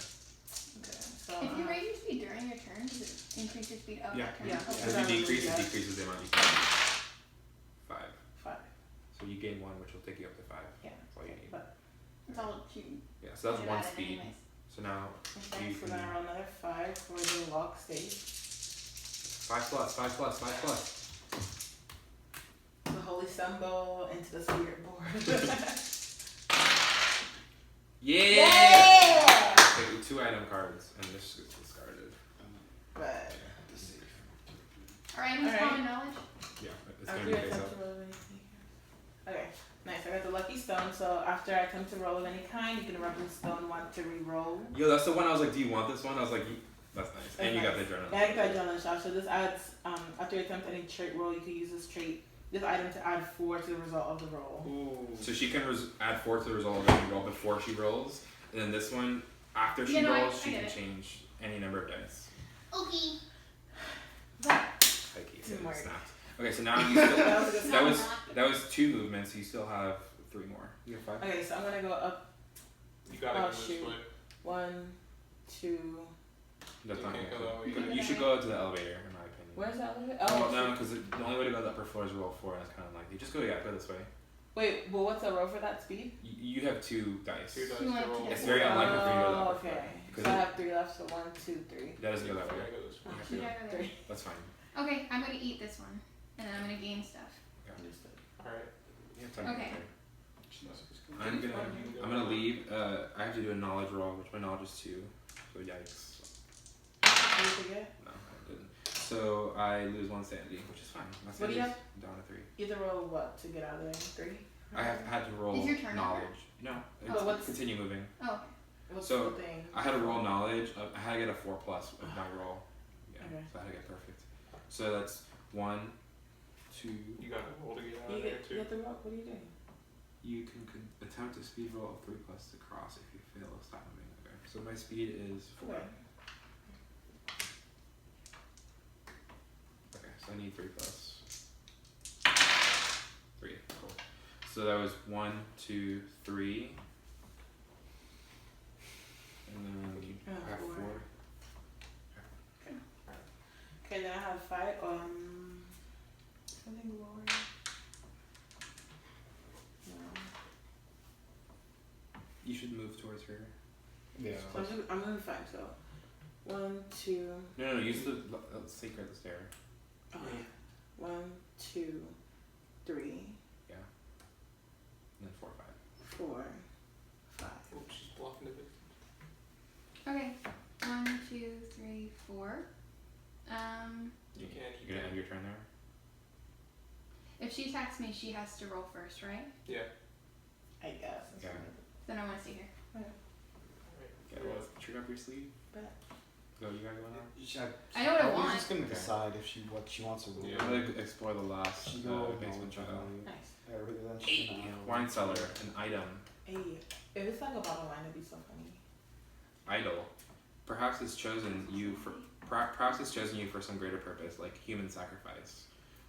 Okay, so If you raise your speed during your turn, does it increase your speed up Yeah. that turn? Yeah. Okay. As you decrease, it decreases the amount you can. 5. 5. So you gain 1, which will take you up to 5. Yeah. That's all you need. But It's all you. Yeah. So that's get 1 at it speed. anyways. So now okay, You so can- then I roll another 5 for the lock stage. 5+, 5+. The holy symbol into the spirit board. Yeah. Okay, 2 item cards, and this gets discarded. But The safe. Are items Alright. common knowledge? Yeah, it's after gonna you be face attempt up. to roll of anything. Okay, nice. I got the lucky stone. So after I attempt to roll of any kind, you can rub the stone one to re-roll. Yo, that's the one I was like, do you want this one? I was like, that's nice. And you got the Nice. journal. Yeah, I got the adrenaline shot. So this adds after you attempt any trait roll, you can use this trait this item to add 4 to the result of the roll. Ooh. So she can add 4 to the result of every roll before she rolls, and then this one, after she rolls, she can change any number of dice. Okay. Teamwork. Snapped. Okay, so now you still, That that was 2 movements. You still have 3 more. You have 5. Okay, so I'm gonna go up. You gotta Oh, go this shoot. way. 1, 2. That's You not can't gonna go that way. You should go to the elevator, in my opinion. Where's that elevator? Oh, Oh, no, shoot. because the only way to go to the upper floor is roll 4. That's kind of like you just go this way. Wait, well, what's the roll for that speed? You have 2 dice. 2 dice You want to it to roll. get It's very unlikely for you to go to the Oh, upper floor. okay. So Because I have 3 left, so 1, 2, 3. that doesn't go that You way. gotta go this way. You have You to go. gotta go there. That's fine. Okay, I'm gonna eat this one, and then I'm gonna gain stuff. Understood. Alright. You have time to Okay. get there. I'm gonna leave. I have to do a knowledge roll, which my knowledge is 2. So yikes. What did you get? No, I didn't. So I lose 1 sanity, which is fine. My What do you sanity is down to 3. You have to roll what to get out of there? 3? I have had to roll Is your turn over? knowledge. No, it's Oh, what's- continue moving. Oh, What's So, the thing? I had to roll knowledge. I had to get a 4+ of my roll. Yeah, Okay. so I had to get perfect. So that's 1, 2. You gotta roll to get out You of there get, too. you get the roll? What are you doing? You can attempt a speed roll of 3+ to cross. If you fail, stop moving. Okay. So my speed is 4. Okay. Okay, so I need 3+. 3, cool. So that was 1, 2, 3. And then I have 4. Okay, then I have 5. Something lower. No. You should move towards her. Yeah. So I'm moving 5, so 1, 2. No, use the secret stair. Oh, yeah. 1, 2, 3, And then 4, 5. 4, 5. Oops, she's blocking it. okay. 1, 2, 3, 4. You can't eat You're gonna that. end your turn there? If she attacks me, she has to roll first, right? Yeah. I guess. That's Yeah. what Then I want to see her. Alright. Yeah, well, trick up your sleeve. Bet. Go, you got going on? I know what I We're want. just gonna Okay. decide if what she wants to roll. Yeah. I'm gonna explore the last She go basement trial. Nice. Then she can Wine cellar, an item. Hey, if it's like a bottle of wine, it'd be so funny. Idol. Perhaps it's chosen you for some greater purpose, like human sacrifice.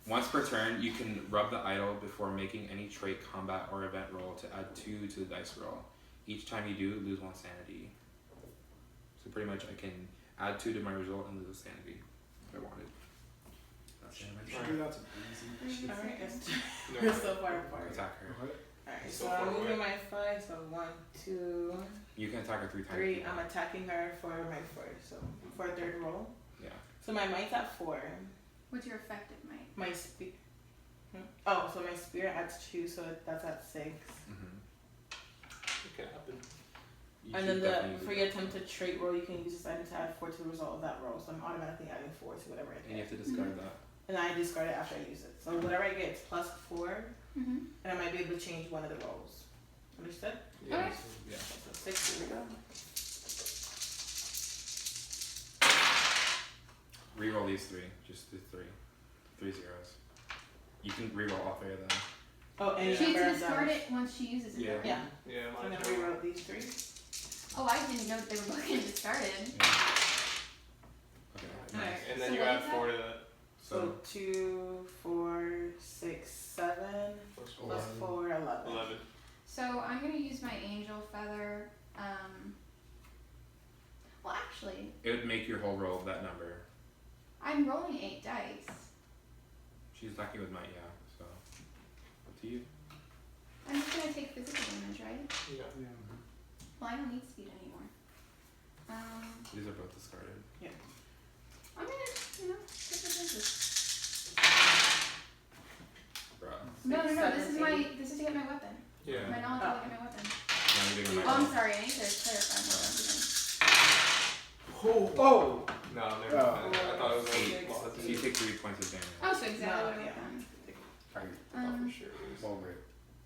Once per turn, you can rub the idol before making any trait, combat, or event roll to add 2 to the dice roll. Each time you do, lose 1 sanity. So pretty much I can add 2 to my result and lose a sanity if I wanted. That's the end of my Should turn. do that to easy. Alright, it's No. we're so far apart. Attack her. Alright, So so far I'm away. moving my 5, so 1, 2, You can attack her 3 times. 3. I'm attacking her for my 4, so for a 3rd roll. Yeah. So my might's at 4. What's your effective might? My speed. Oh, so my spirit adds 2, so that's at 6. Mm-hmm. It can happen. And then for your attempted trait roll, you can use this item to add 4 to the result of that roll. So I'm automatically adding 4 to whatever I And you get. have to discard that. And I discard it after I use it. So whatever I get, it's plus 4, Mm-hmm. and I might be able to change one of the rolls. Understood? Okay. Yeah. So 6, here we go. Reroll these 3. Just the 3. 3 zeros. You can reroll all 3 of them. Oh, and She number needs to of discard damage. it once she uses it. Yeah. though, right? Yeah. Yeah, So I'm mine's gonna wrong. reroll these 3. Oh, I didn't know that they were both getting discarded. Yeah. Okay. Nice. Alright. And then So you what add is 4 to that. So 2, 4, 6, 7, Plus plus 4, 11. 11. So I'm gonna use my angel feather. Well, actually, It would make your whole roll that number. I'm rolling 8 dice. She's attacking with might, yeah. So, up to you. I'm just gonna take physical damage, right? Yeah. Well, I don't need speed anymore. These are both discarded. I'm gonna, take the chances. Bruh. No, this is 17. this is to get my weapon. Yeah. My knowledge will get my weapon. Now you're doing Oh, my I'm roll. sorry. I need to clarify what I'm doing. Oh! No, never Oh. mind. I thought it was Eight. like lots. So you take 3 points of damage. Oh, so exactly No, what I would yeah. have done. I thought for sure it was. Well, great.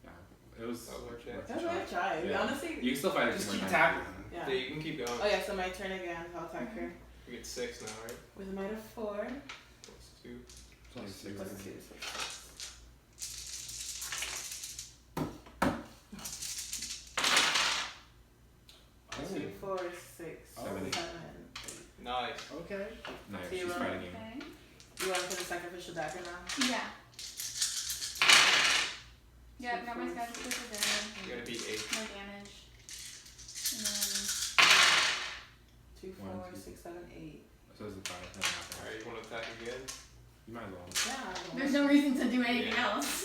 Yeah. It was. That was our chance. That's what I tried. Yeah. Honestly, You can still fight it Just 2 more keep times. tapping. yeah. Yeah, you can keep going. Oh yeah, so my turn again. I'll attack her You get 6 now, right? with a might of 4 Plus 2. It's only 6. plus 2. So 6. 4, 6, Oh. 7, 8. Nice. Okay. Nice. So you She's roll. fighting you. Okay. You want for the sacrificial dagger now? Yeah. Yeah, got my sacrificial dagger. You gotta beat 8. No damage. And then 2, 4, 1, 2. 6, 7, 8. So is the 5. That happens. Alright, you wanna attack again? You might as well. Yeah. there's no reason to do anything Yeah. else.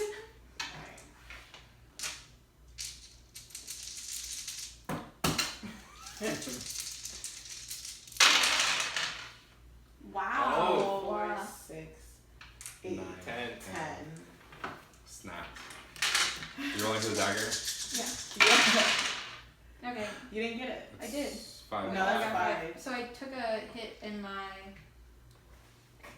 Alright. Wow. Oh. 4, Wow. 6, 8, 9, 10. 10. Snap. You rolling for the dagger? Yeah. Okay. You didn't get it. I did. 5. No, I that's got 5. So I took a hit in my.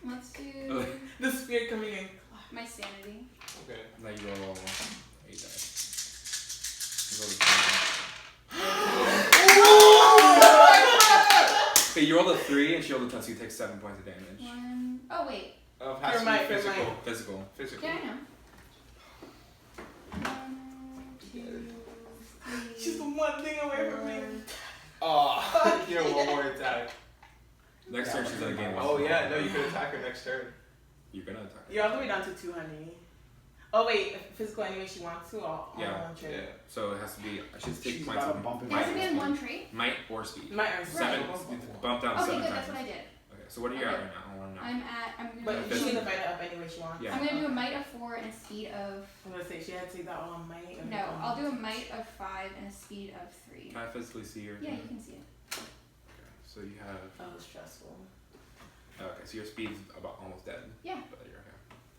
Let's Oh. do The spear coming in. my sanity. Okay. Now you roll 8 dice. You roll the 10. Okay, you rolled a 3 and she rolled a 10, so you take 7 points of damage. 1. Oh wait. Has to be Thermite, physical. thermite. Physical. Physical. Yeah, I know. 1, 2, 3. She's the one thing away from me. Oh, you know, one more attack. Next turn she's gonna gain 1. Oh yeah, no, you can attack her next turn. You're gonna attack her. You're all the way down to 2, honey. Oh wait, physical anyway she wants to, or Yeah. one trade. Yeah. So it has to be. I should take She's points about to of bump it. It has to be in might, one trait. might or speed. Might or 7. Right. Bump down Okay, 7 good. times. That's what I did. Okay, so what are you at Okay. right now? I wanna know. I'm at. I'm gonna. But do, she can divide it up any way she wants. Yeah. I'm gonna do a might of 4 and a speed of. I'm gonna say she had to take that all on might. and No, then- I'll do a might of 5 and a speed of 3. Can I physically see your Yeah, thing? you can see it. Okay, so you have. Oh, stressful. Okay, so your speed's about almost dead. Yeah. But you're okay.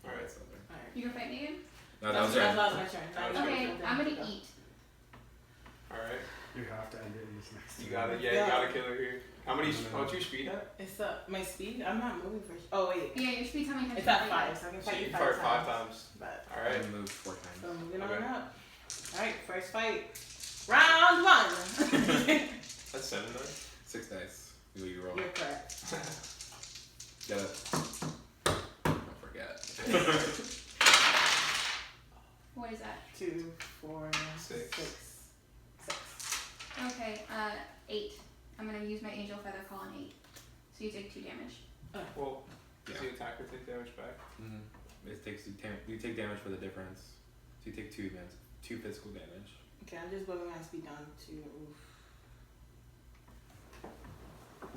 Alright. So there. Alright. You gonna fight me again? No, that was That right. was my turn. Now you Okay, turn. I'm gonna eat. Alright. You have to end it in this next You turn. gotta, yeah, Yeah. you gotta kill her here. How many, what's your speed at? It's my speed. I'm not moving for. Oh wait, Yeah, your speed. How many times? it's can I at fight 5, so I can So fight you you can 5 fight 5 times. times. But Alright. I moved 4 times. so moving Okay. on up. Alright, first fight. Round 1. That's 7 dice. 6 dice. You roll. You're correct. Get it. Don't forget. What is that? 2, 4, 6. 6. Okay, 8. I'm gonna use my angel feather call on 8. So you take 2 damage. Well, does Yeah. the attacker take damage back? It takes you take damage for the difference. So you take 2 physical damage. Okay, I'm just moving my speed down to. Oof.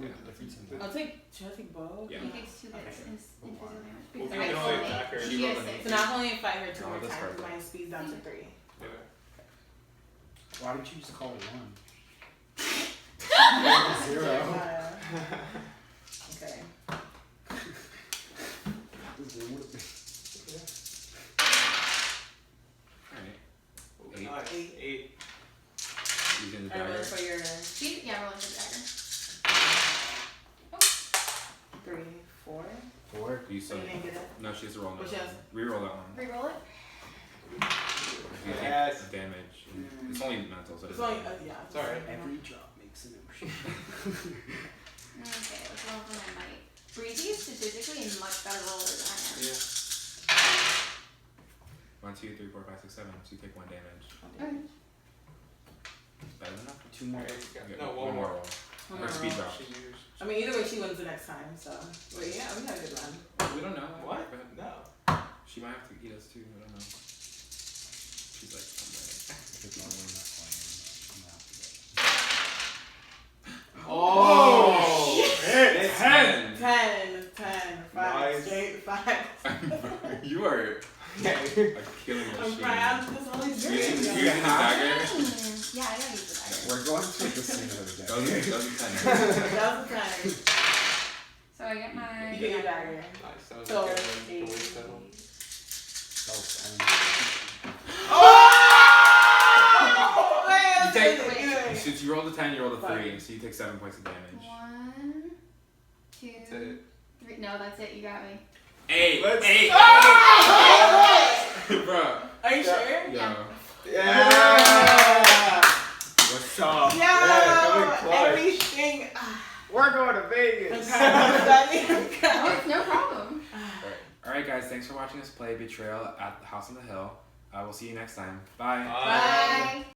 Yeah, the difference in I'll take. Should I take both? Yeah. He takes 2 hits Okay. in physical damage. Well, Because you I can rolled only an attack her. eight. She She rolled has an 6. So now I only fight her 2 Oh, more that's times. perfect. My speed's down to 3. Okay. Why didn't you just call it 1? Yeah. 0. Okay. This game would've been- Alright. Oh, 8. nice. 8. Using the I roll dagger. for your Speed? Yeah, rolling for the dagger. 3, 4. 4. You So still you didn't get it. No, she has to roll What another she has? one. Reroll that one. Reroll it. You take Yes. damage. It's only mental, so It's doesn't only matter. yeah. It's alright. Every drop makes an ocean. Okay, let's roll for my might. Breezy is statistically a much better roller than I am. Yeah. 1, 2, 3, 4, 5, 6, 7. So you take 1 damage. Okay. Better than enough. 2 more. Alright, Okay, no, one more. roll. One Her more speed roll. drop. She used. I mean, either way, she wins the next time. So wait, yeah, we had a good run. We don't know. What? Go ahead. No. She might have to eat us too. I don't know. She's like, I'm If it's only not playing, I'm gonna have to go. Oh! It's 10! 10, 10, 5, Nice. straight 5. You are a Okay. killing I'm machine. proud of this whole Using experience. the dagger. Yeah, I gotta use the dagger. We're going to the scene of the day. Those are 10. That was the time. So I get my. You get your dagger. Nice. That was So, a good 8. one. Police settle. You take, Wait. since you rolled a 10, you rolled a 3, Fine. so you take 7 points of damage. 1, 2, That's it. 3. No, that's it. You got me. 8! Let's- 8! Bro. Are you sure? Yo. Yeah! What's up? Yo, Yeah, coming clutch. everything. We're going to I'm Vegas. proud of that. No, no problem. Alright, guys, thanks for watching us play Betrayal at the House on the Hill. We'll see you next time. Bye. Bye.